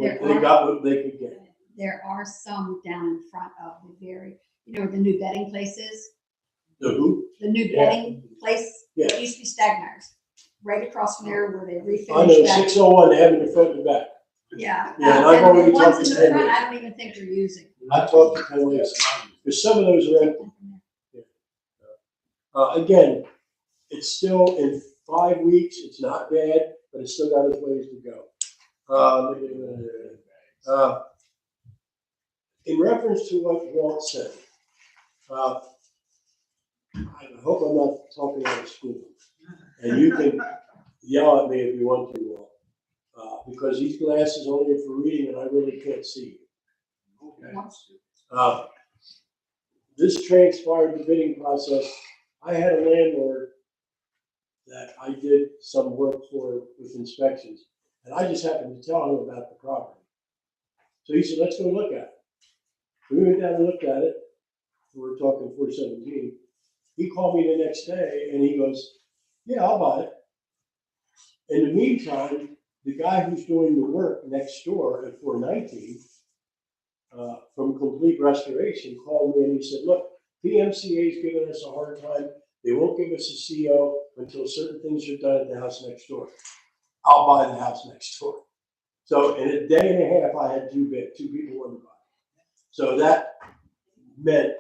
could get. They got what they could get. There are some down in front of the very, where the new bedding place is. The who? The new bedding place. Yeah. It used to be Stagners. Right across from there where they refinished I know, that. 601, they have it in the front and the back. Yeah. Yeah, and I've the already ones talked in to the Penn front, Waste. I don't even think they're using. I talked to Penn Waste, because some of those are empty. Yeah. Again, it's still in 5 weeks, it's not bad, but it's still got its ways to go. In reference to what Walt said, I hope I'm not talking out of school. And you can yell at me if you want to, Walt, because these glasses only are for reading and I really can't see you. Okay. This transpired the bidding process. I had a landlord that I did some work for with inspections, and I just happened to tell him about the property. So he said, let's go look at it. We went down and looked at it. We were talking 417. He called me the next day and he goes, yeah, I'll buy it. In the meantime, the guy who's doing the work next door at 419 from Complete Restoration called me and he said, look, PMCA's giving us a hard time. They won't give us a CO until certain things are done at the house next door. I'll buy the house next door. So in a day and a half, I had 2 people wanting to buy it. So that meant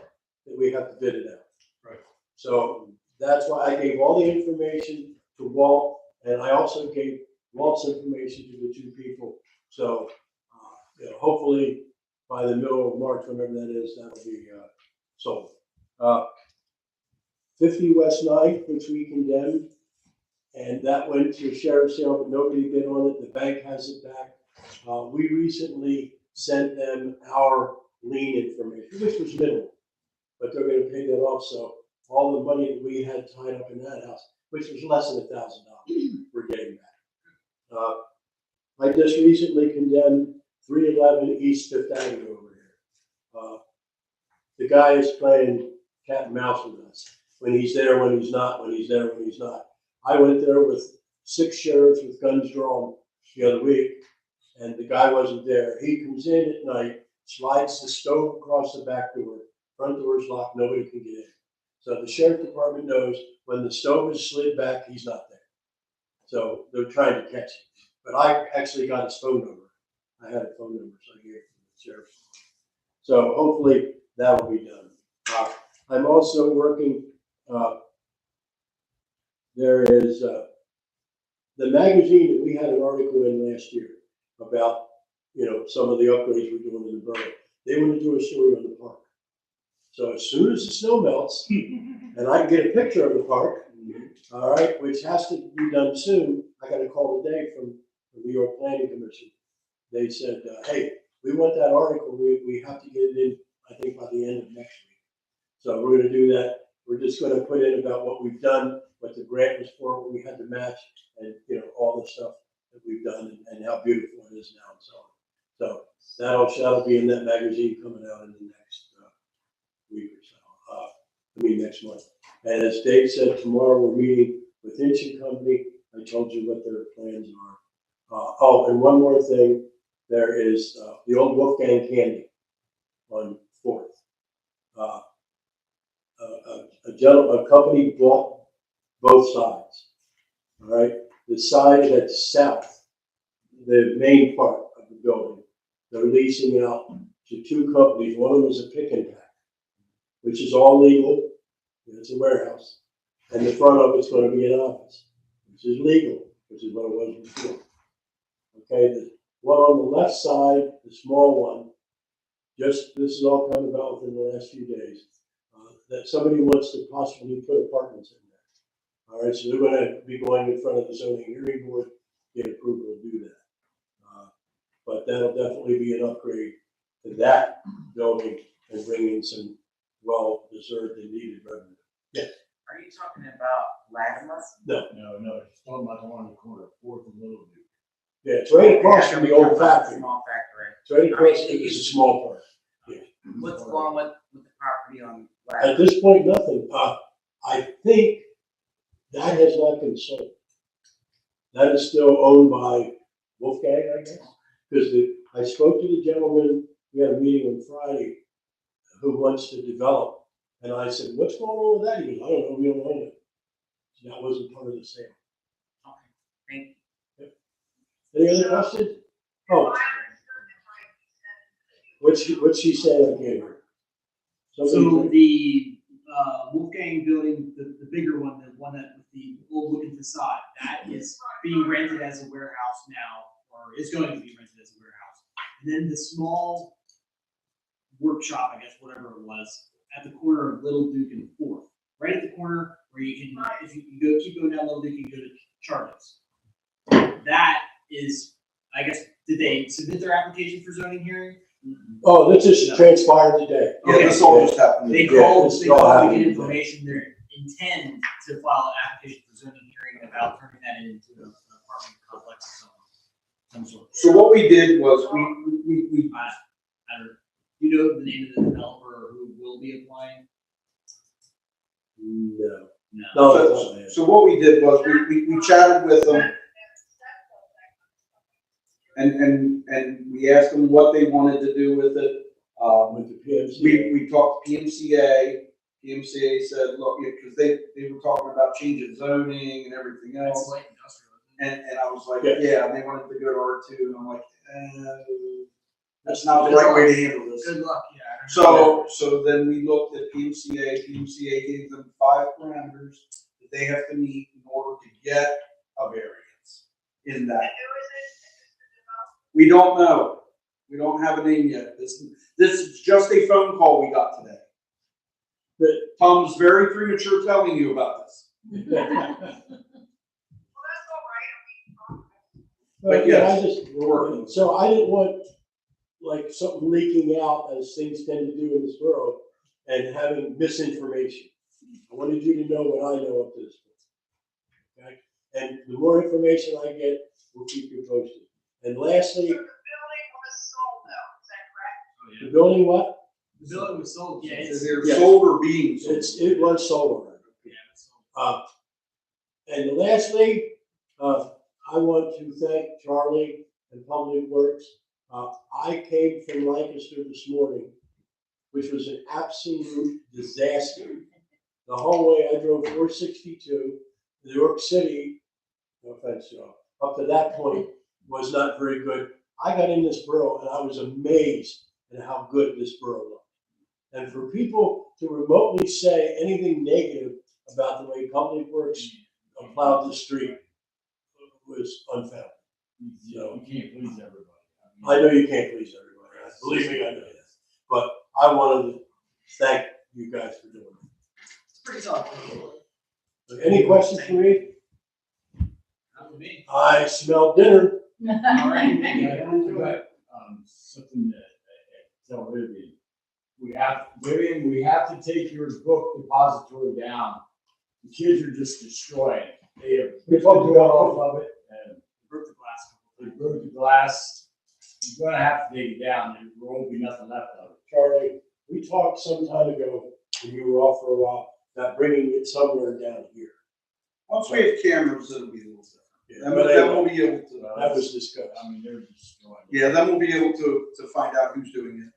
that we have to bid it out. Right. So that's why I gave all the information to Walt, and I also gave Walt's information to the 2 people. So hopefully by the middle of March, whenever that is, that'll be sold. 50 West 9th, which we condemned, and that went to a sheriff's sale, but nobody bid on it. The bank has it back. We recently sent them our lien information, which was minimal. But they're gonna pay that off, so all the money that we had tied up in that house, which was less than $1,000, we're getting back. I just recently condemned 311 East Fifth Avenue over here. The guy is playing cat and mouse with us. When he's there, when he's not, when he's there, when he's not. I went there with 6 sheriffs with guns drawn the other week, and the guy wasn't there. He comes in at night, slides the stove across the back door, front door is locked, nobody can get in. So the sheriff department knows when the stove is slid back, he's not there. So they're trying to catch him. But I actually got his phone number. I had a phone number, so I gave it to the sheriff. So hopefully that will be done. I'm also working, there is the magazine that we had an article in last year about, some of the upgrades we're doing in the borough. They want to do a story on the park. So as soon as the snow melts and I can get a picture of the park, all right, which has to be done soon, I got a call today from the New York Planning Commission. They said, hey, we want that article. We have to get it in, I think, by the end of next week. So we're going to do that. We're just going to put in about what we've done, what the grant was for, what we had to match, and all the stuff that we've done and how beautiful it is now and so on. So that'll be in that magazine coming out in the next week or so. Next month. And as Dave said, tomorrow we're meeting with Inch & Company. I told you what their plans are. And one more thing. There is the old Wolfgang Candy on 4th. A company bought both sides. All right, the side that's south, the main part of the building, they're leasing out to 2 companies. One of them is a pick and pack, which is all legal. It's a warehouse, and the front of it's going to be an office, which is legal, which is what it was before. Okay, the one on the left side, the small one, this is all come about within the last few days, that somebody wants to possibly put apartments in there. All right, so they're going to be going in front of the zoning hearing board, get approval to do that. But that'll definitely be an upgrade to that building and bring in some well-deserved and needed revenue. Yes. Are you talking about Latimer? No. No, it's talking about the one on the corner of 4th and Little Duke. Yeah, it's right across from the old factory. Small factory. It's right across, it's a small part. Yeah. What's going with the property on Latimer? At this point, nothing. I think that has not been sold. That is still owned by Wolfgang, I guess. Because I spoke to the gentleman, we had a meeting on Friday, who wants to develop. And I said, what's going on with that? He goes, I don't know, we don't own it. So that wasn't part of the sale. Okay, thank you. Any other questions? Oh. What's she saying I gave her? So the Wolfgang building, the bigger one, the one that with the old looking facade, that is being rented as a warehouse now, or is going to be rented as a warehouse. And then the small workshop, I guess, whatever it was, at the corner of Little Duke and 4th, right at the corner where you can, if you keep going down Little Duke, you can go to Charlotte's. That is, I guess, did they submit their application for zoning hearing? Oh, this just transpired today. Yeah, this all just happened. They called to get information. They intend to file an application for zoning hearing about turning that into an apartment complex of some sort. So what we did was we I don't know. You know the name of the developer who will be applying? No. So what we did was we chatted with them and we asked them what they wanted to do with it. With the PMCA. We talked to PMCA. PMCA said, look, because they were talking about changing zoning and everything else. And I was like, yeah, they wanted to go to R2, and I'm like, that's not the right way to handle this. Good luck, yeah. So then we looked at PMCA. PMCA gave them 5 parameters that they have to meet in order to get a variance in that. We don't know. We don't have a name yet. This is just a phone call we got today. But Tom's very premature telling you about this. But yeah, we're working. So I didn't want, like something leaking out, as things tend to do in this borough, and having misinformation. I wanted you to know what I know up to this point. Okay? And the more information I get, we'll keep you posted. And lastly, The building was sold though, is that correct? the building what? The building was sold. Yeah, So it's, they're Yes. sold or being sold. It was solar. yeah, it's sold. And lastly, I want to thank Charlie and Public Works. I came from Lancaster this morning, which was an absolute disaster. The whole way I drove 462, New York City, no offense, Joe, up to that point was not very good. I got in this borough and I was amazed at how good this borough looked. And for people to remotely say anything negative about the way Public Works plowed the street was unfounded. You can't please everybody. I know you can't please everybody. Believe me, I know that. But I wanted to thank you guys for doing it. It's pretty solid. Any questions for me? Not for me. I smell dinner. All right, thank you. Something that I tell Vivian. Vivian, we have to take your book depository down. The kids are just destroying. They have ripped the door off of it and Broke the glass. they broke the glass. You're gonna have to take it down. There won't be nothing left of it. Charlie, we talked some time ago when you were off for a while about bringing it somewhere down here. Once we have cameras, it'll be a little different. Yeah, Then we'll be able to. That was discussed. I mean, they're destroying. Yeah, then we'll be able to find out who's doing it.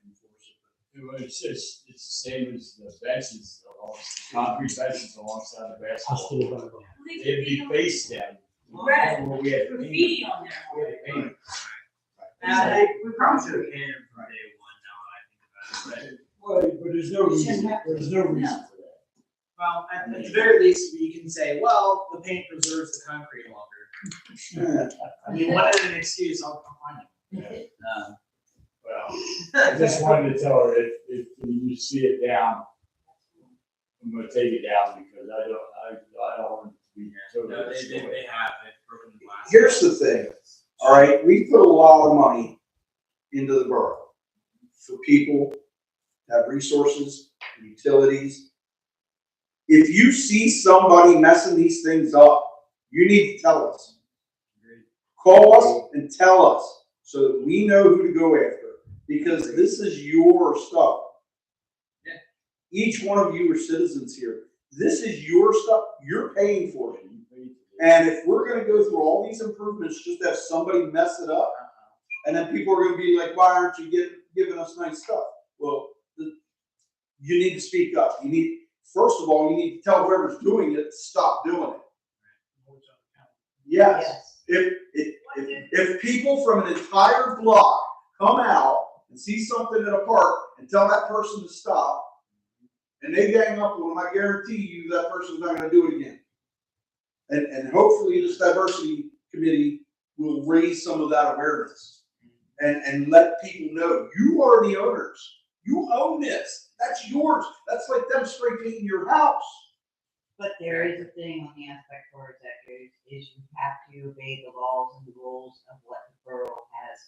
It's the same as the benches, concrete benches alongside the basketball. They'd be face down. Right. Where we had to paint Graffiti on there. We had to paint We probably should have canned from day one, now that I think about it. Well, but there's no reason, there's no reason for that. Well, at the very least, you can say, well, the paint preserves the concrete longer. I mean, what is an excuse? I'll find it. Well, I just wanted to tell her if you see it down, I'm gonna take it down because I don't want it to be totally No, destroyed. they have, they've broken the glass. Here's the thing, all right, we put a lot of money into the borough for people to have resources, utilities. If you see somebody messing these things up, you need to tell us. Call us and tell us so that we know who to go after, because this is your stuff. Yeah. Each one of you are citizens here. This is your stuff. You're paying for it. And if we're going to go through all these improvements just to have somebody mess it up, and then people are going to be like, why aren't you giving us nice stuff? Well, you need to speak up. First of all, you need to tell whoever's doing it to stop doing it. Yes. If people from an entire block come out and see something in a park and tell that person to stop, and they gang up on them, I guarantee you that person's not going to do it again. And hopefully this diversity committee will raise some of that awareness and let people know you are the owners. You own this. That's yours. That's like them spray painting your house. But there is a thing on the aspect for executives is you have to obey the laws and the rules of what the borough has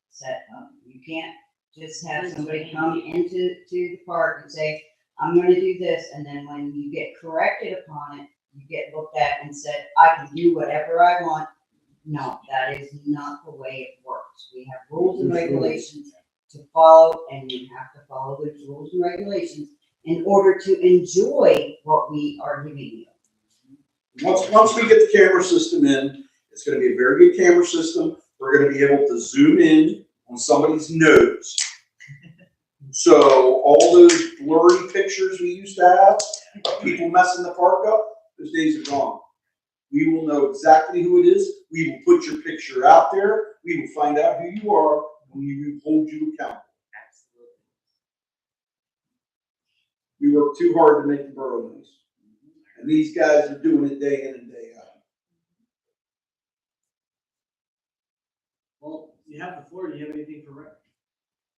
set up. You can't just have somebody come into the park and say, I'm going to do this, and then when you get corrected upon it, you get looked at and said, I can do whatever I want. No, that is not the way it works. We have rules and regulations to follow, and you have to follow those rules and regulations in order to enjoy what we are giving you. Once we get the camera system in, it's going to be a very good camera system. We're going to be able to zoom in on somebody's nose. So all those blurry pictures we used to have of people messing the park up, those days are gone. We will know exactly who it is. We will put your picture out there. We will find out who you are, and we will hold you accountable. We work too hard to make the borough nice. And these guys are doing it day in and day out. Well, you have the floor. Do you have anything for Rick?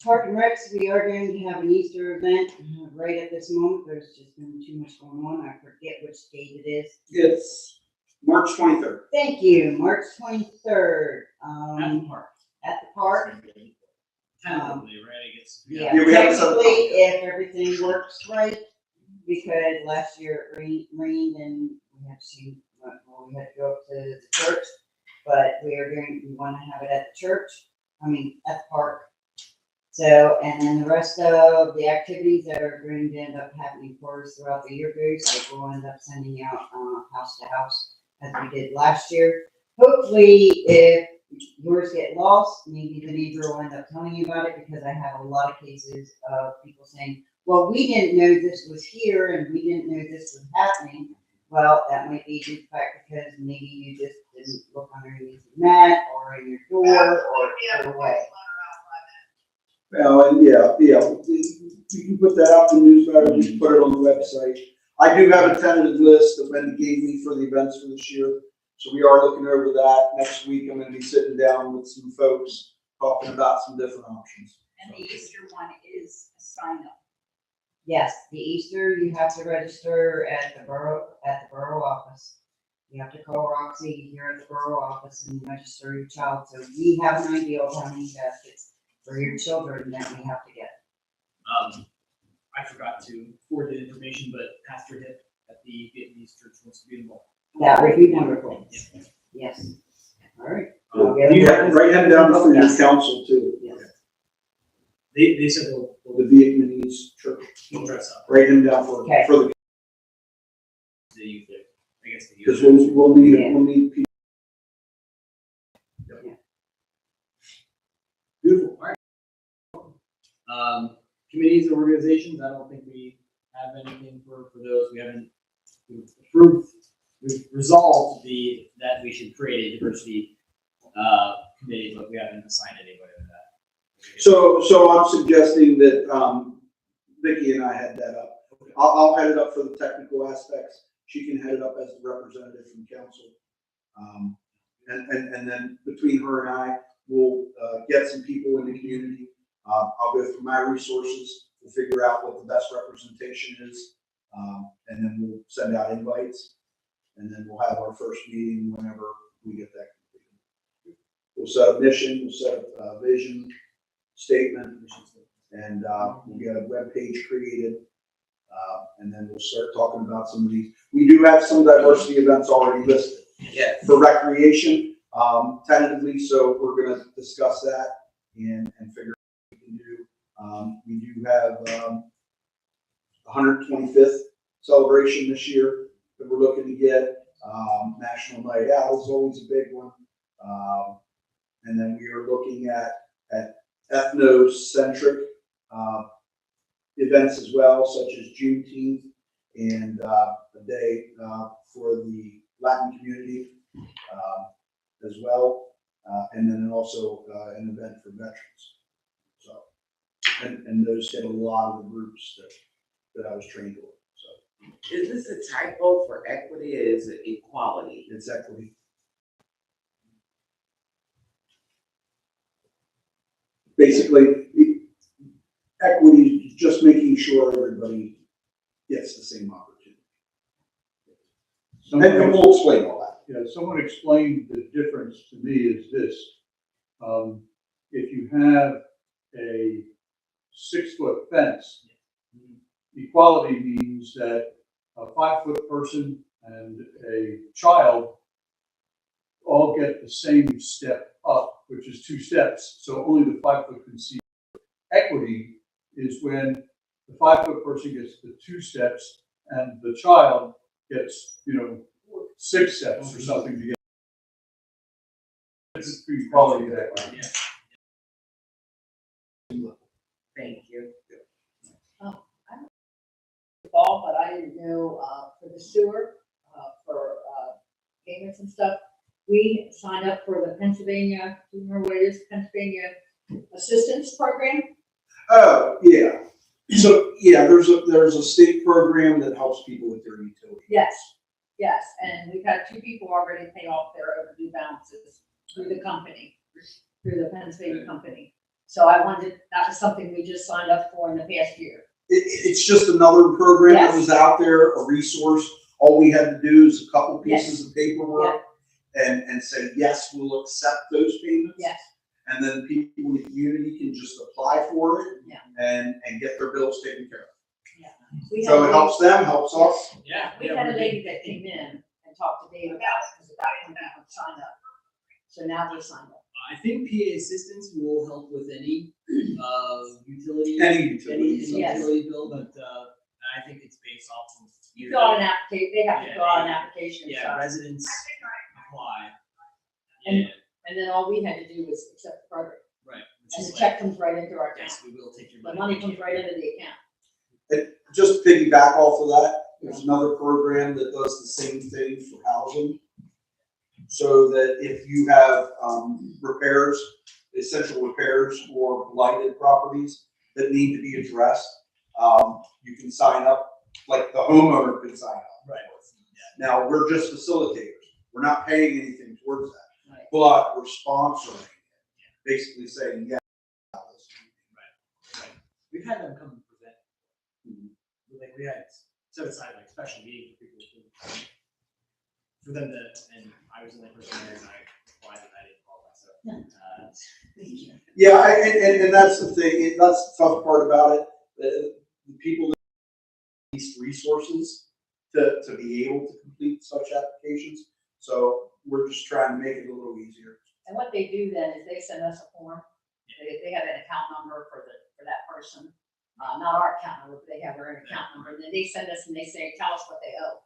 Park and Recs, we are going to have an Easter event right at this moment. There's just been too much going on. I forget which date it is. It's March 23rd. Thank you, March 23rd. At the park. At the park. Tentatively, right, I guess. Yeah, Yeah, we have some- technically, if everything works right, because last year it rained and we had to, well, we had to go up to the church. But we want to have it at the church, at the park. So, and then the rest of the activities that are going to end up happening for us throughout the year, like we'll end up sending out, house to house as we did last year. Hopefully, if yours get lost, maybe the neighbor will end up telling you about it, because I have a lot of cases of people saying, well, we didn't know this was here and we didn't know this was happening. Well, that might be in fact because maybe you just didn't look underneath the mat or in your door or away. Well, and yeah, we can put that out in the newsletter, we can put it on the website. I do have a tentative list that Wendy gave me for the events for this year, so we are looking over that. Next week, I'm gonna be sitting down with some folks, talking about some different options. And the Easter one is a sign up. Yes, the Easter, you have to register at the borough office. You have to call Roxy here at the borough office and register your child, so we have an idea of how many baskets for your children that we have to get. I forgot to forward the information, but Pastor Hip at the Vietnamese church wants to be involved. That would be wonderful. Yes. All right. Write him down for your council too. Yes. They said they'll The Vietnamese church. dress up. Write him down for Okay. the, The youth, I guess the youth. because we'll need people. Beautiful, all right. Committees and organizations, I don't think we have anything for those. We've approved, we've resolved that we should create a diversity committee, but we haven't assigned anybody to that. So I'm suggesting that, Vicki and I head that up. I'll head it up for the technical aspects. She can head it up as the representative from council. And then between her and I, we'll get some people in the community. I'll go through my resources. We'll figure out what the best representation is. And then we'll send out invites. And then we'll have our first meeting whenever we get that completed. We'll set a mission, we'll set a vision statement, and we'll get a web page created. And then we'll start talking about some of these. We do have some diversity events already listed. Yes. For recreation, tentatively, so we're gonna discuss that and figure out what we can do. We do have 125th celebration this year that we're looking to get. National Night Out is always a big one. And then we are looking at ethnocentric events as well, such as Juneteenth and a day for the Latin community as well, and then also an event for veterans. So, and those hit a lot of the groups that I was trained with. So, Is this a typo for equity or is it equality? it's equity. Basically, equity is just making sure everybody gets the same opportunity. And we'll explain all that. Yeah, someone explained the difference to me is this. If you have a 6-foot fence, equality means that a 5-foot person and a child all get the same step up, which is 2 steps. So only the 5-foot can see. Equity is when the 5-foot person gets the 2 steps and the child gets, 6 steps or something to get. It's equality of equity. Thank you. Fall, but I didn't know, for the sewer, for payments and stuff, we signed up for the Pennsylvania, do you remember what it is, Pennsylvania Assistance Program? Oh, yeah. So, yeah, there's a state program that helps people with their utility. Yes, and we've had 2 people already pay off their overdue balances through the company, through the Pennsylvania company. So I wanted, that was something we just signed up for in the past year. It's just another program that was out there, a resource. All we had to do is a couple pieces of paperwork and say, yes, we'll accept those payments. Yes. and then people in the community can just apply for it Yeah. and get their bills taken care of. We So had it a helps them, helps us. Yeah. We had a lady that came in and talked to Dave about it, because at that point we would sign up. So now they signed up. I think PA assistance will help with any utility. Any utility. Yes. utility bill, but I think it's based off of. You fill out an application, they have to fill out an application and Yeah, sign. residents apply. And- Yeah, And then all we had to do was accept the program. right. Which And is the like, check comes right into our account. yes, we will take your The money. money comes right into the account. Just to piggyback off of that, there's another program that does the same thing for housing. So that if you have repairs, essential repairs or blighted properties that need to be addressed, you can sign up, like the homeowner can sign up. Right. Now, we're just facilitators. We're not paying anything towards that, Right. but we're sponsoring it, basically saying, yeah. Right. We've had them come and present. Like we had set aside like special meetings for people for them to, and I was the only person there and I applied and I didn't qualify, so. Yeah, and that's the thing, that's the tough part about it. The people that need these resources to be able to complete such applications. So we're just trying to make it a little easier. And what they do then is they send us a form. They have an account number for that person. Not our account number, but they have their own account number. And then they send us and they say, tell us what they owe.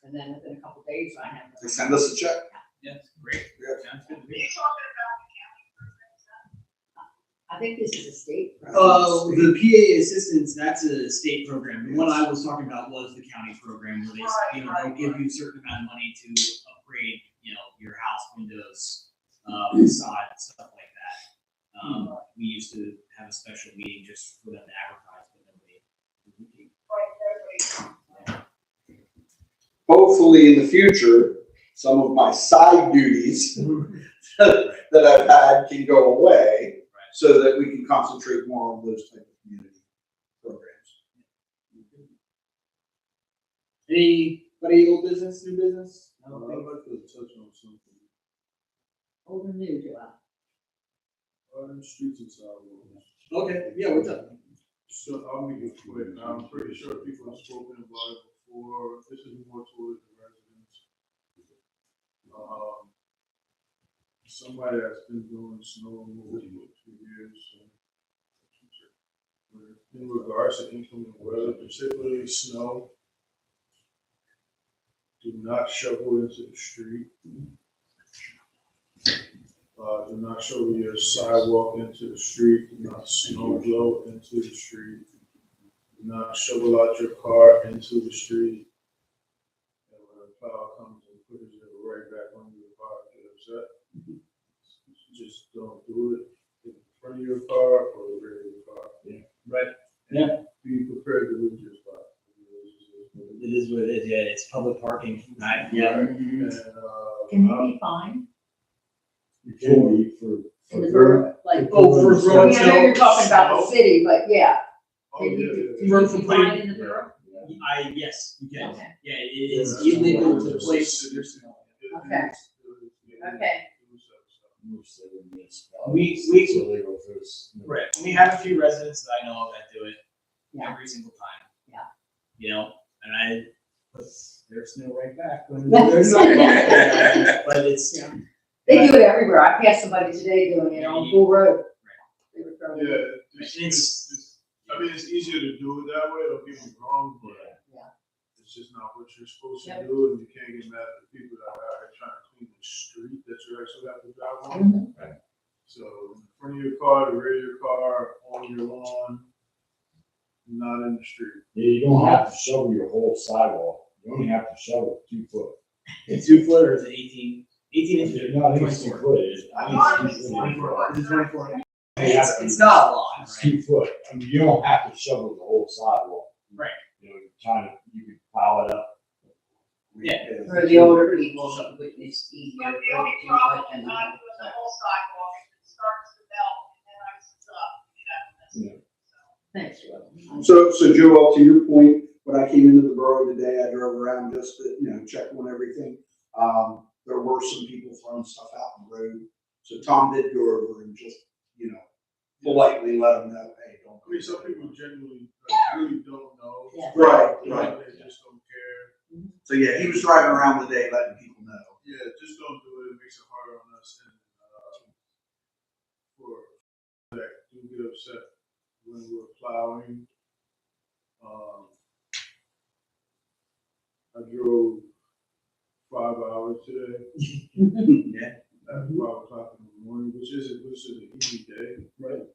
And then within a couple of days, I have. They send us a check. Yeah, great. Yeah. Sounds good to Are me. you talking about the county programs then? I think this is a state. The PA assistance, that's a state program. The one I was talking about was the county program where they, they'll give you a certain amount of money to upgrade, your house windows, facade, stuff like that. We used to have a special meeting just for them to advertise, but nobody. Hopefully in the future, some of my side duties that I've had can go away so that we can concentrate more on those type of community programs. Anybody old business, new business? I'd like to touch on something. Old and new, Joel. Streets and sidewalks. Okay, yeah, what's up? So I'll make it quick. I'm pretty sure people have spoken about it before. This is more towards the residents. Somebody that's been doing snow removal for 2 years. In regards to inclement weather, particularly snow, do not shovel into the street. Do not shovel your sidewalk into the street. Do not snow blow into the street. Do not shovel out your car into the street. And when a plow comes and pushes it right back on your car, get upset. Just don't do it in front of your car or the rear of your car. Yeah. Right. And be prepared to lose your spot. It is what it is. Yeah, it's public parking. Right. Yeah. And, Can they be fined? You can be for. In the borough, like, for I throwing mean, I know you're talking about the city, but yeah. Oh, Can yeah, you yeah. For be putting- fined in the borough? Yes, you can. Okay. Yeah, it is illegal to place your snow. Okay. Okay. It's illegal for us. Right. We have a few residents that I know of that do it Yeah. every single time. Yeah. And I put their snow right back when Yeah. there's no. But it's. Yeah. They do it everywhere. I passed somebody today doing it on Bull Road. They were throwing it. Yeah, I mean, it's easier to do it that way, don't get me wrong, but Yeah. it's just not what you're supposed to Yep. do, and you can't get mad at the people that are out here trying to clean the street that you actually have to drive on. Mhm. So, in front of your car, the rear of your car, on your lawn, not in the street. Yeah, you don't have to shovel your whole sidewalk. You only have to shovel 2 foot. It's 2 foot or is it 18? 18 inches. No, I think it's 2 foot. I think it's 2 foot. 24. Is it 24? Yeah. It's not a lot, It's right? 2 foot. I mean, you don't have to shovel the whole sidewalk. Right. You can pile it up. Yeah. For the older people, it's easier. But the for only them to problem do it is than- I'm doing the whole sidewalk, it starts to melt and then ices up, Thanks, Joel. So Joel, to your point, when I came into the borough today, I drove around just to, check on everything. There were some people throwing stuff out on the road. So Tom did go over and just, you know, politely let him know, hey, don't. I mean, some people genuinely really don't know. Yeah. Right, You know, right. They just don't care. So yeah, he was driving around the day letting people know. Yeah, just don't do it. It makes it harder on us. And for that, do get upset when we're plowing. I drove 5 hours today. Yeah. At 5 o'clock in the morning, which is an easy day. Right.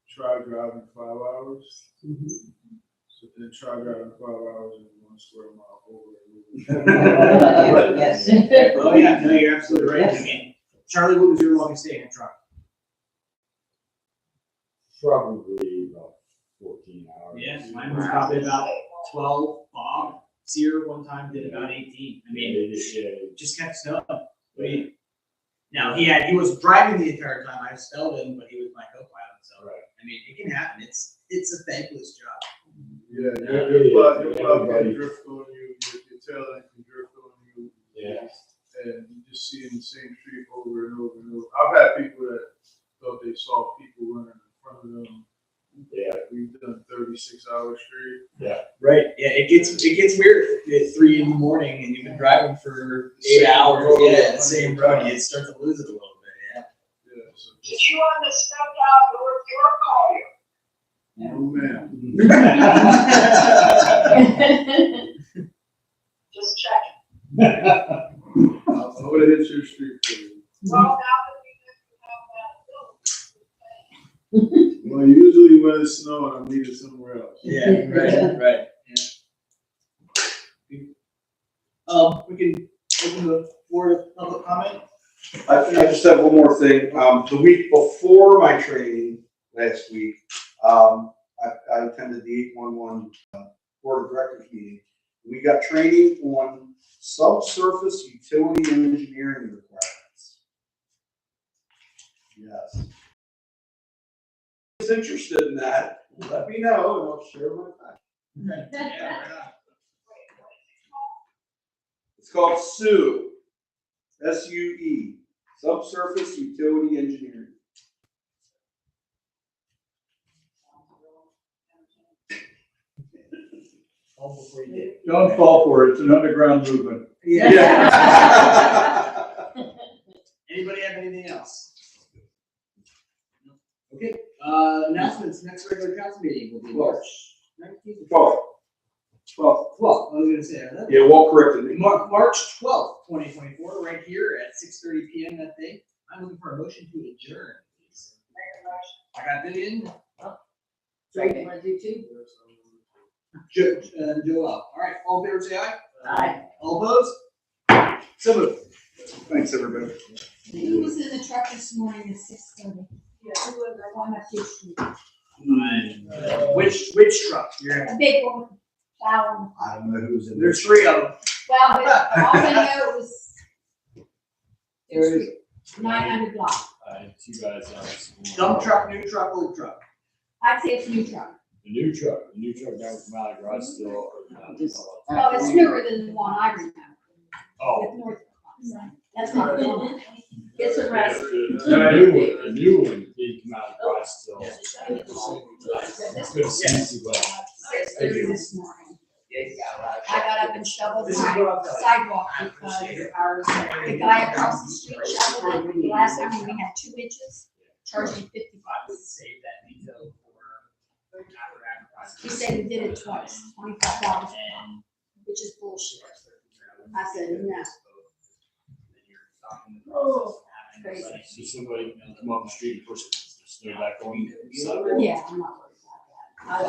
Try driving 5 hours. So then try driving 5 hours in 1 square mile over and over. Yes. Oh, yeah, no, you're absolutely right. I mean, Charlie, what was your longest day in a truck? Probably about 14 hours. Yeah, mine was probably about 12. Bob Sear one time did about 18. I mean, just kept snowing. Now he was driving the entire time. I spelled him, but he was my co-pilot. So I mean, it can happen. It's a thankless job. Yeah, your plow can drift on you, your tail end can drift on you. Yeah. And you just see in the same street over and over and over. I've had people that thought they saw people running in front of them. Yeah. We've done 36 hours straight. Yeah. Right. Yeah, it gets weird at 3 in the morning and you've been driving for 8 hours. Yeah, the same road. You start to lose it a little bit. Yeah. Yeah. So Did you want to step out or no man. just checking? I would have hit your street for you. Well, now that we have that bill. Well, usually when it's snowing, I'm needed somewhere else. Yeah, right. Yeah. We can open the floor to public comment. I just have one more thing. The week before my training last week, I attended the 811 Board of Directors meeting. We got training on subsurface utility engineering requirements. Yes. If you're interested in that, let me know and I'll share my facts. Yeah, It's called SUE. SUE. Subsurface utility engineering. before you did. Don't fall for it. It's an underground movement. Yeah. Anybody have anything else? Okay. Announcements. Next regular council meeting will be March 19th. 12th. 12th. 12th. I was gonna say that. Yeah, well corrected me. March 12th, 2024, right here at 6:30 p.m. that day. I'm looking for a motion to adjourn, please. I got Vivian. So you want to do two? Joel. All right. All in favor, say aye. Aye. All opposed? So moved. Thanks, everybody. Who was in the truck this morning at 6:30? Yeah, who was the one at 6:30? Which truck? You're A big one, plowing. I don't know who's in there. There's 3 of them. Well, but all I know it was. There was 900 blocks. You guys have Dump truck, new truck, old truck. I'd say it's a new truck. the new truck that was from out of garage still. Oh, it's newer than the one I remember. Oh. With North. That's not the one. It's a rest. The new one did come out of garage still. It's been easy, but 6:30 this morning. I got up and shoveled This is my what I'm telling you. sidewalk because the guy across the street shoveled it. The last time we had 2 inches, charged him $50. Save that detail for after advertising. He said he did it twice, $25, which is bullshit. I said, no. Oh, crazy. so somebody come up the street and push the snow back on. Yeah, I'm not worried about that.